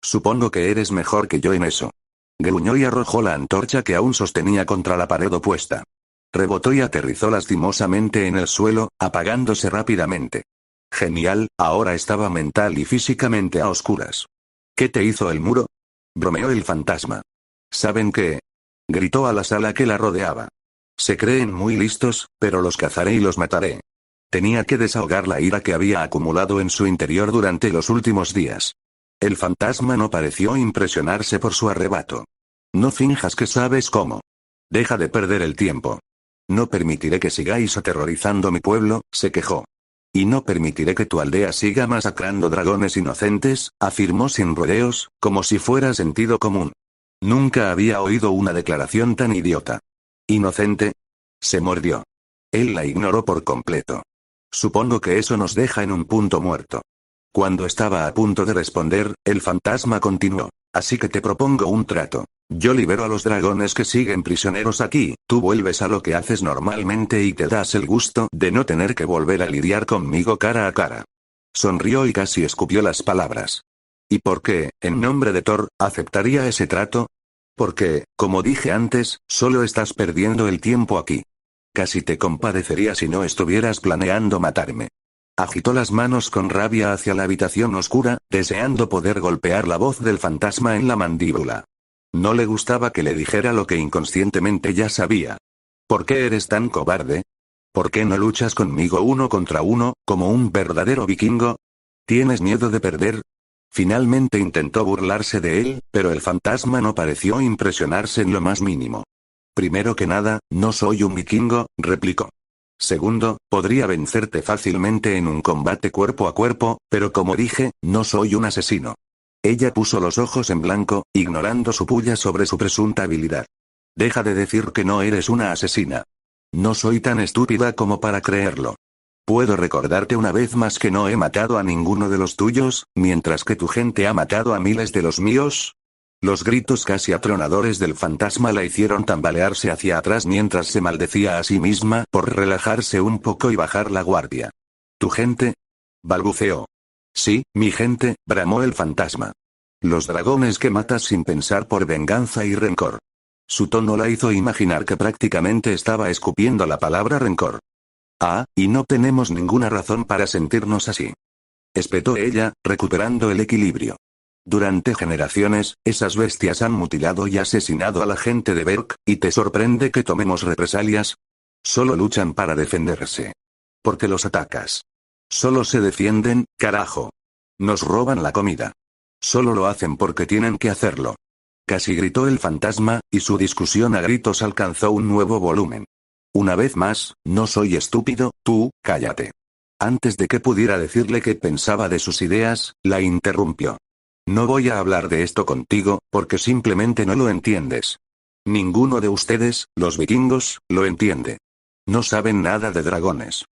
Supongo que eres mejor que yo en eso. Gruñó y arrojó la antorcha que aún sostenía contra la pared opuesta. Rebotó y aterrizó lastimosamente en el suelo, apagándose rápidamente. Genial, ahora estaba mental y físicamente a oscuras. ¿Qué te hizo el muro? Bromeó el fantasma. ¿Saben qué? Gritó a la sala que la rodeaba. Se creen muy listos, pero los cazaré y los mataré. Tenía que desahogar la ira que había acumulado en su interior durante los últimos días. El fantasma no pareció impresionarse por su arrebato. No finjas que sabes cómo. Deja de perder el tiempo. No permitiré que sigáis aterrorizando mi pueblo, se quejó. Y no permitiré que tu aldea siga masacrando dragones inocentes, afirmó sin rodeos, como si fuera sentido común. Nunca había oído una declaración tan idiota. ¿Inocente? Se mordió. Él la ignoró por completo. Supongo que eso nos deja en un punto muerto. Cuando estaba a punto de responder, el fantasma continuó. Así que te propongo un trato. Yo libero a los dragones que siguen prisioneros aquí, tú vuelves a lo que haces normalmente y te das el gusto de no tener que volver a lidiar conmigo cara a cara. Sonrió y casi escupió las palabras. ¿Y por qué, en nombre de Thor, aceptaría ese trato? Porque, como dije antes, solo estás perdiendo el tiempo aquí. Casi te compadecería si no estuvieras planeando matarme. Agitó las manos con rabia hacia la habitación oscura, deseando poder golpear la voz del fantasma en la mandíbula. No le gustaba que le dijera lo que inconscientemente ya sabía. ¿Por qué eres tan cobarde? ¿Por qué no luchas conmigo uno contra uno, como un verdadero vikingo? ¿Tienes miedo de perder? Finalmente intentó burlarse de él, pero el fantasma no pareció impresionarse en lo más mínimo. Primero que nada, no soy un vikingo, replicó. Segundo, podría vencerte fácilmente en un combate cuerpo a cuerpo, pero como dije, no soy un asesino. Ella puso los ojos en blanco, ignorando su pulla sobre su presunta habilidad. Deja de decir que no eres una asesina. No soy tan estúpida como para creerlo. ¿Puedo recordarte una vez más que no he matado a ninguno de los tuyos, mientras que tu gente ha matado a miles de los míos? Los gritos casi atronadores del fantasma la hicieron tambalearse hacia atrás mientras se maldecía a sí misma por relajarse un poco y bajar la guardia. ¿Tu gente? Balbuceó. Sí, mi gente, bramó el fantasma. Los dragones que matas sin pensar por venganza y rencor. Su tono la hizo imaginar que prácticamente estaba escupiendo la palabra rencor. Ah, y no tenemos ninguna razón para sentirnos así. Espetó ella, recuperando el equilibrio. Durante generaciones, esas bestias han mutilado y asesinado a la gente de Berk, ¿y te sorprende que tomemos represalias? Solo luchan para defenderse. ¿Por qué los atacas? Solo se defienden, carajo. Nos roban la comida. Solo lo hacen porque tienen que hacerlo. Casi gritó el fantasma, y su discusión a gritos alcanzó un nuevo volumen. Una vez más, no soy estúpido, tú, cállate. Antes de que pudiera decirle qué pensaba de sus ideas, la interrumpió. No voy a hablar de esto contigo, porque simplemente no lo entiendes. Ninguno de ustedes, los vikingos, lo entiende. No saben nada de dragones.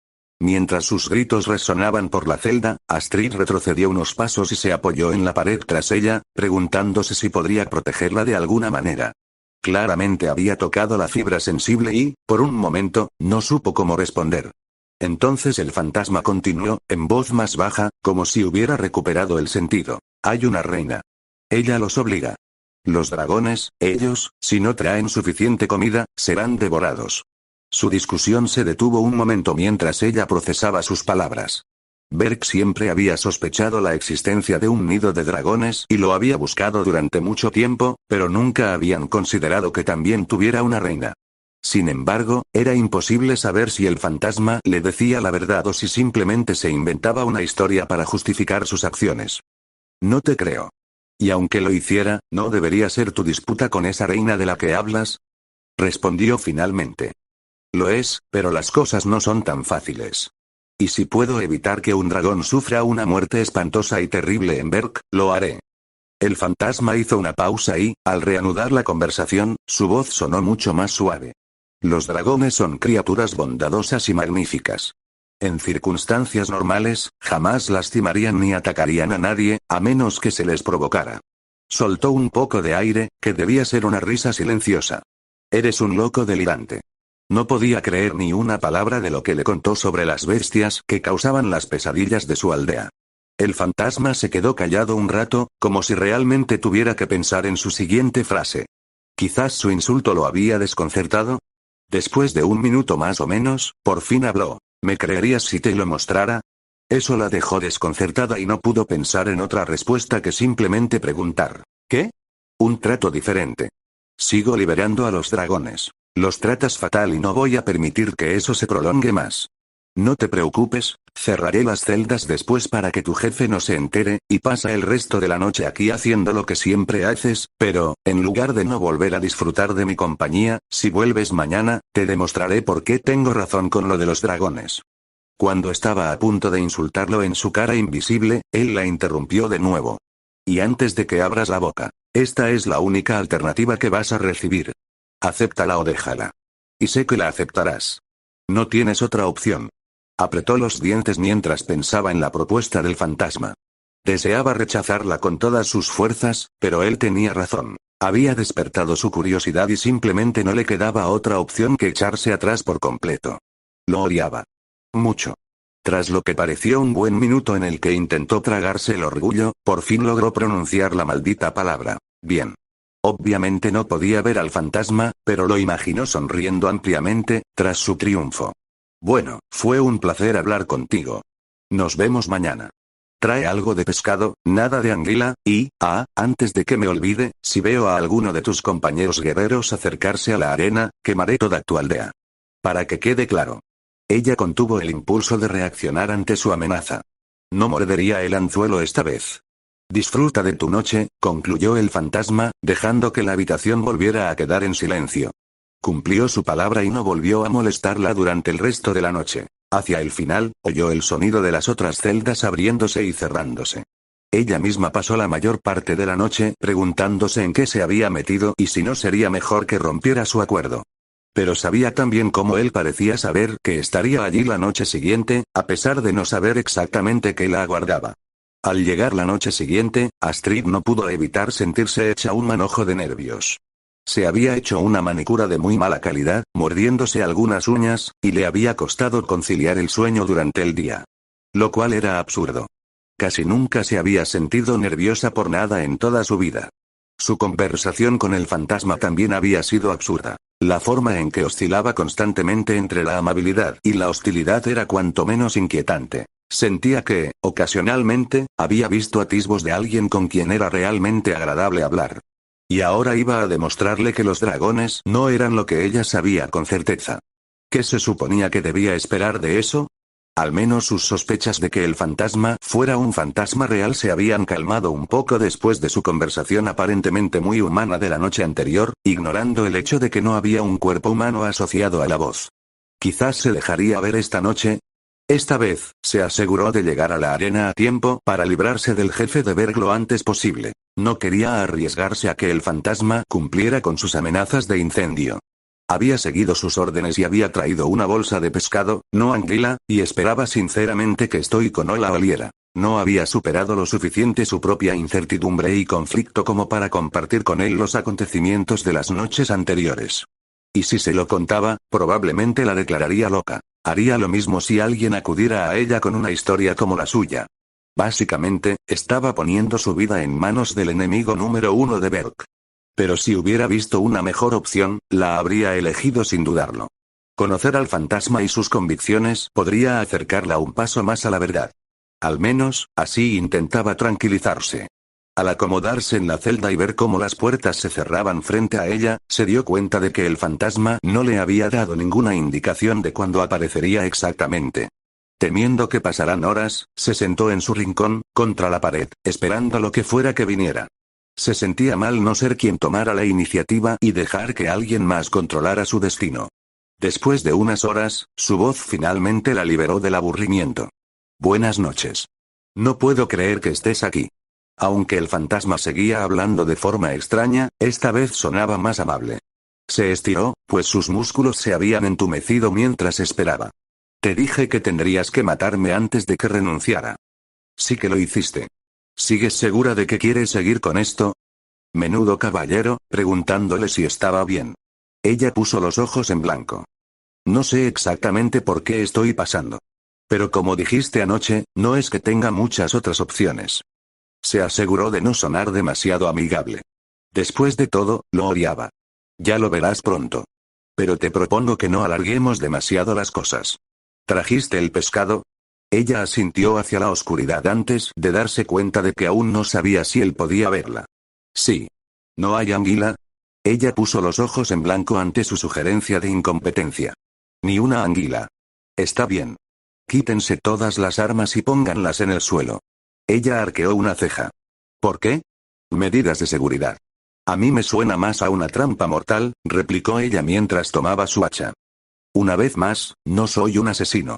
Mientras sus gritos resonaban por la celda, Astrid retrocedió unos pasos y se apoyó en la pared tras ella, preguntándose si podría protegerla de alguna manera. Claramente había tocado la fibra sensible y, por un momento, no supo cómo responder. Entonces el fantasma continuó, en voz más baja, como si hubiera recuperado el sentido. Hay una reina. Ella los obliga. Los dragones, ellos, si no traen suficiente comida, serán devorados. Su discusión se detuvo un momento mientras ella procesaba sus palabras. Berk siempre había sospechado la existencia de un nido de dragones y lo había buscado durante mucho tiempo, pero nunca habían considerado que también tuviera una reina. Sin embargo, era imposible saber si el fantasma le decía la verdad o si simplemente se inventaba una historia para justificar sus acciones. No te creo. Y aunque lo hiciera, ¿no debería ser tu disputa con esa reina de la que hablas? Respondió finalmente. Lo es, pero las cosas no son tan fáciles. Y si puedo evitar que un dragón sufra una muerte espantosa y terrible en Berk, lo haré. El fantasma hizo una pausa y, al reanudar la conversación, su voz sonó mucho más suave. Los dragones son criaturas bondadosas y magníficas. En circunstancias normales, jamás lastimarían ni atacarían a nadie, a menos que se les provocara. Soltó un poco de aire, que debía ser una risa silenciosa. Eres un loco delirante. No podía creer ni una palabra de lo que le contó sobre las bestias que causaban las pesadillas de su aldea. El fantasma se quedó callado un rato, como si realmente tuviera que pensar en su siguiente frase. Quizás su insulto lo había desconcertado. Después de un minuto más o menos, por fin habló. ¿Me creerías si te lo mostrara? Eso la dejó desconcertada y no pudo pensar en otra respuesta que simplemente preguntar. ¿Qué? Un trato diferente. Sigo liberando a los dragones. Los tratas fatal y no voy a permitir que eso se prolongue más. No te preocupes, cerraré las celdas después para que tu jefe no se entere, y pasa el resto de la noche aquí haciendo lo que siempre haces, pero, en lugar de no volver a disfrutar de mi compañía, si vuelves mañana, te demostraré por qué tengo razón con lo de los dragones. Cuando estaba a punto de insultarlo en su cara invisible, él la interrumpió de nuevo. Y antes de que abras la boca, esta es la única alternativa que vas a recibir. Acéptala o déjala. Y sé que la aceptarás. No tienes otra opción. Apretó los dientes mientras pensaba en la propuesta del fantasma. Deseaba rechazarla con todas sus fuerzas, pero él tenía razón. Había despertado su curiosidad y simplemente no le quedaba otra opción que echarse atrás por completo. Lo odiaba. Mucho. Tras lo que pareció un buen minuto en el que intentó tragarse el orgullo, por fin logró pronunciar la maldita palabra. Bien. Obviamente no podía ver al fantasma, pero lo imaginó sonriendo ampliamente, tras su triunfo. Bueno, fue un placer hablar contigo. Nos vemos mañana. Trae algo de pescado, nada de anguila, y, antes de que me olvide, si veo a alguno de tus compañeros guerreros acercarse a la arena, quemaré toda tu aldea. Para que quede claro. Ella contuvo el impulso de reaccionar ante su amenaza. No mordería el anzuelo esta vez. Disfruta de tu noche, concluyó el fantasma, dejando que la habitación volviera a quedar en silencio. Cumplió su palabra y no volvió a molestarla durante el resto de la noche. Hacia el final, oyó el sonido de las otras celdas abriéndose y cerrándose. Ella misma pasó la mayor parte de la noche preguntándose en qué se había metido y si no sería mejor que rompiera su acuerdo. Pero sabía también cómo él parecía saber que estaría allí la noche siguiente, a pesar de no saber exactamente qué la aguardaba. Al llegar la noche siguiente, Astrid no pudo evitar sentirse hecha un manojo de nervios. Se había hecho una manicura de muy mala calidad, mordiéndose algunas uñas, y le había costado conciliar el sueño durante el día. Lo cual era absurdo. Casi nunca se había sentido nerviosa por nada en toda su vida. Su conversación con el fantasma también había sido absurda. La forma en que oscilaba constantemente entre la amabilidad y la hostilidad era cuanto menos inquietante. Sentía que, ocasionalmente, había visto atisbos de alguien con quien era realmente agradable hablar. Y ahora iba a demostrarle que los dragones no eran lo que ella sabía con certeza. ¿Qué se suponía que debía esperar de eso? Al menos sus sospechas de que el fantasma fuera un fantasma real se habían calmado un poco después de su conversación aparentemente muy humana de la noche anterior, ignorando el hecho de que no había un cuerpo humano asociado a la voz. Quizás se dejaría ver esta noche. Esta vez, se aseguró de llegar a la arena a tiempo para librarse del jefe de Berg lo antes posible. No quería arriesgarse a que el fantasma cumpliera con sus amenazas de incendio. Había seguido sus órdenes y había traído una bolsa de pescado, no anguila, y esperaba sinceramente que Stoico no la oliera. No había superado lo suficiente su propia incertidumbre y conflicto como para compartir con él los acontecimientos de las noches anteriores. Y si se lo contaba, probablemente la declararía loca. Haría lo mismo si alguien acudiera a ella con una historia como la suya. Básicamente, estaba poniendo su vida en manos del enemigo número uno de Berg. Pero si hubiera visto una mejor opción, la habría elegido sin dudarlo. Conocer al fantasma y sus convicciones podría acercarla un paso más a la verdad. Al menos, así intentaba tranquilizarse. Al acomodarse en la celda y ver cómo las puertas se cerraban frente a ella, se dio cuenta de que el fantasma no le había dado ninguna indicación de cuándo aparecería exactamente. Temiendo que pasaran horas, se sentó en su rincón, contra la pared, esperando lo que fuera que viniera. Se sentía mal no ser quien tomara la iniciativa y dejar que alguien más controlara su destino. Después de unas horas, su voz finalmente la liberó del aburrimiento. Buenas noches. No puedo creer que estés aquí. Aunque el fantasma seguía hablando de forma extraña, esta vez sonaba más amable. Se estiró, pues sus músculos se habían entumecido mientras esperaba. Te dije que tendrías que matarme antes de que renunciara. Sí que lo hiciste. ¿Sigues segura de que quieres seguir con esto? Menudo caballero, preguntándole si estaba bien. Ella puso los ojos en blanco. No sé exactamente por qué estoy pasando. Pero como dijiste anoche, no es que tenga muchas otras opciones. Se aseguró de no sonar demasiado amigable. Después de todo, lo odiaba. Ya lo verás pronto. Pero te propongo que no alarguemos demasiado las cosas. ¿Trajiste el pescado? Ella asintió hacia la oscuridad antes de darse cuenta de que aún no sabía si él podía verla. Sí. ¿No hay anguila? Ella puso los ojos en blanco ante su sugerencia de incompetencia. Ni una anguila. Está bien. Quítense todas las armas y pónganlas en el suelo. Ella arqueó una ceja. ¿Por qué? Medidas de seguridad. A mí me suena más a una trampa mortal, replicó ella mientras tomaba su hacha. Una vez más, no soy un asesino.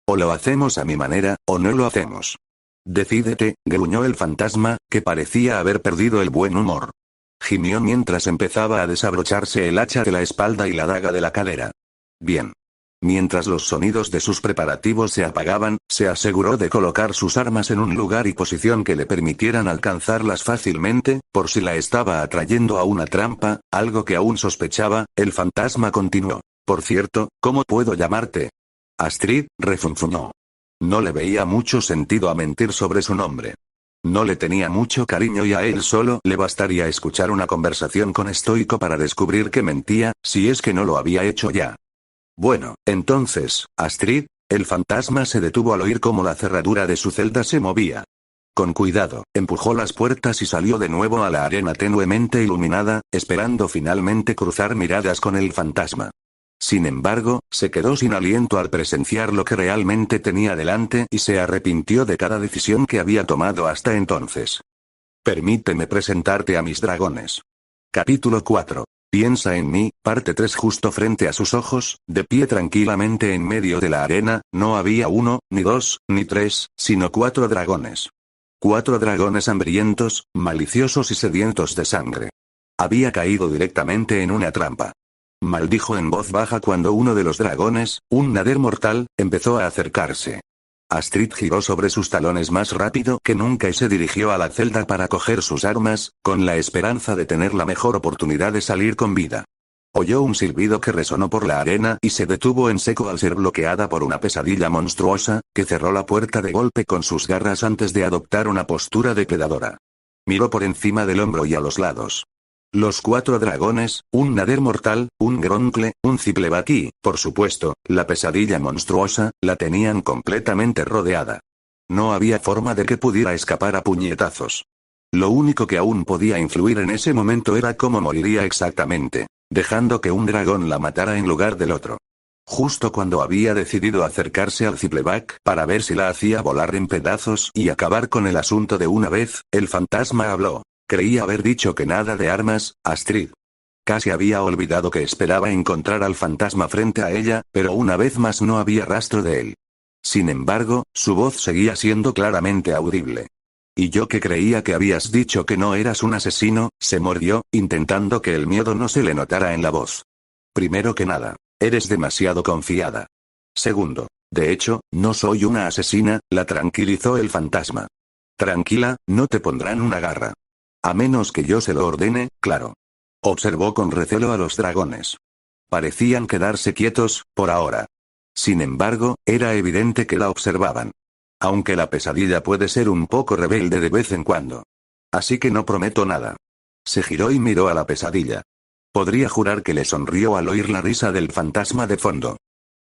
O lo hacemos a mi manera, o no lo hacemos. Decídete, gruñó el fantasma, que parecía haber perdido el buen humor. Gimió mientras empezaba a desabrocharse el hacha de la espalda y la daga de la cadera. Bien. Mientras los sonidos de sus preparativos se apagaban, se aseguró de colocar sus armas en un lugar y posición que le permitieran alcanzarlas fácilmente, por si la estaba atrayendo a una trampa, algo que aún sospechaba. El fantasma continuó. Por cierto, ¿cómo puedo llamarte? Astrid, refunfuñó. No le veía mucho sentido a mentir sobre su nombre. No le tenía mucho cariño y a él solo le bastaría escuchar una conversación con Stoico para descubrir que mentía, si es que no lo había hecho ya. Bueno, entonces, Astrid, el fantasma se detuvo al oír cómo la cerradura de su celda se movía. Con cuidado, empujó las puertas y salió de nuevo a la arena tenuemente iluminada, esperando finalmente cruzar miradas con el fantasma. Sin embargo, se quedó sin aliento al presenciar lo que realmente tenía delante y se arrepintió de cada decisión que había tomado hasta entonces. Permíteme presentarte a mis dragones. Capítulo 4. Piensa en mí, parte 3. Justo frente a sus ojos, de pie tranquilamente en medio de la arena, no había uno, ni dos, ni tres, sino 4 dragones. 4 dragones hambrientos, maliciosos y sedientos de sangre. Había caído directamente en una trampa. Maldijo en voz baja cuando uno de los dragones, un nader mortal, empezó a acercarse. Astrid giró sobre sus talones más rápido que nunca y se dirigió a la celda para coger sus armas, con la esperanza de tener la mejor oportunidad de salir con vida. Oyó un silbido que resonó por la arena y se detuvo en seco al ser bloqueada por una pesadilla monstruosa, que cerró la puerta de golpe con sus garras antes de adoptar una postura depredadora. Miró por encima del hombro y a los lados. Los 4 dragones, un Nader mortal, un Gronkle, un Ziplebak y, por supuesto, la pesadilla monstruosa, la tenían completamente rodeada. No había forma de que pudiera escapar a puñetazos. Lo único que aún podía influir en ese momento era cómo moriría exactamente, dejando que un dragón la matara en lugar del otro. Justo cuando había decidido acercarse al Ziplebak para ver si la hacía volar en pedazos y acabar con el asunto de una vez, el fantasma habló. Creía haber dicho que nada de armas, Astrid. Casi había olvidado que esperaba encontrar al fantasma frente a ella, pero una vez más no había rastro de él. Sin embargo, su voz seguía siendo claramente audible. Y yo que creía que habías dicho que no eras un asesino, se mordió, intentando que el miedo no se le notara en la voz. Primero que nada, eres demasiado confiada. Segundo, de hecho, no soy una asesina, la tranquilizó el fantasma. Tranquila, no te pondrán una garra. A menos que yo se lo ordene, claro. Observó con recelo a los dragones. Parecían quedarse quietos, por ahora. Sin embargo, era evidente que la observaban. Aunque la pesadilla puede ser un poco rebelde de vez en cuando. Así que no prometo nada. Se giró y miró a la pesadilla. Podría jurar que le sonrió al oír la risa del fantasma de fondo.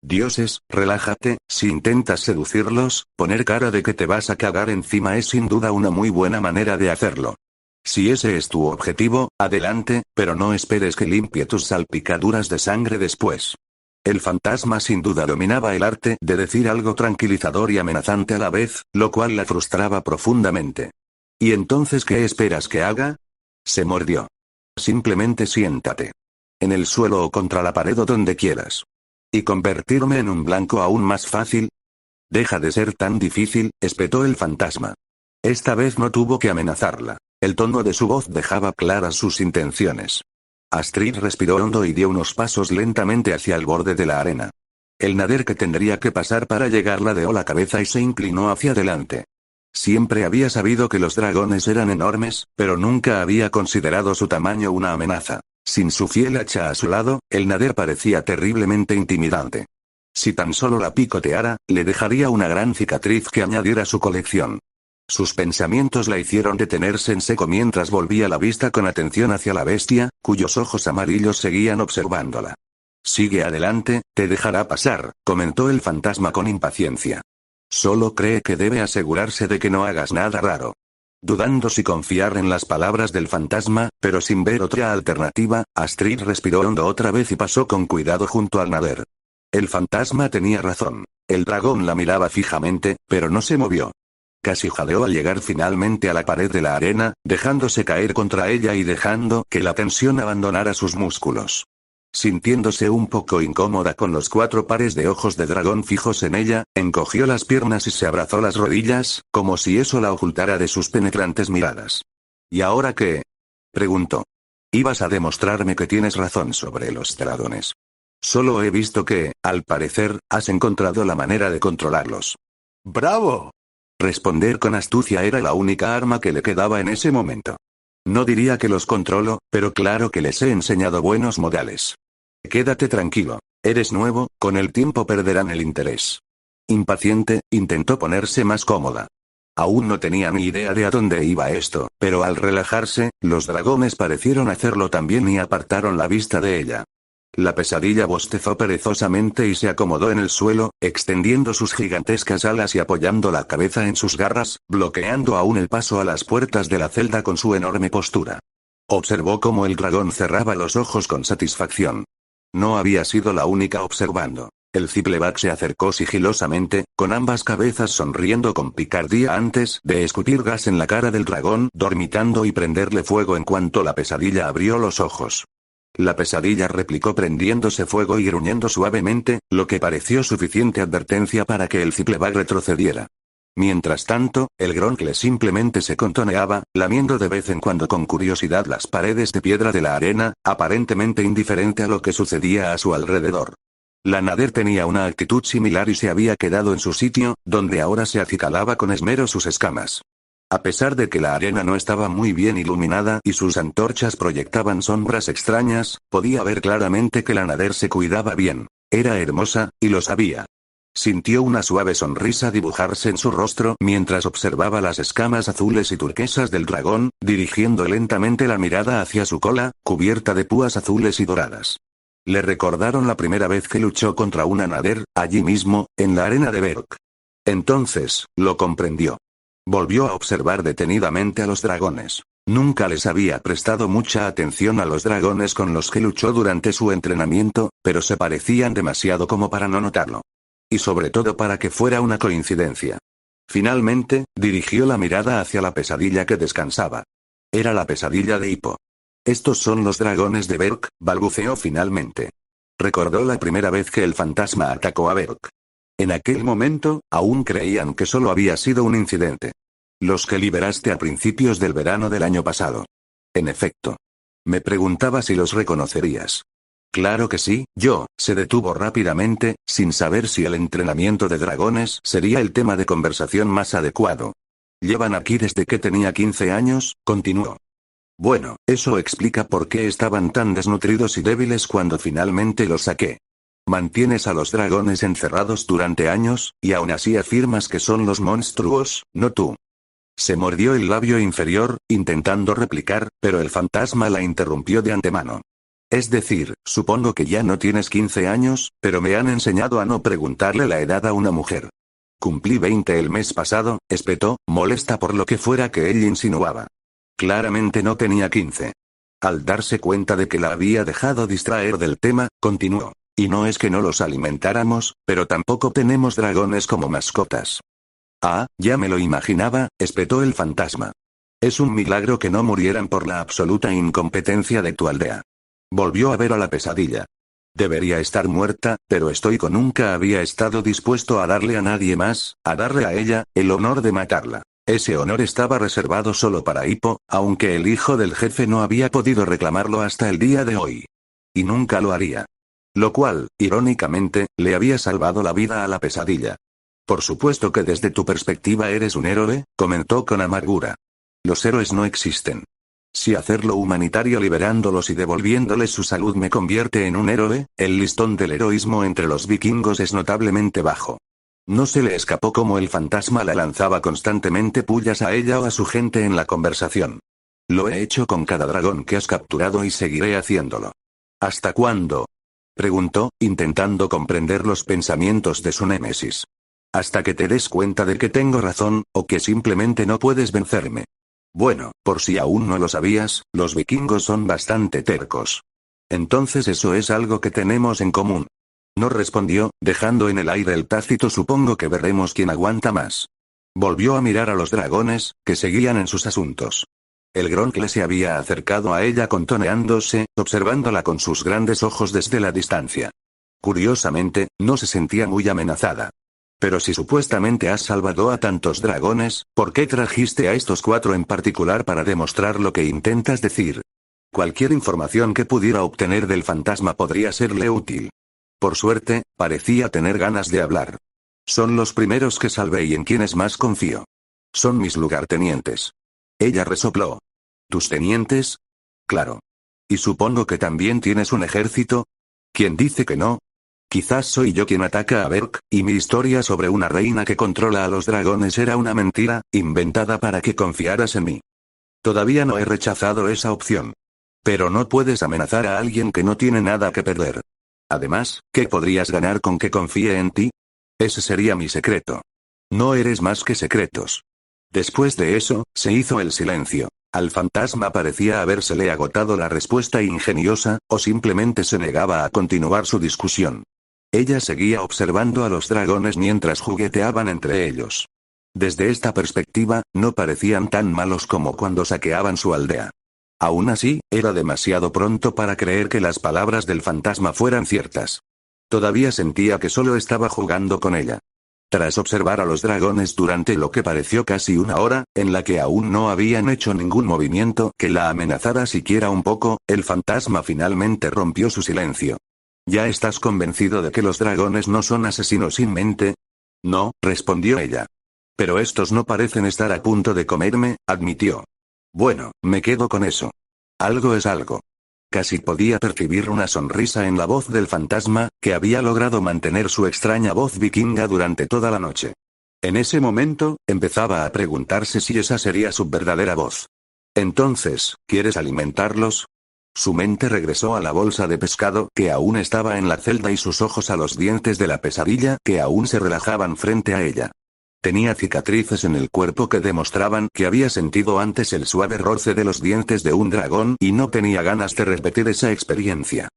Dioses, relájate, si intentas seducirlos, poner cara de que te vas a cagar encima es sin duda una muy buena manera de hacerlo. Si ese es tu objetivo, adelante, pero no esperes que limpie tus salpicaduras de sangre después. El fantasma sin duda dominaba el arte de decir algo tranquilizador y amenazante a la vez, lo cual la frustraba profundamente. ¿Y entonces qué esperas que haga? Se mordió. Simplemente siéntate. En el suelo o contra la pared o donde quieras. ¿Y convertirme en un blanco aún más fácil? Deja de ser tan difícil, espetó el fantasma. Esta vez no tuvo que amenazarla. El tono de su voz dejaba claras sus intenciones. Astrid respiró hondo y dio unos pasos lentamente hacia el borde de la arena. El Nader que tendría que pasar para llegar ladeó la cabeza y se inclinó hacia adelante. Siempre había sabido que los dragones eran enormes, pero nunca había considerado su tamaño una amenaza. Sin su fiel hacha a su lado, el Nader parecía terriblemente intimidante. Si tan solo la picoteara, le dejaría una gran cicatriz que añadiera a su colección. Sus pensamientos la hicieron detenerse en seco mientras volvía la vista con atención hacia la bestia, cuyos ojos amarillos seguían observándola. Sigue adelante, te dejará pasar, comentó el fantasma con impaciencia. Solo cree que debe asegurarse de que no hagas nada raro. Dudando si confiar en las palabras del fantasma, pero sin ver otra alternativa, Astrid respiró hondo otra vez y pasó con cuidado junto al Nader. El fantasma tenía razón. El dragón la miraba fijamente, pero no se movió. Casi jadeó al llegar finalmente a la pared de la arena, dejándose caer contra ella y dejando que la tensión abandonara sus músculos. Sintiéndose un poco incómoda con los 4 pares de ojos de dragón fijos en ella, encogió las piernas y se abrazó las rodillas, como si eso la ocultara de sus penetrantes miradas. ¿Y ahora qué? Preguntó. Ibas a demostrarme que tienes razón sobre los dragones. Solo he visto que, al parecer, has encontrado la manera de controlarlos. ¡Bravo! Responder con astucia era la única arma que le quedaba en ese momento. No diría que los controlo, pero claro que les he enseñado buenos modales. Quédate tranquilo. Eres nuevo, con el tiempo perderán el interés. Impaciente, intentó ponerse más cómoda. Aún no tenía ni idea de a dónde iba esto, pero al relajarse, los dragones parecieron hacerlo también y apartaron la vista de ella. La pesadilla bostezó perezosamente y se acomodó en el suelo, extendiendo sus gigantescas alas y apoyando la cabeza en sus garras, bloqueando aún el paso a las puertas de la celda con su enorme postura. Observó cómo el dragón cerraba los ojos con satisfacción. No había sido la única observando. El Ziplebak se acercó sigilosamente, con ambas cabezas sonriendo con picardía antes de escupir gas en la cara del dragón, dormitando y prenderle fuego en cuanto la pesadilla abrió los ojos. La pesadilla replicó prendiéndose fuego y gruñendo suavemente, lo que pareció suficiente advertencia para que el Ziplebak retrocediera. Mientras tanto, el Gronkle simplemente se contoneaba, lamiendo de vez en cuando con curiosidad las paredes de piedra de la arena, aparentemente indiferente a lo que sucedía a su alrededor. La Nader tenía una actitud similar y se había quedado en su sitio, donde ahora se acicalaba con esmero sus escamas. A pesar de que la arena no estaba muy bien iluminada y sus antorchas proyectaban sombras extrañas, podía ver claramente que la Nader se cuidaba bien. Era hermosa, y lo sabía. Sintió una suave sonrisa dibujarse en su rostro mientras observaba las escamas azules y turquesas del dragón, dirigiendo lentamente la mirada hacia su cola, cubierta de púas azules y doradas. Le recordaron la primera vez que luchó contra una Nader, allí mismo, en la arena de Berk. Entonces, lo comprendió. Volvió a observar detenidamente a los dragones. Nunca les había prestado mucha atención a los dragones con los que luchó durante su entrenamiento, pero se parecían demasiado como para no notarlo. Y sobre todo para que fuera una coincidencia. Finalmente, dirigió la mirada hacia la pesadilla que descansaba. Era la pesadilla de Hippo. Estos son los dragones de Berk, balbuceó finalmente. Recordó la primera vez que el fantasma atacó a Berk. En aquel momento, aún creían que solo había sido un incidente. Los que liberaste a principios del verano del año pasado. En efecto. Me preguntaba si los reconocerías. Claro que sí, se detuvo rápidamente, sin saber si el entrenamiento de dragones sería el tema de conversación más adecuado. Llevan aquí desde que tenía 15 años, continuó. Bueno, eso explica por qué estaban tan desnutridos y débiles cuando finalmente los saqué. Mantienes a los dragones encerrados durante años, y aún así afirmas que son los monstruos, no tú. Se mordió el labio inferior, intentando replicar, pero el fantasma la interrumpió de antemano. Es decir, supongo que ya no tienes 15 años, pero me han enseñado a no preguntarle la edad a una mujer. Cumplí 20 el mes pasado, espetó, molesta por lo que fuera que él insinuaba. Claramente no tenía 15. Al darse cuenta de que la había dejado distraer del tema, continuó. Y no es que no los alimentáramos, pero tampoco tenemos dragones como mascotas. Ah, ya me lo imaginaba, espetó el fantasma. Es un milagro que no murieran por la absoluta incompetencia de tu aldea. Volvió a ver a la pesadilla. Debería estar muerta, pero estoico nunca había estado dispuesto a darle a nadie más, a darle a ella, el honor de matarla. Ese honor estaba reservado solo para Hippo, aunque el hijo del jefe no había podido reclamarlo hasta el día de hoy. Y nunca lo haría. Lo cual, irónicamente, le había salvado la vida a la pesadilla. Por supuesto que desde tu perspectiva eres un héroe, comentó con amargura. Los héroes no existen. Si hacerlo humanitario liberándolos y devolviéndoles su salud me convierte en un héroe, el listón del heroísmo entre los vikingos es notablemente bajo. No se le escapó cómo el fantasma la lanzaba constantemente pullas a ella o a su gente en la conversación. Lo he hecho con cada dragón que has capturado y seguiré haciéndolo. ¿Hasta cuándo? Preguntó, intentando comprender los pensamientos de su némesis. Hasta que te des cuenta de que tengo razón, o que simplemente no puedes vencerme. Bueno, por si aún no lo sabías, los vikingos son bastante tercos. Entonces eso es algo que tenemos en común. No respondió, dejando en el aire el tácito supongo que veremos quién aguanta más. Volvió a mirar a los dragones, que seguían en sus asuntos. El Gronkle se había acercado a ella contoneándose, observándola con sus grandes ojos desde la distancia. Curiosamente, no se sentía muy amenazada. Pero si supuestamente has salvado a tantos dragones, ¿por qué trajiste a estos 4 en particular para demostrar lo que intentas decir? Cualquier información que pudiera obtener del fantasma podría serle útil. Por suerte, parecía tener ganas de hablar. Son los primeros que salvé y en quienes más confío. Son mis lugartenientes. Ella resopló. ¿Tus tenientes? Claro. ¿Y supongo que también tienes un ejército? ¿Quién dice que no? Quizás soy yo quien ataca a Berk, y mi historia sobre una reina que controla a los dragones era una mentira, inventada para que confiaras en mí. Todavía no he rechazado esa opción. Pero no puedes amenazar a alguien que no tiene nada que perder. Además, ¿qué podrías ganar con que confíe en ti? Ese sería mi secreto. No eres más que secretos. Después de eso, se hizo el silencio. Al fantasma parecía habérsele agotado la respuesta ingeniosa, o simplemente se negaba a continuar su discusión. Ella seguía observando a los dragones mientras jugueteaban entre ellos. Desde esta perspectiva, no parecían tan malos como cuando saqueaban su aldea. Aún así, era demasiado pronto para creer que las palabras del fantasma fueran ciertas. Todavía sentía que solo estaba jugando con ella. Tras observar a los dragones durante lo que pareció casi una hora, en la que aún no habían hecho ningún movimiento que la amenazara siquiera un poco, el fantasma finalmente rompió su silencio. ¿Ya estás convencido de que los dragones no son asesinos sin mente? No, respondió ella. Pero estos no parecen estar a punto de comerme, admitió. Bueno, me quedo con eso. Algo es algo. Casi podía percibir una sonrisa en la voz del fantasma, que había logrado mantener su extraña voz vikinga durante toda la noche. En ese momento, empezaba a preguntarse si esa sería su verdadera voz. Entonces, ¿quieres alimentarlos? Su mente regresó a la bolsa de pescado que aún estaba en la celda y sus ojos a los dientes de la pesadilla que aún se relajaban frente a ella. Tenía cicatrices en el cuerpo que demostraban que había sentido antes el suave roce de los dientes de un dragón y no tenía ganas de repetir esa experiencia.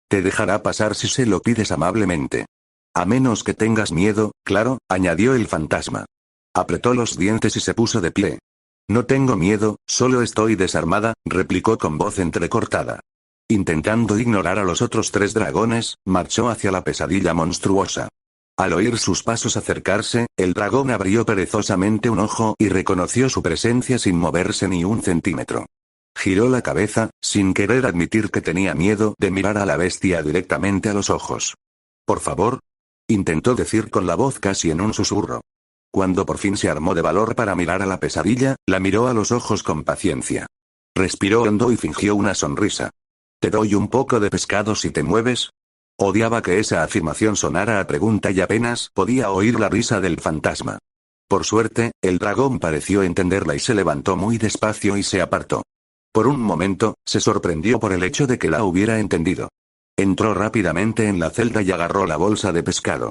Te dejará pasar si se lo pides amablemente. A menos que tengas miedo, claro, añadió el fantasma. Apretó los dientes y se puso de pie. No tengo miedo, solo estoy desarmada, replicó con voz entrecortada. Intentando ignorar a los otros 3 dragones, marchó hacia la pesadilla monstruosa. Al oír sus pasos acercarse, el dragón abrió perezosamente un ojo y reconoció su presencia sin moverse ni un centímetro. Giró la cabeza, sin querer admitir que tenía miedo de mirar a la bestia directamente a los ojos. Por favor, intentó decir con la voz casi en un susurro. Cuando por fin se armó de valor para mirar a la pesadilla, la miró a los ojos con paciencia. Respiró hondo y fingió una sonrisa. ¿Te doy un poco de pescado si te mueves? Odiaba que esa afirmación sonara a pregunta y apenas podía oír la risa del fantasma. Por suerte, el dragón pareció entenderla y se levantó muy despacio y se apartó. Por un momento, se sorprendió por el hecho de que la hubiera entendido. Entró rápidamente en la celda y agarró la bolsa de pescado.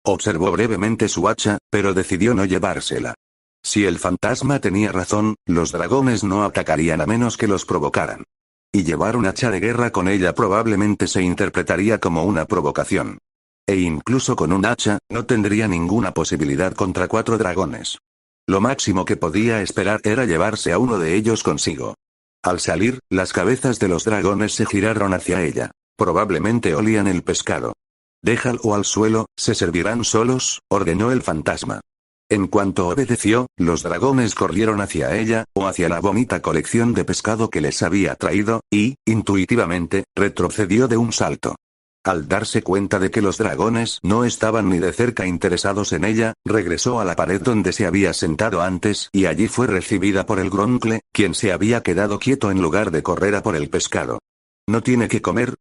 Observó brevemente su hacha, pero decidió no llevársela. Si el fantasma tenía razón, los dragones no atacarían a menos que los provocaran. Y llevar un hacha de guerra con ella probablemente se interpretaría como una provocación. E incluso con un hacha, no tendría ninguna posibilidad contra 4 dragones. Lo máximo que podía esperar era llevarse a uno de ellos consigo. Al salir, las cabezas de los dragones se giraron hacia ella. Probablemente olían el pescado. Déjalo al suelo, se servirán solos, ordenó el fantasma. En cuanto obedeció, los dragones corrieron hacia ella, o hacia la bonita colección de pescado que les había traído, y, intuitivamente, retrocedió de un salto. Al darse cuenta de que los dragones no estaban ni de cerca interesados en ella, regresó a la pared donde se había sentado antes y allí fue recibida por el Gronkle, quien se había quedado quieto en lugar de correr a por el pescado. ¿No tiene que comer?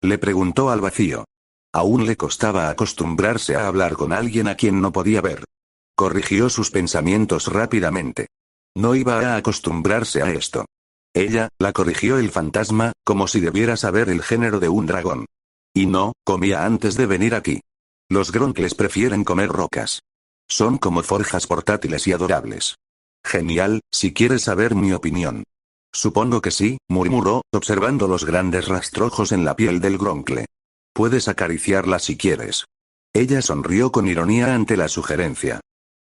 Le preguntó al vacío. Aún le costaba acostumbrarse a hablar con alguien a quien no podía ver. Corrigió sus pensamientos rápidamente. No iba a acostumbrarse a esto. Ella, la corrigió el fantasma, como si debiera saber el género de un dragón. Y no, comía antes de venir aquí. Los Gronkles prefieren comer rocas. Son como forjas portátiles y adorables. Genial, si quieres saber mi opinión. Supongo que sí, murmuró, observando los grandes rastrojos en la piel del Gronkle. Puedes acariciarla si quieres. Ella sonrió con ironía ante la sugerencia.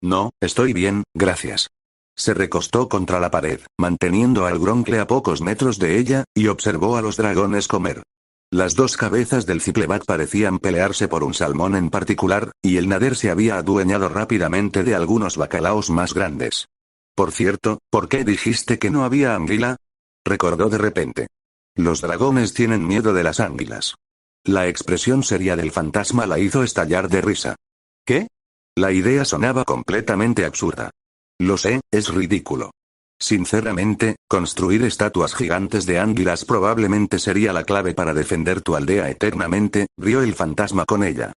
No, estoy bien, gracias. Se recostó contra la pared, manteniendo al Gronkle a pocos metros de ella, y observó a los dragones comer. Las 2 cabezas del ciplebat parecían pelearse por un salmón en particular, y el nader se había adueñado rápidamente de algunos bacalaos más grandes. Por cierto, ¿por qué dijiste que no había anguila? Recordó de repente. Los dragones tienen miedo de las anguilas. La expresión seria del fantasma la hizo estallar de risa. ¿Qué? La idea sonaba completamente absurda. Lo sé, es ridículo. Sinceramente, construir estatuas gigantes de anguilas probablemente sería la clave para defender tu aldea eternamente, rió el fantasma con ella.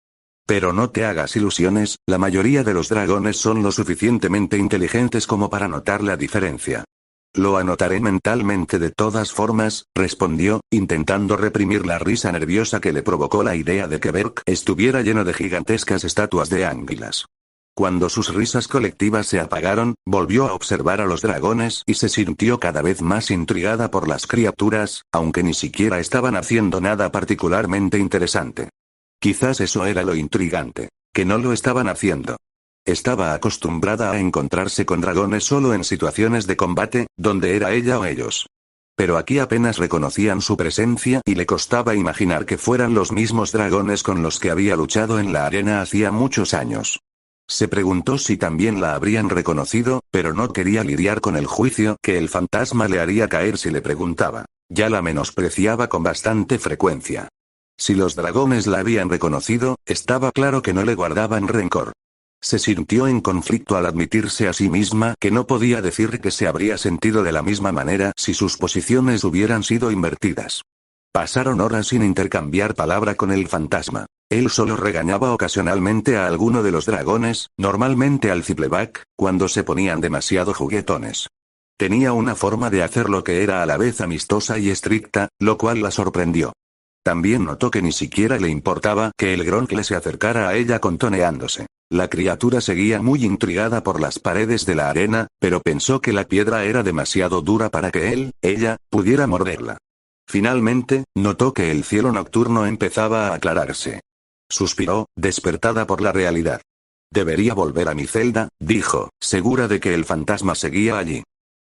Pero no te hagas ilusiones, la mayoría de los dragones son lo suficientemente inteligentes como para notar la diferencia. Lo anotaré mentalmente de todas formas, respondió, intentando reprimir la risa nerviosa que le provocó la idea de que Berk estuviera lleno de gigantescas estatuas de anguilas. Cuando sus risas colectivas se apagaron, volvió a observar a los dragones y se sintió cada vez más intrigada por las criaturas, aunque ni siquiera estaban haciendo nada particularmente interesante. Quizás eso era lo intrigante, que no lo estaban haciendo. Estaba acostumbrada a encontrarse con dragones solo en situaciones de combate, donde era ella o ellos. Pero aquí apenas reconocían su presencia y le costaba imaginar que fueran los mismos dragones con los que había luchado en la arena hacía muchos años. Se preguntó si también la habrían reconocido, pero no quería lidiar con el juicio que el fantasma le haría caer si le preguntaba. Ya la menospreciaba con bastante frecuencia. Si los dragones la habían reconocido, estaba claro que no le guardaban rencor. Se sintió en conflicto al admitirse a sí misma que no podía decir que se habría sentido de la misma manera si sus posiciones hubieran sido invertidas. Pasaron horas sin intercambiar palabra con el fantasma. Él solo regañaba ocasionalmente a alguno de los dragones, normalmente al Cipleback, cuando se ponían demasiado juguetones. Tenía una forma de hacerlo que era a la vez amistosa y estricta, lo cual la sorprendió. También notó que ni siquiera le importaba que el Gronkle se acercara a ella contoneándose. La criatura seguía muy intrigada por las paredes de la arena, pero pensó que la piedra era demasiado dura para que ella, pudiera morderla. Finalmente, notó que el cielo nocturno empezaba a aclararse. Suspiró, despertada por la realidad. Debería volver a mi celda, dijo, segura de que el fantasma seguía allí.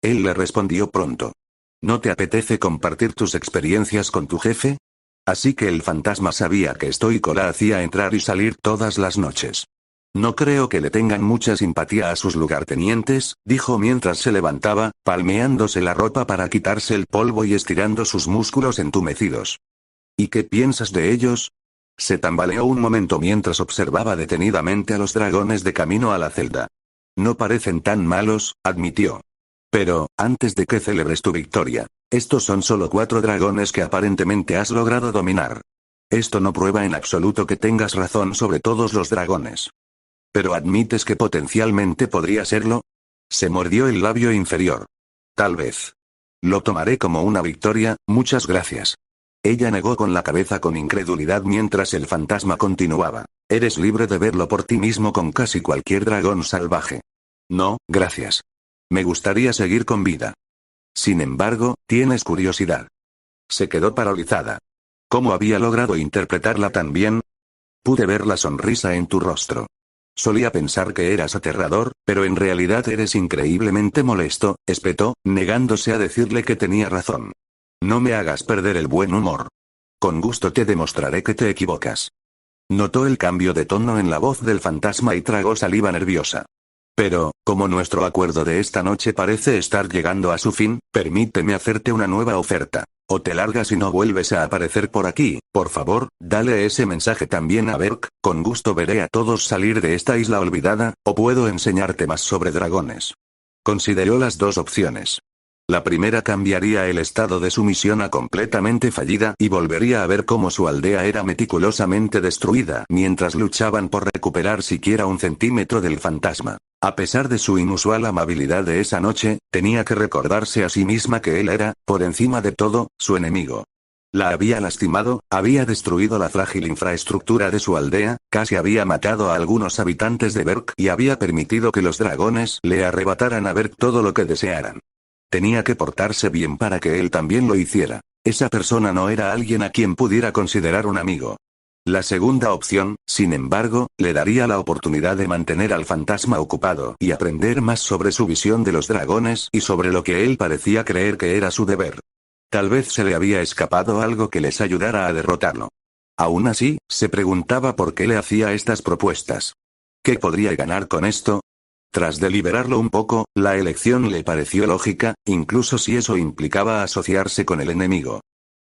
Él le respondió pronto. ¿No te apetece compartir tus experiencias con tu jefe? Así que el fantasma sabía que Stoico la hacía entrar y salir todas las noches. No creo que le tengan mucha simpatía a sus lugartenientes, dijo mientras se levantaba, palmeándose la ropa para quitarse el polvo y estirando sus músculos entumecidos. ¿Y qué piensas de ellos? Se tambaleó un momento mientras observaba detenidamente a los dragones de camino a la celda. No parecen tan malos, admitió. Pero, antes de que celebres tu victoria, estos son solo 4 dragones que aparentemente has logrado dominar. Esto no prueba en absoluto que tengas razón sobre todos los dragones. ¿Pero admites que potencialmente podría serlo? Se mordió el labio inferior. Tal vez. Lo tomaré como una victoria, muchas gracias. Ella negó con la cabeza con incredulidad mientras el fantasma continuaba. Eres libre de verlo por ti mismo con casi cualquier dragón salvaje. No, gracias. Me gustaría seguir con vida. Sin embargo, tienes curiosidad. Se quedó paralizada. ¿Cómo había logrado interpretarla tan bien? Pude ver la sonrisa en tu rostro. Solía pensar que eras aterrador, pero en realidad eres increíblemente molesto, espetó, negándose a decirle que tenía razón. No me hagas perder el buen humor. Con gusto te demostraré que te equivocas. Notó el cambio de tono en la voz del fantasma y tragó saliva nerviosa. Pero, como nuestro acuerdo de esta noche parece estar llegando a su fin, permíteme hacerte una nueva oferta. O te largas y no vuelves a aparecer por aquí, por favor, dale ese mensaje también a Berk, con gusto veré a todos salir de esta isla olvidada, o puedo enseñarte más sobre dragones. Consideró las dos opciones. La primera cambiaría el estado de su misión a completamente fallida y volvería a ver cómo su aldea era meticulosamente destruida mientras luchaban por recuperar siquiera un centímetro del fantasma. A pesar de su inusual amabilidad de esa noche, tenía que recordarse a sí misma que él era, por encima de todo, su enemigo. La había lastimado, había destruido la frágil infraestructura de su aldea, casi había matado a algunos habitantes de Berk y había permitido que los dragones le arrebataran a Berk todo lo que desearan. Tenía que portarse bien para que él también lo hiciera. Esa persona no era alguien a quien pudiera considerar un amigo. La segunda opción, sin embargo, le daría la oportunidad de mantener al fantasma ocupado y aprender más sobre su visión de los dragones y sobre lo que él parecía creer que era su deber. Tal vez se le había escapado algo que les ayudara a derrotarlo. Aún así, se preguntaba por qué le hacía estas propuestas. ¿Qué podría ganar con esto? Tras deliberarlo un poco, la elección le pareció lógica, incluso si eso implicaba asociarse con el enemigo.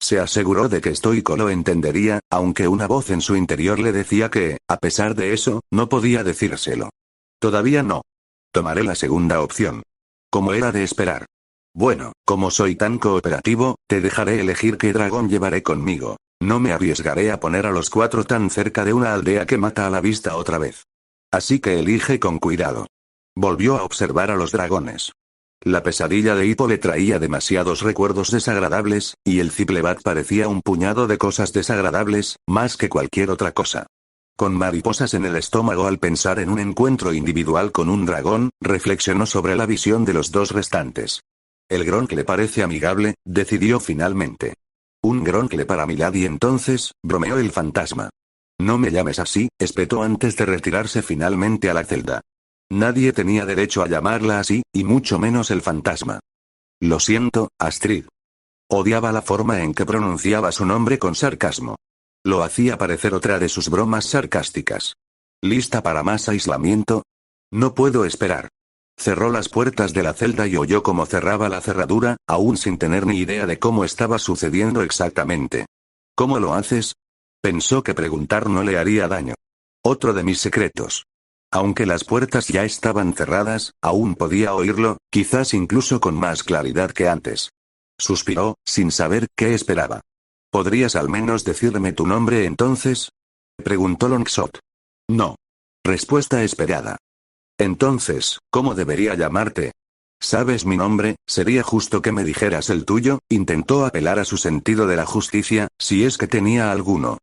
Se aseguró de que Stoico lo entendería, aunque una voz en su interior le decía que, a pesar de eso, no podía decírselo. Todavía no. Tomaré la segunda opción. Como era de esperar. Bueno, como soy tan cooperativo, te dejaré elegir qué dragón llevaré conmigo. No me arriesgaré a poner a los 4 tan cerca de una aldea que mata a la vista otra vez. Así que elige con cuidado. Volvió a observar a los dragones. La pesadilla de Hippo le traía demasiados recuerdos desagradables, y el Ciplebat parecía un puñado de cosas desagradables, más que cualquier otra cosa. Con mariposas en el estómago al pensar en un encuentro individual con un dragón, reflexionó sobre la visión de los 2 restantes. El Gronkle parece amigable, decidió finalmente. Un Gronkle para Milady entonces, bromeó el fantasma. No me llames así, espetó antes de retirarse finalmente a la celda. Nadie tenía derecho a llamarla así, y mucho menos el fantasma. Lo siento, Astrid. Odiaba la forma en que pronunciaba su nombre con sarcasmo. Lo hacía parecer otra de sus bromas sarcásticas. ¿Lista para más aislamiento? No puedo esperar. Cerró las puertas de la celda y oyó cómo cerraba la cerradura, aún sin tener ni idea de cómo estaba sucediendo exactamente. ¿Cómo lo haces? Pensó que preguntar no le haría daño. Otro de mis secretos. Aunque las puertas ya estaban cerradas, aún podía oírlo, quizás incluso con más claridad que antes. Suspiró, sin saber qué esperaba. ¿Podrías al menos decirme tu nombre entonces? Preguntó Longshot. No. Respuesta esperada. Entonces, ¿cómo debería llamarte? ¿Sabes mi nombre? Sería justo que me dijeras el tuyo. Intentó apelar a su sentido de la justicia, si es que tenía alguno.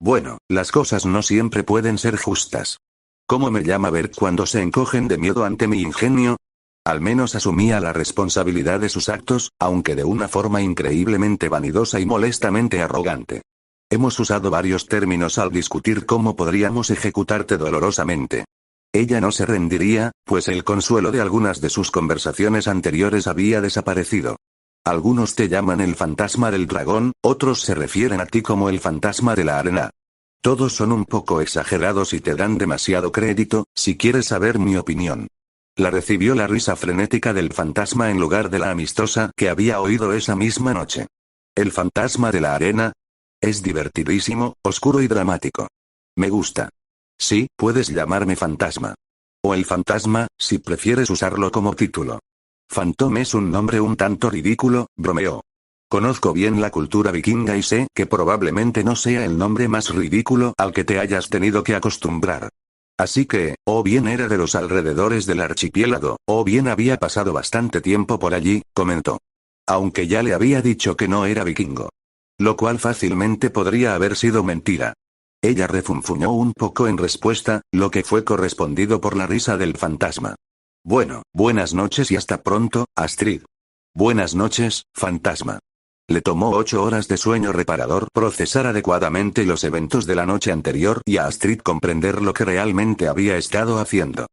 Bueno, las cosas no siempre pueden ser justas. ¿Cómo me llama Bert cuando se encogen de miedo ante mi ingenio? Al menos asumía la responsabilidad de sus actos, aunque de una forma increíblemente vanidosa y molestamente arrogante. Hemos usado varios términos al discutir cómo podríamos ejecutarte dolorosamente. Ella no se rendiría, pues el consuelo de algunas de sus conversaciones anteriores había desaparecido. Algunos te llaman el fantasma del dragón, otros se refieren a ti como el fantasma de la arena. Todos son un poco exagerados y te dan demasiado crédito, si quieres saber mi opinión. La recibió la risa frenética del fantasma en lugar de la amistosa que había oído esa misma noche. ¿El fantasma de la arena? Es divertidísimo, oscuro y dramático. Me gusta. Sí, puedes llamarme fantasma. O el fantasma, si prefieres usarlo como título. Phantom es un nombre un tanto ridículo, bromeó. Conozco bien la cultura vikinga y sé que probablemente no sea el nombre más ridículo al que te hayas tenido que acostumbrar. Así que, o bien era de los alrededores del archipiélago, o bien había pasado bastante tiempo por allí, comentó. Aunque ya le había dicho que no era vikingo. Lo cual fácilmente podría haber sido mentira. Ella refunfuñó un poco en respuesta, lo que fue correspondido por la risa del fantasma. Bueno, buenas noches y hasta pronto, Astrid. Buenas noches, fantasma. Le tomó 8 horas de sueño reparador procesar adecuadamente los eventos de la noche anterior y a Astrid comprender lo que realmente había estado haciendo.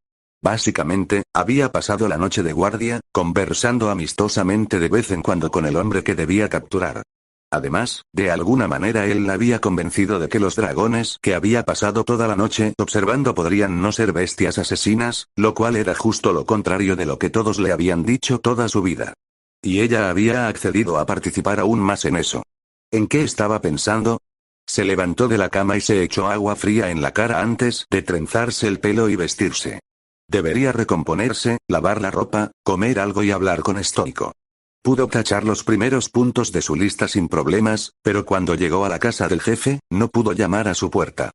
Básicamente, había pasado la noche de guardia, conversando amistosamente de vez en cuando con el hombre que debía capturar. Además, de alguna manera él la había convencido de que los dragones que había pasado toda la noche observando podrían no ser bestias asesinas, lo cual era justo lo contrario de lo que todos le habían dicho toda su vida. Y ella había accedido a participar aún más en eso. ¿En qué estaba pensando? Se levantó de la cama y se echó agua fría en la cara antes de trenzarse el pelo y vestirse. Debería recomponerse, lavar la ropa, comer algo y hablar con Stoico. Pudo tachar los primeros puntos de su lista sin problemas, pero cuando llegó a la casa del jefe, no pudo llamar a su puerta.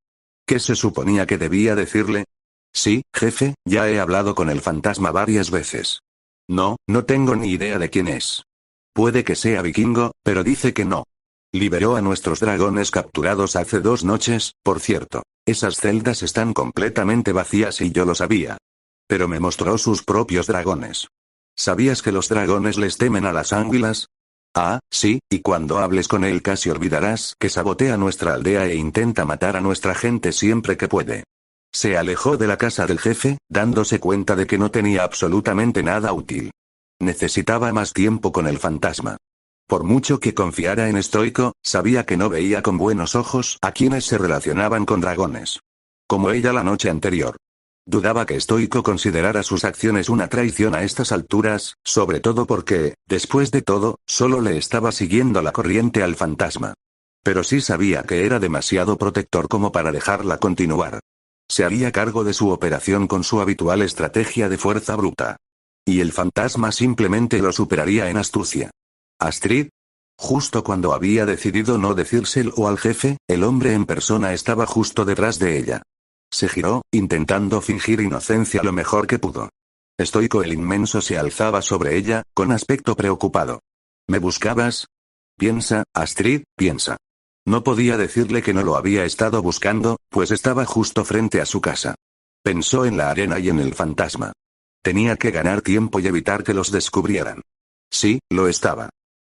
¿Qué se suponía que debía decirle? Sí, jefe, ya he hablado con el fantasma varias veces. No, no tengo ni idea de quién es. Puede que sea vikingo, pero dice que no. Liberó a nuestros dragones capturados hace 2 noches, por cierto. Esas celdas están completamente vacías y yo lo sabía. Pero me mostró sus propios dragones. ¿Sabías que los dragones les temen a las anguilas? Ah, sí, y cuando hables con él casi olvidarás que sabotea nuestra aldea e intenta matar a nuestra gente siempre que puede. Se alejó de la casa del jefe, dándose cuenta de que no tenía absolutamente nada útil. Necesitaba más tiempo con el fantasma. Por mucho que confiara en Stoico, sabía que no veía con buenos ojos a quienes se relacionaban con dragones. Como ella la noche anterior. Dudaba que Stoico considerara sus acciones una traición a estas alturas, sobre todo porque, después de todo, solo le estaba siguiendo la corriente al fantasma. Pero sí sabía que era demasiado protector como para dejarla continuar. Se haría cargo de su operación con su habitual estrategia de fuerza bruta. Y el fantasma simplemente lo superaría en astucia. ¿Astrid? Justo cuando había decidido no decírselo al jefe, el hombre en persona estaba justo detrás de ella. Se giró, intentando fingir inocencia lo mejor que pudo. Stoico el inmenso se alzaba sobre ella, con aspecto preocupado. ¿Me buscabas? Piensa, Astrid, piensa. No podía decirle que no lo había estado buscando, pues estaba justo frente a su casa. Pensó en la arena y en el fantasma. Tenía que ganar tiempo y evitar que los descubrieran. Sí, lo estaba.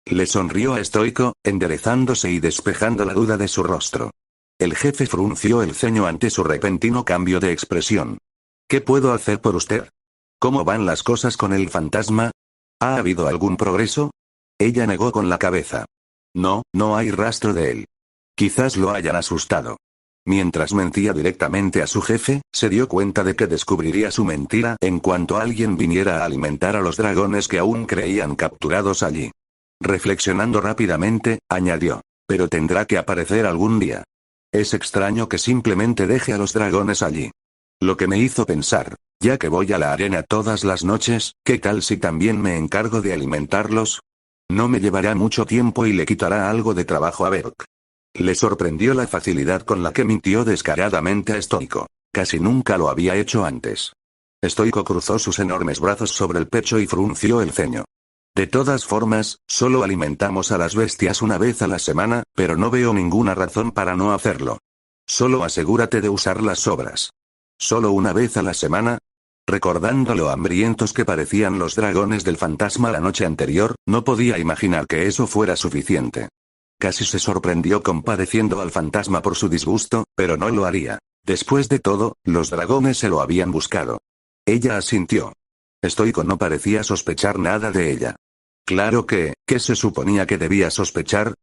Le sonrió a Stoico, enderezándose y despejando la duda de su rostro. El jefe frunció el ceño ante su repentino cambio de expresión. ¿Qué puedo hacer por usted? ¿Cómo van las cosas con el fantasma? ¿Ha habido algún progreso? Ella negó con la cabeza. No, no hay rastro de él. Quizás lo hayan asustado. Mientras mentía directamente a su jefe, se dio cuenta de que descubriría su mentira en cuanto alguien viniera a alimentar a los dragones que aún creían capturados allí. Reflexionando rápidamente, añadió. Pero tendrá que aparecer algún día. Es extraño que simplemente deje a los dragones allí. Lo que me hizo pensar, ya que voy a la arena todas las noches, ¿qué tal si también me encargo de alimentarlos? No me llevará mucho tiempo y le quitará algo de trabajo a Berk. Le sorprendió la facilidad con la que mintió descaradamente a Stoico. Casi nunca lo había hecho antes. Stoico cruzó sus enormes brazos sobre el pecho y frunció el ceño. De todas formas, solo alimentamos a las bestias una vez a la semana, pero no veo ninguna razón para no hacerlo. Solo asegúrate de usar las sobras. ¿Solo una vez a la semana? Recordando lo hambrientos que parecían los dragones del fantasma la noche anterior, no podía imaginar que eso fuera suficiente. Casi se sorprendió compadeciendo al fantasma por su disgusto, pero no lo haría. Después de todo, los dragones se lo habían buscado. Ella asintió. Stoico no parecía sospechar nada de ella. Claro que, ¿qué se suponía que debía sospechar?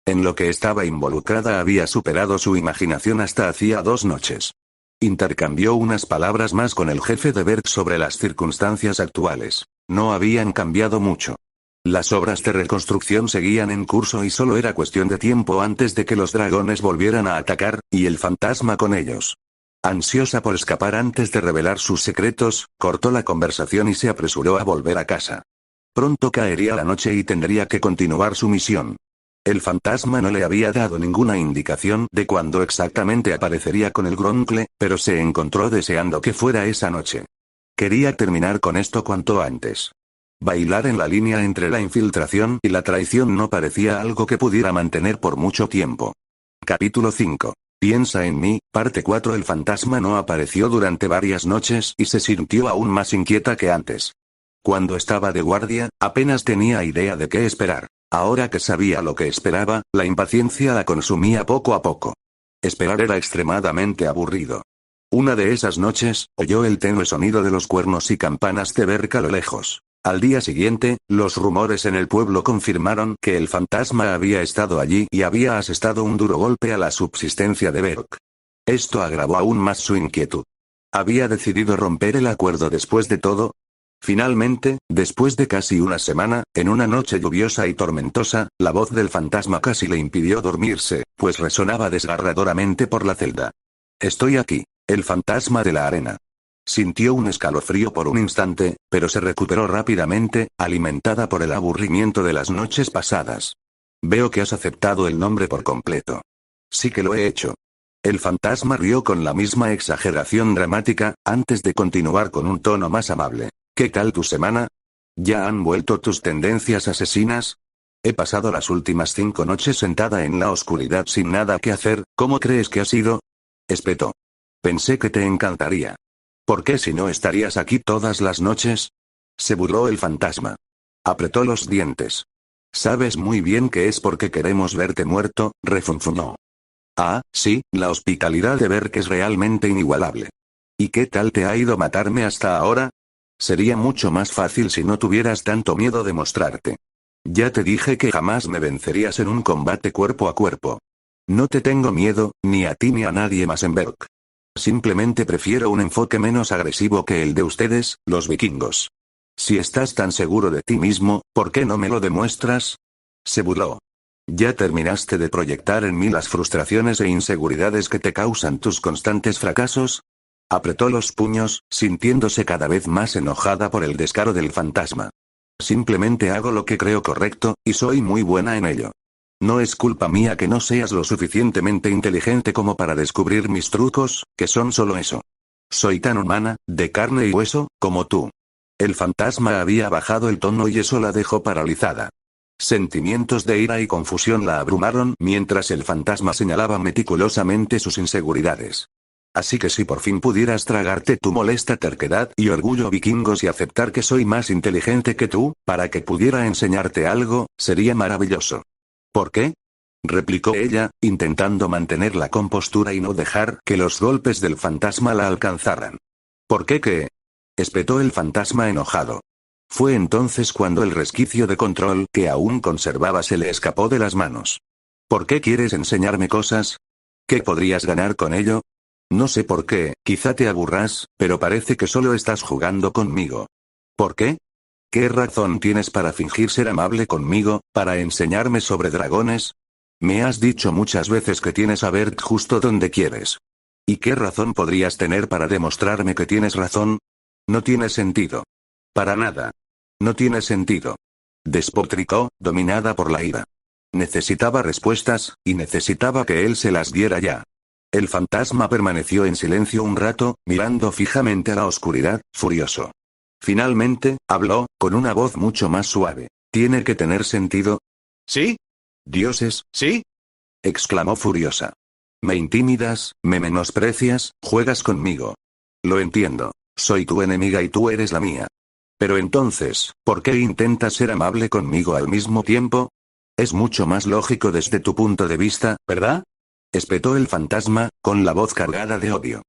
En lo que estaba involucrada había superado su imaginación hasta hacía 2 noches. Intercambió unas palabras más con el jefe de Berk sobre las circunstancias actuales. No habían cambiado mucho. Las obras de reconstrucción seguían en curso y solo era cuestión de tiempo antes de que los dragones volvieran a atacar, y el fantasma con ellos. Ansiosa por escapar antes de revelar sus secretos, cortó la conversación y se apresuró a volver a casa. Pronto caería la noche y tendría que continuar su misión. El fantasma no le había dado ninguna indicación de cuándo exactamente aparecería con el Gronkle, pero se encontró deseando que fuera esa noche. Quería terminar con esto cuanto antes. Bailar en la línea entre la infiltración y la traición no parecía algo que pudiera mantener por mucho tiempo. Capítulo 5. Piensa en mí, parte 4. El fantasma no apareció durante varias noches y se sintió aún más inquieta que antes. Cuando estaba de guardia, apenas tenía idea de qué esperar. Ahora que sabía lo que esperaba, la impaciencia la consumía poco a poco. Esperar era extremadamente aburrido. Una de esas noches, oyó el tenue sonido de los cuernos y campanas de Berk a lo lejos. Al día siguiente, los rumores en el pueblo confirmaron que el fantasma había estado allí y había asestado un duro golpe a la subsistencia de Berk. Esto agravó aún más su inquietud. ¿Había decidido romper el acuerdo después de todo? Finalmente, después de casi una semana, en una noche lluviosa y tormentosa, la voz del fantasma casi le impidió dormirse, pues resonaba desgarradoramente por la celda. Estoy aquí, el fantasma de la arena. Sintió un escalofrío por un instante, pero se recuperó rápidamente, alimentada por el aburrimiento de las noches pasadas. Veo que has aceptado el nombre por completo. Sí que lo he hecho. El fantasma rió con la misma exageración dramática, antes de continuar con un tono más amable. ¿Qué tal tu semana? ¿Ya han vuelto tus tendencias asesinas? He pasado las últimas 5 noches sentada en la oscuridad sin nada que hacer, ¿cómo crees que ha sido? Espetó. Pensé que te encantaría. ¿Por qué si no estarías aquí todas las noches? Se burló el fantasma. Apretó los dientes. Sabes muy bien que es porque queremos verte muerto, refunfuñó. Ah, sí, la hospitalidad de Berk es realmente inigualable. ¿Y qué tal te ha ido matarme hasta ahora? Sería mucho más fácil si no tuvieras tanto miedo de mostrarte. Ya te dije que jamás me vencerías en un combate cuerpo a cuerpo. No te tengo miedo, ni a ti ni a nadie más en Berk. Simplemente prefiero un enfoque menos agresivo que el de ustedes, los vikingos. Si estás tan seguro de ti mismo, ¿por qué no me lo demuestras? Se burló. ¿Ya terminaste de proyectar en mí las frustraciones e inseguridades que te causan tus constantes fracasos? Apretó los puños, sintiéndose cada vez más enojada por el descaro del fantasma. Simplemente hago lo que creo correcto, y soy muy buena en ello. No es culpa mía que no seas lo suficientemente inteligente como para descubrir mis trucos, que son solo eso. Soy tan humana, de carne y hueso, como tú. El fantasma había bajado el tono y eso la dejó paralizada. Sentimientos de ira y confusión la abrumaron mientras el fantasma señalaba meticulosamente sus inseguridades. Así que si por fin pudieras tragarte tu molesta terquedad y orgullo vikingos y aceptar que soy más inteligente que tú, para que pudiera enseñarte algo, sería maravilloso. ¿Por qué? Replicó ella, intentando mantener la compostura y no dejar que los golpes del fantasma la alcanzaran. ¿Por qué qué? Espetó el fantasma enojado. Fue entonces cuando el resquicio de control que aún conservaba se le escapó de las manos. ¿Por qué quieres enseñarme cosas? ¿Qué podrías ganar con ello? No sé por qué, quizá te aburras, pero parece que solo estás jugando conmigo. ¿Por qué? ¿Qué razón tienes para fingir ser amable conmigo, para enseñarme sobre dragones? Me has dicho muchas veces que tienes a Bert justo donde quieres. ¿Y qué razón podrías tener para demostrarme que tienes razón? No tiene sentido. Para nada. No tiene sentido. Despotricó, dominada por la ira. Necesitaba respuestas, y necesitaba que él se las diera ya. El fantasma permaneció en silencio un rato, mirando fijamente a la oscuridad, furioso. Finalmente, habló, con una voz mucho más suave. ¿Tiene que tener sentido? ¿Sí? ¿Dioses, sí? Exclamó furiosa. Me intimidas, me menosprecias, juegas conmigo. Lo entiendo. Soy tu enemiga y tú eres la mía. Pero entonces, ¿por qué intentas ser amable conmigo al mismo tiempo? Es mucho más lógico desde tu punto de vista, ¿verdad? Espetó el fantasma, con la voz cargada de odio.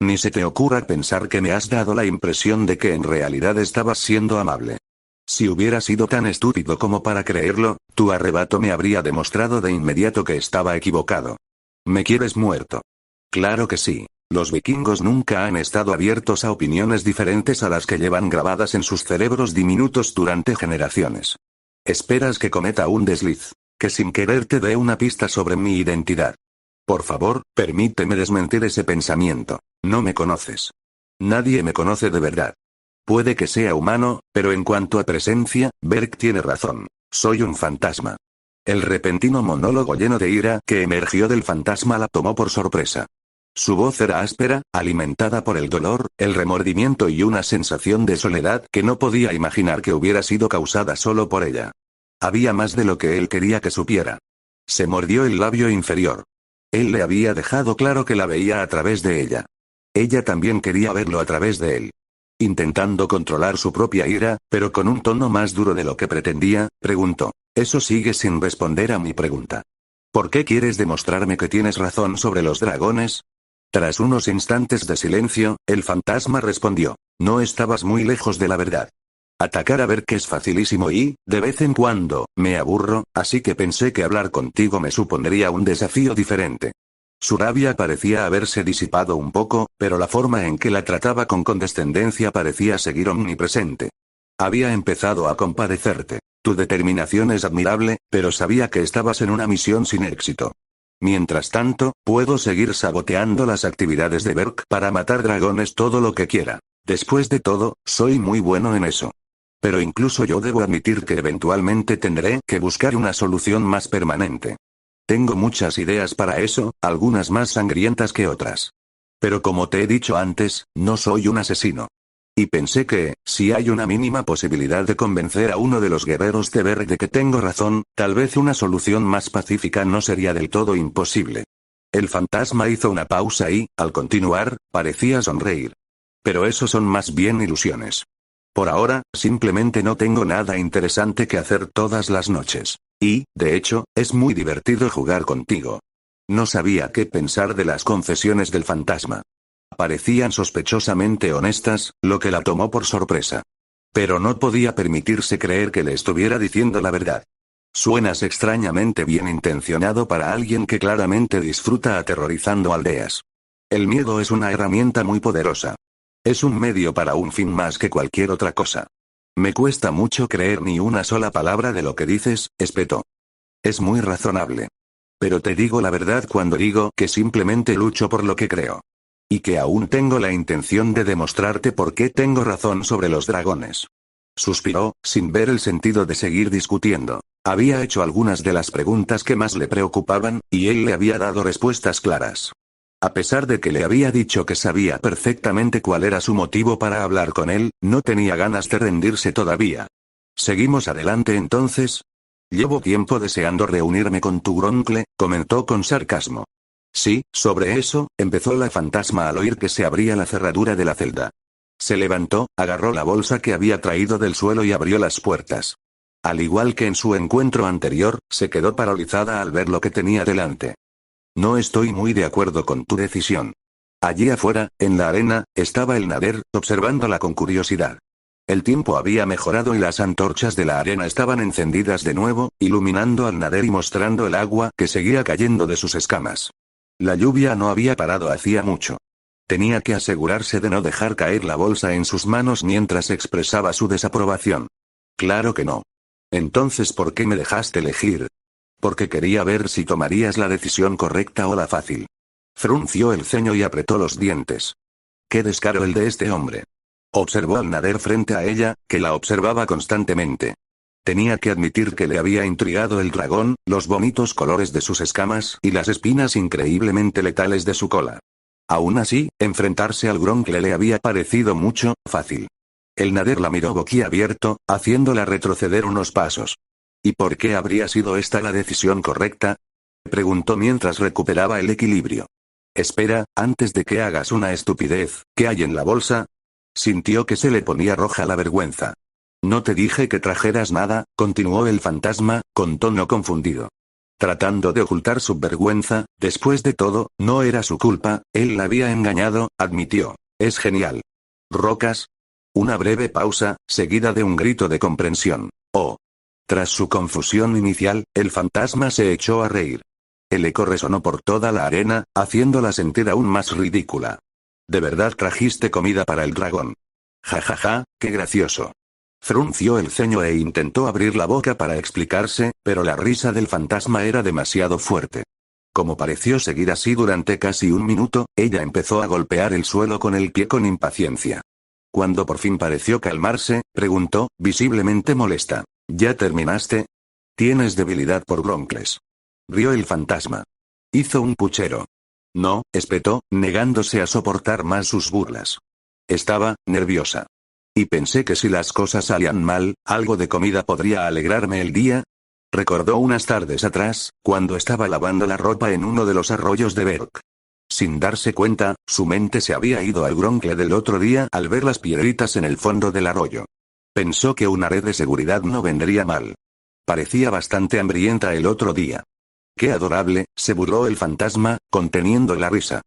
Ni se te ocurra pensar que me has dado la impresión de que en realidad estabas siendo amable. Si hubiera sido tan estúpido como para creerlo, tu arrebato me habría demostrado de inmediato que estaba equivocado. ¿Me quieres muerto? Claro que sí. Los vikingos nunca han estado abiertos a opiniones diferentes a las que llevan grabadas en sus cerebros diminutos durante generaciones. Esperas que cometa un desliz, que sin querer te dé una pista sobre mi identidad. Por favor, permíteme desmentir ese pensamiento. No me conoces. Nadie me conoce de verdad. Puede que sea humano, pero en cuanto a presencia, Berg tiene razón. Soy un fantasma. El repentino monólogo lleno de ira que emergió del fantasma la tomó por sorpresa. Su voz era áspera, alimentada por el dolor, el remordimiento y una sensación de soledad que no podía imaginar que hubiera sido causada solo por ella. Había más de lo que él quería que supiera. Se mordió el labio inferior. Él le había dejado claro que la veía a través de ella. Ella también quería verlo a través de él. Intentando controlar su propia ira, pero con un tono más duro de lo que pretendía, preguntó. Eso sigue sin responder a mi pregunta. ¿Por qué quieres demostrarme que tienes razón sobre los dragones? Tras unos instantes de silencio, el fantasma respondió. No estabas muy lejos de la verdad. Atacar a Berk es facilísimo y, de vez en cuando, me aburro, así que pensé que hablar contigo me supondría un desafío diferente. Su rabia parecía haberse disipado un poco, pero la forma en que la trataba con condescendencia parecía seguir omnipresente. Había empezado a compadecerte. Tu determinación es admirable, pero sabía que estabas en una misión sin éxito. Mientras tanto, puedo seguir saboteando las actividades de Berk para matar dragones todo lo que quiera. Después de todo, soy muy bueno en eso. Pero incluso yo debo admitir que eventualmente tendré que buscar una solución más permanente. Tengo muchas ideas para eso, algunas más sangrientas que otras. Pero como te he dicho antes, no soy un asesino. Y pensé que, si hay una mínima posibilidad de convencer a uno de los guerreros de Berg de que tengo razón, tal vez una solución más pacífica no sería del todo imposible. El fantasma hizo una pausa y, al continuar, parecía sonreír. Pero eso son más bien ilusiones. Por ahora, simplemente no tengo nada interesante que hacer todas las noches. Y, de hecho, es muy divertido jugar contigo. No sabía qué pensar de las confesiones del fantasma. Parecían sospechosamente honestas, lo que la tomó por sorpresa. Pero no podía permitirse creer que le estuviera diciendo la verdad. Suenas extrañamente bien intencionado para alguien que claramente disfruta aterrorizando aldeas. El miedo es una herramienta muy poderosa. Es un medio para un fin más que cualquier otra cosa. Me cuesta mucho creer ni una sola palabra de lo que dices, espetó. Es muy razonable. Pero te digo la verdad cuando digo que simplemente lucho por lo que creo. Y que aún tengo la intención de demostrarte por qué tengo razón sobre los dragones. Suspiró, sin ver el sentido de seguir discutiendo. Había hecho algunas de las preguntas que más le preocupaban, y él le había dado respuestas claras. A pesar de que le había dicho que sabía perfectamente cuál era su motivo para hablar con él, no tenía ganas de rendirse todavía. ¿Seguimos adelante entonces? Llevo tiempo deseando reunirme con tu Groncle, comentó con sarcasmo. Sí, sobre eso, empezó la fantasma al oír que se abría la cerradura de la celda. Se levantó, agarró la bolsa que había traído del suelo y abrió las puertas. Al igual que en su encuentro anterior, se quedó paralizada al ver lo que tenía delante. No estoy muy de acuerdo con tu decisión. Allí afuera, en la arena, estaba el nader, observándola con curiosidad. El tiempo había mejorado y las antorchas de la arena estaban encendidas de nuevo, iluminando al nader y mostrando el agua que seguía cayendo de sus escamas. La lluvia no había parado hacía mucho. Tenía que asegurarse de no dejar caer la bolsa en sus manos mientras expresaba su desaprobación. Claro que no. Entonces, ¿por qué me dejaste elegir? porque quería ver si tomarías la decisión correcta o la fácil. Frunció el ceño y apretó los dientes. Qué descaro el de este hombre. Observó al Nader frente a ella, que la observaba constantemente. Tenía que admitir que le había intrigado el dragón, los bonitos colores de sus escamas y las espinas increíblemente letales de su cola. Aún así, enfrentarse al Gronkle le había parecido mucho fácil. El Nader la miró boquiabierto, haciéndola retroceder unos pasos. ¿Y por qué habría sido esta la decisión correcta? Preguntó mientras recuperaba el equilibrio. Espera, antes de que hagas una estupidez, ¿qué hay en la bolsa? Sintió que se le ponía roja la vergüenza. No te dije que trajeras nada, continuó el fantasma, con tono confundido. Tratando de ocultar su vergüenza, después de todo, no era su culpa, él la había engañado, admitió. Es genial. ¿Rocas? Una breve pausa, seguida de un grito de comprensión. Oh. Tras su confusión inicial, el fantasma se echó a reír. El eco resonó por toda la arena, haciéndola sentir aún más ridícula. ¿De verdad trajiste comida para el dragón? Ja ja ja, qué gracioso. Frunció el ceño e intentó abrir la boca para explicarse, pero la risa del fantasma era demasiado fuerte. Como pareció seguir así durante casi un minuto, ella empezó a golpear el suelo con el pie con impaciencia. Cuando por fin pareció calmarse, preguntó, visiblemente molesta. ¿Ya terminaste? ¿Tienes debilidad por Gronkles? Rió el fantasma. Hizo un puchero. No, espetó, negándose a soportar más sus burlas. Estaba nerviosa. Y pensé que si las cosas salían mal, algo de comida podría alegrarme el día. Recordó unas tardes atrás, cuando estaba lavando la ropa en uno de los arroyos de Berk. Sin darse cuenta, su mente se había ido al Gronkle del otro día al ver las piedritas en el fondo del arroyo. Pensó que una red de seguridad no vendría mal. Parecía bastante hambrienta el otro día. ¡Qué adorable!, se burló el fantasma, conteniendo la risa.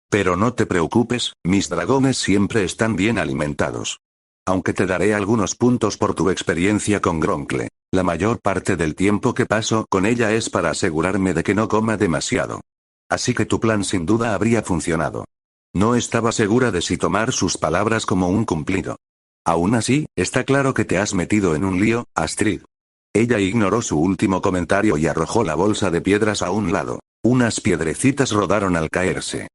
Pero no te preocupes, mis dragones siempre están bien alimentados. Aunque te daré algunos puntos por tu experiencia con Gronkle, la mayor parte del tiempo que paso con ella es para asegurarme de que no coma demasiado. Así que tu plan sin duda habría funcionado. No estaba segura de si tomar sus palabras como un cumplido. Aún así, está claro que te has metido en un lío, Astrid. Ella ignoró su último comentario y arrojó la bolsa de piedras a un lado. Unas piedrecitas rodaron al caerse.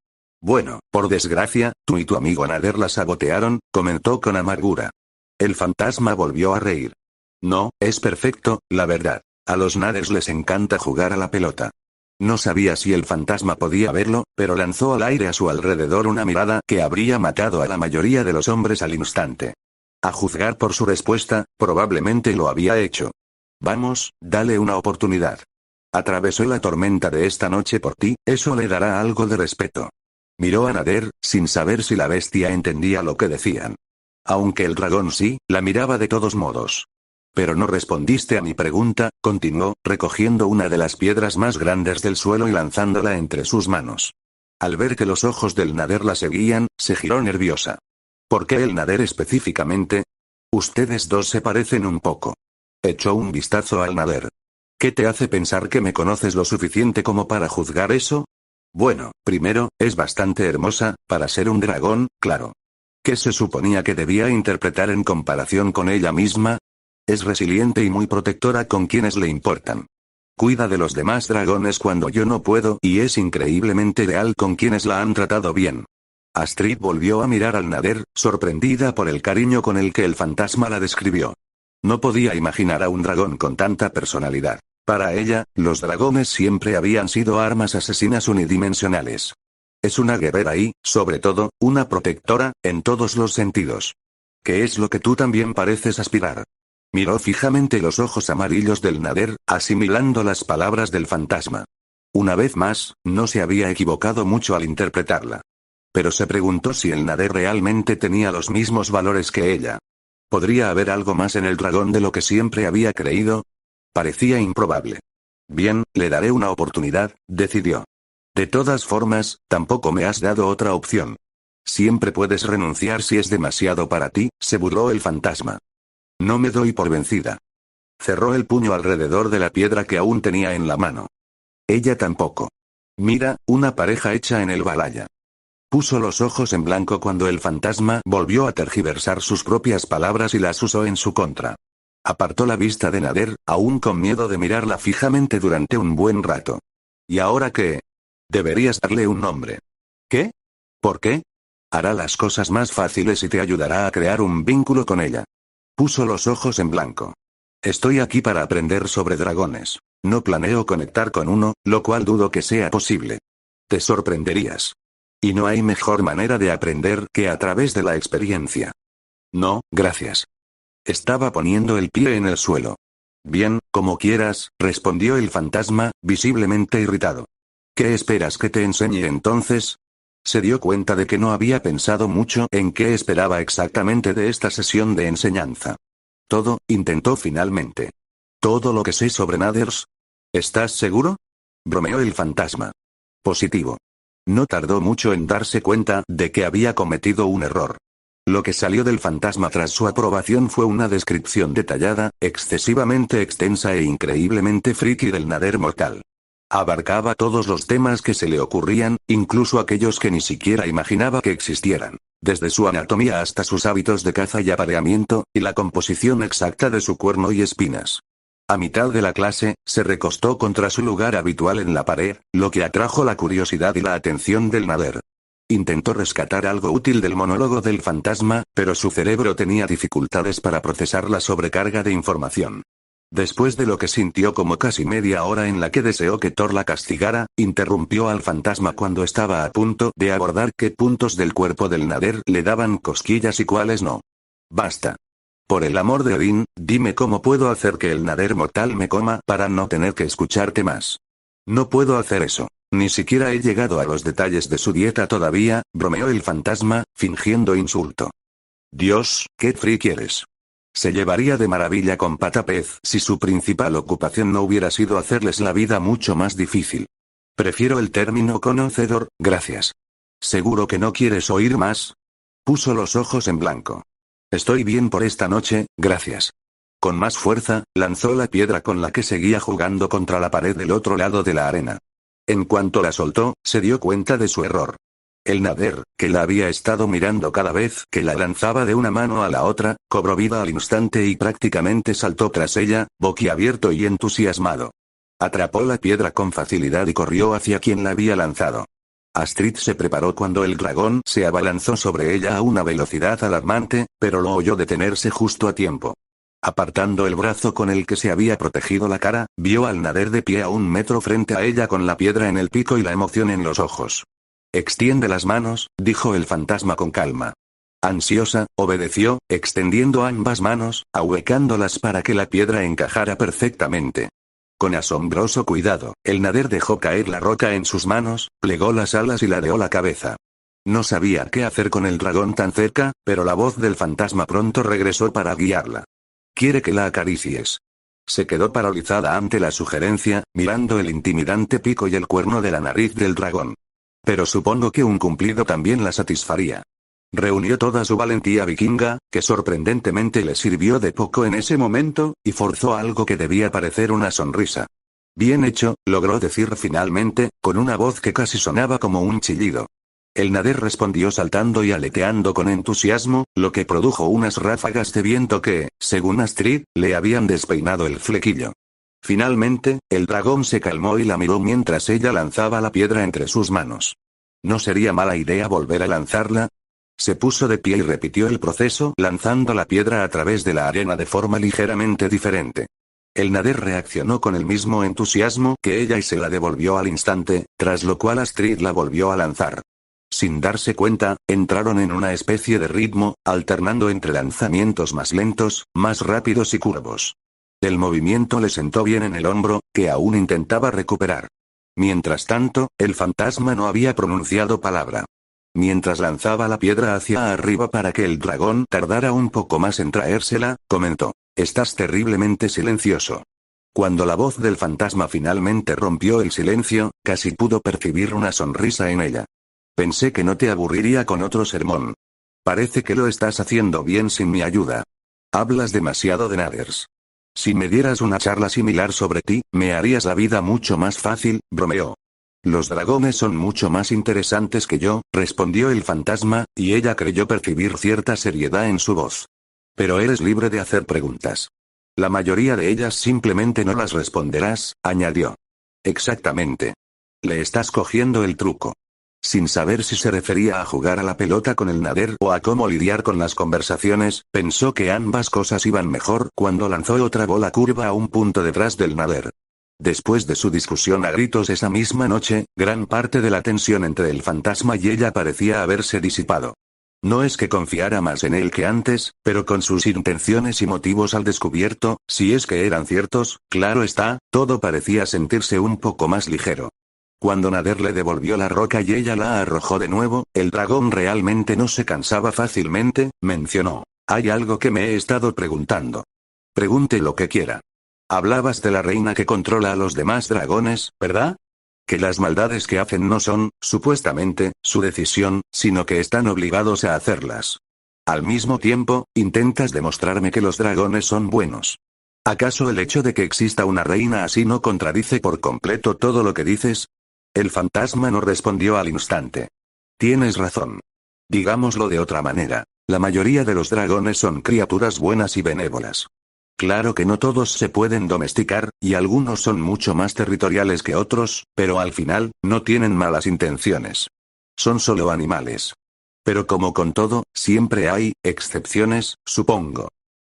Bueno, por desgracia, tú y tu amigo Nader la sabotearon, comentó con amargura. El fantasma volvió a reír. No, es perfecto, la verdad. A los Naders les encanta jugar a la pelota. No sabía si el fantasma podía verlo, pero lanzó al aire a su alrededor una mirada que habría matado a la mayoría de los hombres al instante. A juzgar por su respuesta, probablemente lo había hecho. Vamos, dale una oportunidad. Atravesó la tormenta de esta noche por ti, eso le dará algo de respeto. Miró a Nader, sin saber si la bestia entendía lo que decían. Aunque el dragón sí, la miraba de todos modos. Pero no respondiste a mi pregunta, continuó, recogiendo una de las piedras más grandes del suelo y lanzándola entre sus manos. Al ver que los ojos del Nader la seguían, se giró nerviosa. ¿Por qué el Nader específicamente? Ustedes dos se parecen un poco. Echó un vistazo al Nader. ¿Qué te hace pensar que me conoces lo suficiente como para juzgar eso? Bueno, primero, es bastante hermosa, para ser un dragón, claro. ¿Qué se suponía que debía interpretar en comparación con ella misma? Es resiliente y muy protectora con quienes le importan. Cuida de los demás dragones cuando yo no puedo y es increíblemente leal con quienes la han tratado bien. Astrid volvió a mirar al Nader, sorprendida por el cariño con el que el fantasma la describió. No podía imaginar a un dragón con tanta personalidad. Para ella, los dragones siempre habían sido armas asesinas unidimensionales. Es una guerrera y, sobre todo, una protectora, en todos los sentidos. ¿Qué es lo que tú también pareces aspirar? Miró fijamente los ojos amarillos del Nader, asimilando las palabras del fantasma. Una vez más, no se había equivocado mucho al interpretarla. Pero se preguntó si el Nader realmente tenía los mismos valores que ella. ¿Podría haber algo más en el dragón de lo que siempre había creído? Parecía improbable. Bien, le daré una oportunidad, decidió. De todas formas, tampoco me has dado otra opción. Siempre puedes renunciar si es demasiado para ti, se burló el fantasma. No me doy por vencida. Cerró el puño alrededor de la piedra que aún tenía en la mano. Ella tampoco. Mira, una pareja hecha en el Valhalla. Puso los ojos en blanco cuando el fantasma volvió a tergiversar sus propias palabras y las usó en su contra. Apartó la vista de Nader, aún con miedo de mirarla fijamente durante un buen rato. ¿Y ahora qué? Deberías darle un nombre. ¿Qué? ¿Por qué? Hará las cosas más fáciles y te ayudará a crear un vínculo con ella. Puso los ojos en blanco. Estoy aquí para aprender sobre dragones. No planeo conectar con uno, lo cual dudo que sea posible. Te sorprenderías. Y no hay mejor manera de aprender que a través de la experiencia. No, gracias. Estaba poniendo el pie en el suelo. Bien, como quieras, respondió el fantasma, visiblemente irritado. ¿Qué esperas que te enseñe entonces? Se dio cuenta de que no había pensado mucho en qué esperaba exactamente de esta sesión de enseñanza. Todo, intentó finalmente. ¿Todo lo que sé sobre Naders? ¿Estás seguro? Bromeó el fantasma. Positivo. No tardó mucho en darse cuenta de que había cometido un error. Lo que salió del fantasma tras su aprobación fue una descripción detallada, excesivamente extensa e increíblemente friki del Nader mortal. Abarcaba todos los temas que se le ocurrían, incluso aquellos que ni siquiera imaginaba que existieran, desde su anatomía hasta sus hábitos de caza y apareamiento, y la composición exacta de su cuerno y espinas. A mitad de la clase, se recostó contra su lugar habitual en la pared, lo que atrajo la curiosidad y la atención del Nader. Intentó rescatar algo útil del monólogo del fantasma, pero su cerebro tenía dificultades para procesar la sobrecarga de información. Después de lo que sintió como casi media hora en la que deseó que Thor la castigara, interrumpió al fantasma cuando estaba a punto de abordar qué puntos del cuerpo del Nader le daban cosquillas y cuáles no. Basta. Por el amor de Odín, dime cómo puedo hacer que el Nader mortal me coma para no tener que escucharte más. No puedo hacer eso. Ni siquiera he llegado a los detalles de su dieta todavía, bromeó el fantasma, fingiendo insulto. Dios, ¿qué friki eres? Se llevaría de maravilla con Patapez si su principal ocupación no hubiera sido hacerles la vida mucho más difícil. Prefiero el término conocedor, gracias. ¿Seguro que no quieres oír más? Puso los ojos en blanco. Estoy bien por esta noche, gracias. Con más fuerza, lanzó la piedra con la que seguía jugando contra la pared del otro lado de la arena. En cuanto la soltó, se dio cuenta de su error. El Nader, que la había estado mirando cada vez que la lanzaba de una mano a la otra, cobró vida al instante y prácticamente saltó tras ella, boquiabierto y entusiasmado. Atrapó la piedra con facilidad y corrió hacia quien la había lanzado. Astrid se preparó cuando el dragón se abalanzó sobre ella a una velocidad alarmante, pero lo oyó detenerse justo a tiempo. Apartando el brazo con el que se había protegido la cara, vio al Nader de pie a 1 metro frente a ella con la piedra en el pico y la emoción en los ojos. Extiende las manos, dijo el fantasma con calma. Ansiosa, obedeció, extendiendo ambas manos, ahuecándolas para que la piedra encajara perfectamente. Con asombroso cuidado, el Nader dejó caer la roca en sus manos, plegó las alas y ladeó la cabeza. No sabía qué hacer con el dragón tan cerca, pero la voz del fantasma pronto regresó para guiarla. Quiere que la acaricies. Se quedó paralizada ante la sugerencia, mirando el intimidante pico y el cuerno de la nariz del dragón. Pero supongo que un cumplido también la satisfaría. Reunió toda su valentía vikinga, que sorprendentemente le sirvió de poco en ese momento, y forzó algo que debía parecer una sonrisa. Bien hecho, logró decir finalmente, con una voz que casi sonaba como un chillido. El Nader respondió saltando y aleteando con entusiasmo, lo que produjo unas ráfagas de viento que, según Astrid, le habían despeinado el flequillo. Finalmente, el dragón se calmó y la miró mientras ella lanzaba la piedra entre sus manos. ¿No sería mala idea volver a lanzarla? Se puso de pie y repitió el proceso, lanzando la piedra a través de la arena de forma ligeramente diferente. El Nader reaccionó con el mismo entusiasmo que ella y se la devolvió al instante, tras lo cual Astrid la volvió a lanzar. Sin darse cuenta, entraron en una especie de ritmo, alternando entre lanzamientos más lentos, más rápidos y curvos. El movimiento le sentó bien en el hombro, que aún intentaba recuperar. Mientras tanto, el fantasma no había pronunciado palabra. Mientras lanzaba la piedra hacia arriba para que el dragón tardara un poco más en traérsela, comentó: «Estás terriblemente silencioso». Cuando la voz del fantasma finalmente rompió el silencio, casi pudo percibir una sonrisa en ella. Pensé que no te aburriría con otro sermón. Parece que lo estás haciendo bien sin mi ayuda. Hablas demasiado de Naders. Si me dieras una charla similar sobre ti, me harías la vida mucho más fácil, bromeó. Los dragones son mucho más interesantes que yo, respondió el fantasma, y ella creyó percibir cierta seriedad en su voz. Pero eres libre de hacer preguntas. La mayoría de ellas simplemente no las responderás, añadió. Exactamente. Le estás cogiendo el truco. Sin saber si se refería a jugar a la pelota con el Nader o a cómo lidiar con las conversaciones, pensó que ambas cosas iban mejor cuando lanzó otra bola curva a un punto detrás del Nader. Después de su discusión a gritos esa misma noche, gran parte de la tensión entre el fantasma y ella parecía haberse disipado. No es que confiara más en él que antes, pero con sus intenciones y motivos al descubierto, si es que eran ciertos, claro está, todo parecía sentirse un poco más ligero. Cuando Nader le devolvió la roca y ella la arrojó de nuevo, el dragón realmente no se cansaba fácilmente, mencionó. Hay algo que me he estado preguntando. Pregunte lo que quiera. Hablabas de la reina que controla a los demás dragones, ¿verdad? Que las maldades que hacen no son, supuestamente, su decisión, sino que están obligados a hacerlas. Al mismo tiempo, intentas demostrarme que los dragones son buenos. ¿Acaso el hecho de que exista una reina así no contradice por completo todo lo que dices? El fantasma no respondió al instante. Tienes razón. Digámoslo de otra manera, la mayoría de los dragones son criaturas buenas y benévolas. Claro que no todos se pueden domesticar, y algunos son mucho más territoriales que otros, pero al final, no tienen malas intenciones. Son solo animales. Pero como con todo, siempre hay excepciones, supongo.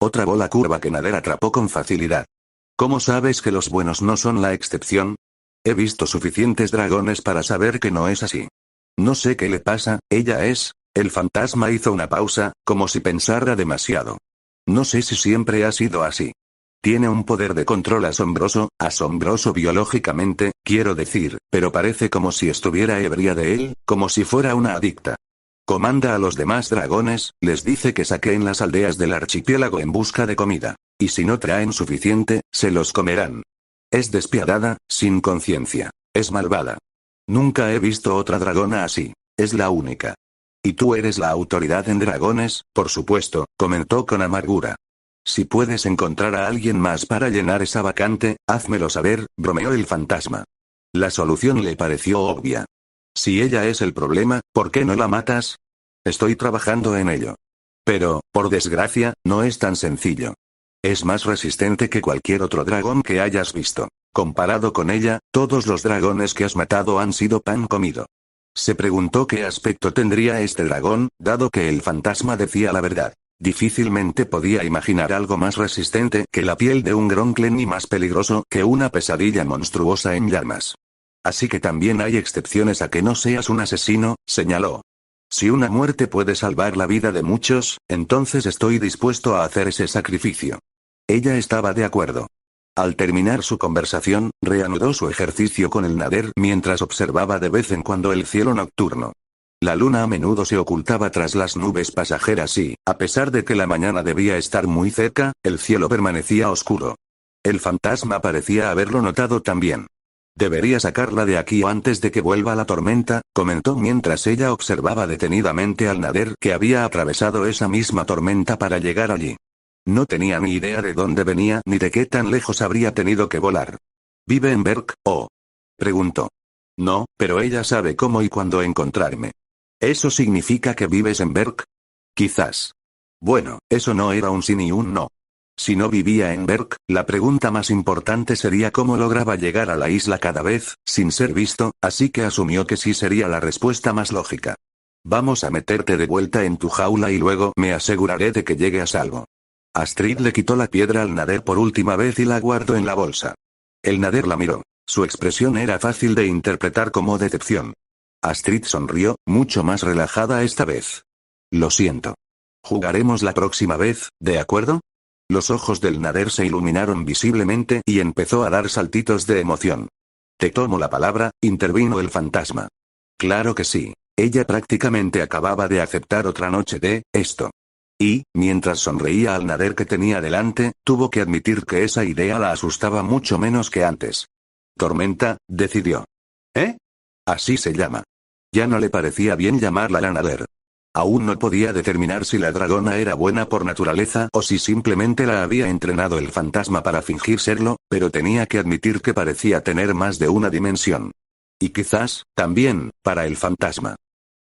Otra bola curva que Nader atrapó con facilidad. ¿Cómo sabes que los buenos no son la excepción? He visto suficientes dragones para saber que no es así. No sé qué le pasa, ella es... El fantasma hizo una pausa, como si pensara demasiado. No sé si siempre ha sido así. Tiene un poder de control asombroso, asombroso biológicamente, quiero decir, pero parece como si estuviera ebria de él, como si fuera una adicta. Comanda a los demás dragones, les dice que saqueen las aldeas del archipiélago en busca de comida. Y si no traen suficiente, se los comerán. Es despiadada, sin conciencia. Es malvada. Nunca he visto otra dragona así. Es la única. Y tú eres la autoridad en dragones, por supuesto, comentó con amargura. Si puedes encontrar a alguien más para llenar esa vacante, házmelo saber, bromeó el fantasma. La solución le pareció obvia. Si ella es el problema, ¿por qué no la matas? Estoy trabajando en ello. Pero, por desgracia, no es tan sencillo. Es más resistente que cualquier otro dragón que hayas visto. Comparado con ella, todos los dragones que has matado han sido pan comido. Se preguntó qué aspecto tendría este dragón, dado que el fantasma decía la verdad. Difícilmente podía imaginar algo más resistente que la piel de un Gronklen y más peligroso que una pesadilla monstruosa en llamas. Así que también hay excepciones a que no seas un asesino, señaló. Si una muerte puede salvar la vida de muchos, entonces estoy dispuesto a hacer ese sacrificio. Ella estaba de acuerdo. Al terminar su conversación, reanudó su ejercicio con el Nader mientras observaba de vez en cuando el cielo nocturno. La luna a menudo se ocultaba tras las nubes pasajeras y, a pesar de que la mañana debía estar muy cerca, el cielo permanecía oscuro. El fantasma parecía haberlo notado también. Debería sacarla de aquí antes de que vuelva la tormenta, comentó mientras ella observaba detenidamente al Nader que había atravesado esa misma tormenta para llegar allí. No tenía ni idea de dónde venía ni de qué tan lejos habría tenido que volar. ¿Vive en Berk, oh? Preguntó. No, pero ella sabe cómo y cuándo encontrarme. ¿Eso significa que vives en Berk? Quizás. Bueno, eso no era un sí ni un no. Si no vivía en Berk, la pregunta más importante sería cómo lograba llegar a la isla cada vez, sin ser visto, así que asumió que sí sería la respuesta más lógica. Vamos a meterte de vuelta en tu jaula y luego me aseguraré de que llegue a salvo. Astrid le quitó la piedra al Nader por última vez y la guardó en la bolsa. El Nader la miró. Su expresión era fácil de interpretar como decepción. Astrid sonrió, mucho más relajada esta vez. Lo siento. Jugaremos la próxima vez, ¿de acuerdo? Los ojos del Nader se iluminaron visiblemente y empezó a dar saltitos de emoción. Te tomo la palabra, intervino el fantasma. Claro que sí. Ella prácticamente acababa de aceptar otra noche de esto. Y, mientras sonreía al Nader que tenía delante, tuvo que admitir que esa idea la asustaba mucho menos que antes. Tormenta, decidió. ¿Eh? Así se llama. Ya no le parecía bien llamarla la Nader. Aún no podía determinar si la dragona era buena por naturaleza o si simplemente la había entrenado el fantasma para fingir serlo, pero tenía que admitir que parecía tener más de una dimensión. Y quizás, también, para el fantasma.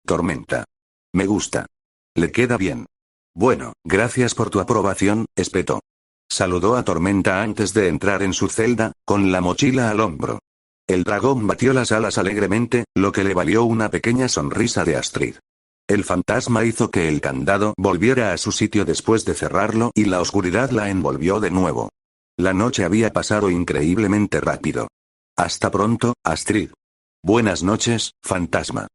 Tormenta. Me gusta. Le queda bien. Bueno, gracias por tu aprobación, espetó. Saludó a Tormenta antes de entrar en su celda, con la mochila al hombro. El dragón batió las alas alegremente, lo que le valió una pequeña sonrisa de Astrid. El fantasma hizo que el candado volviera a su sitio después de cerrarlo y la oscuridad la envolvió de nuevo. La noche había pasado increíblemente rápido. Hasta pronto, Astrid. Buenas noches, fantasma.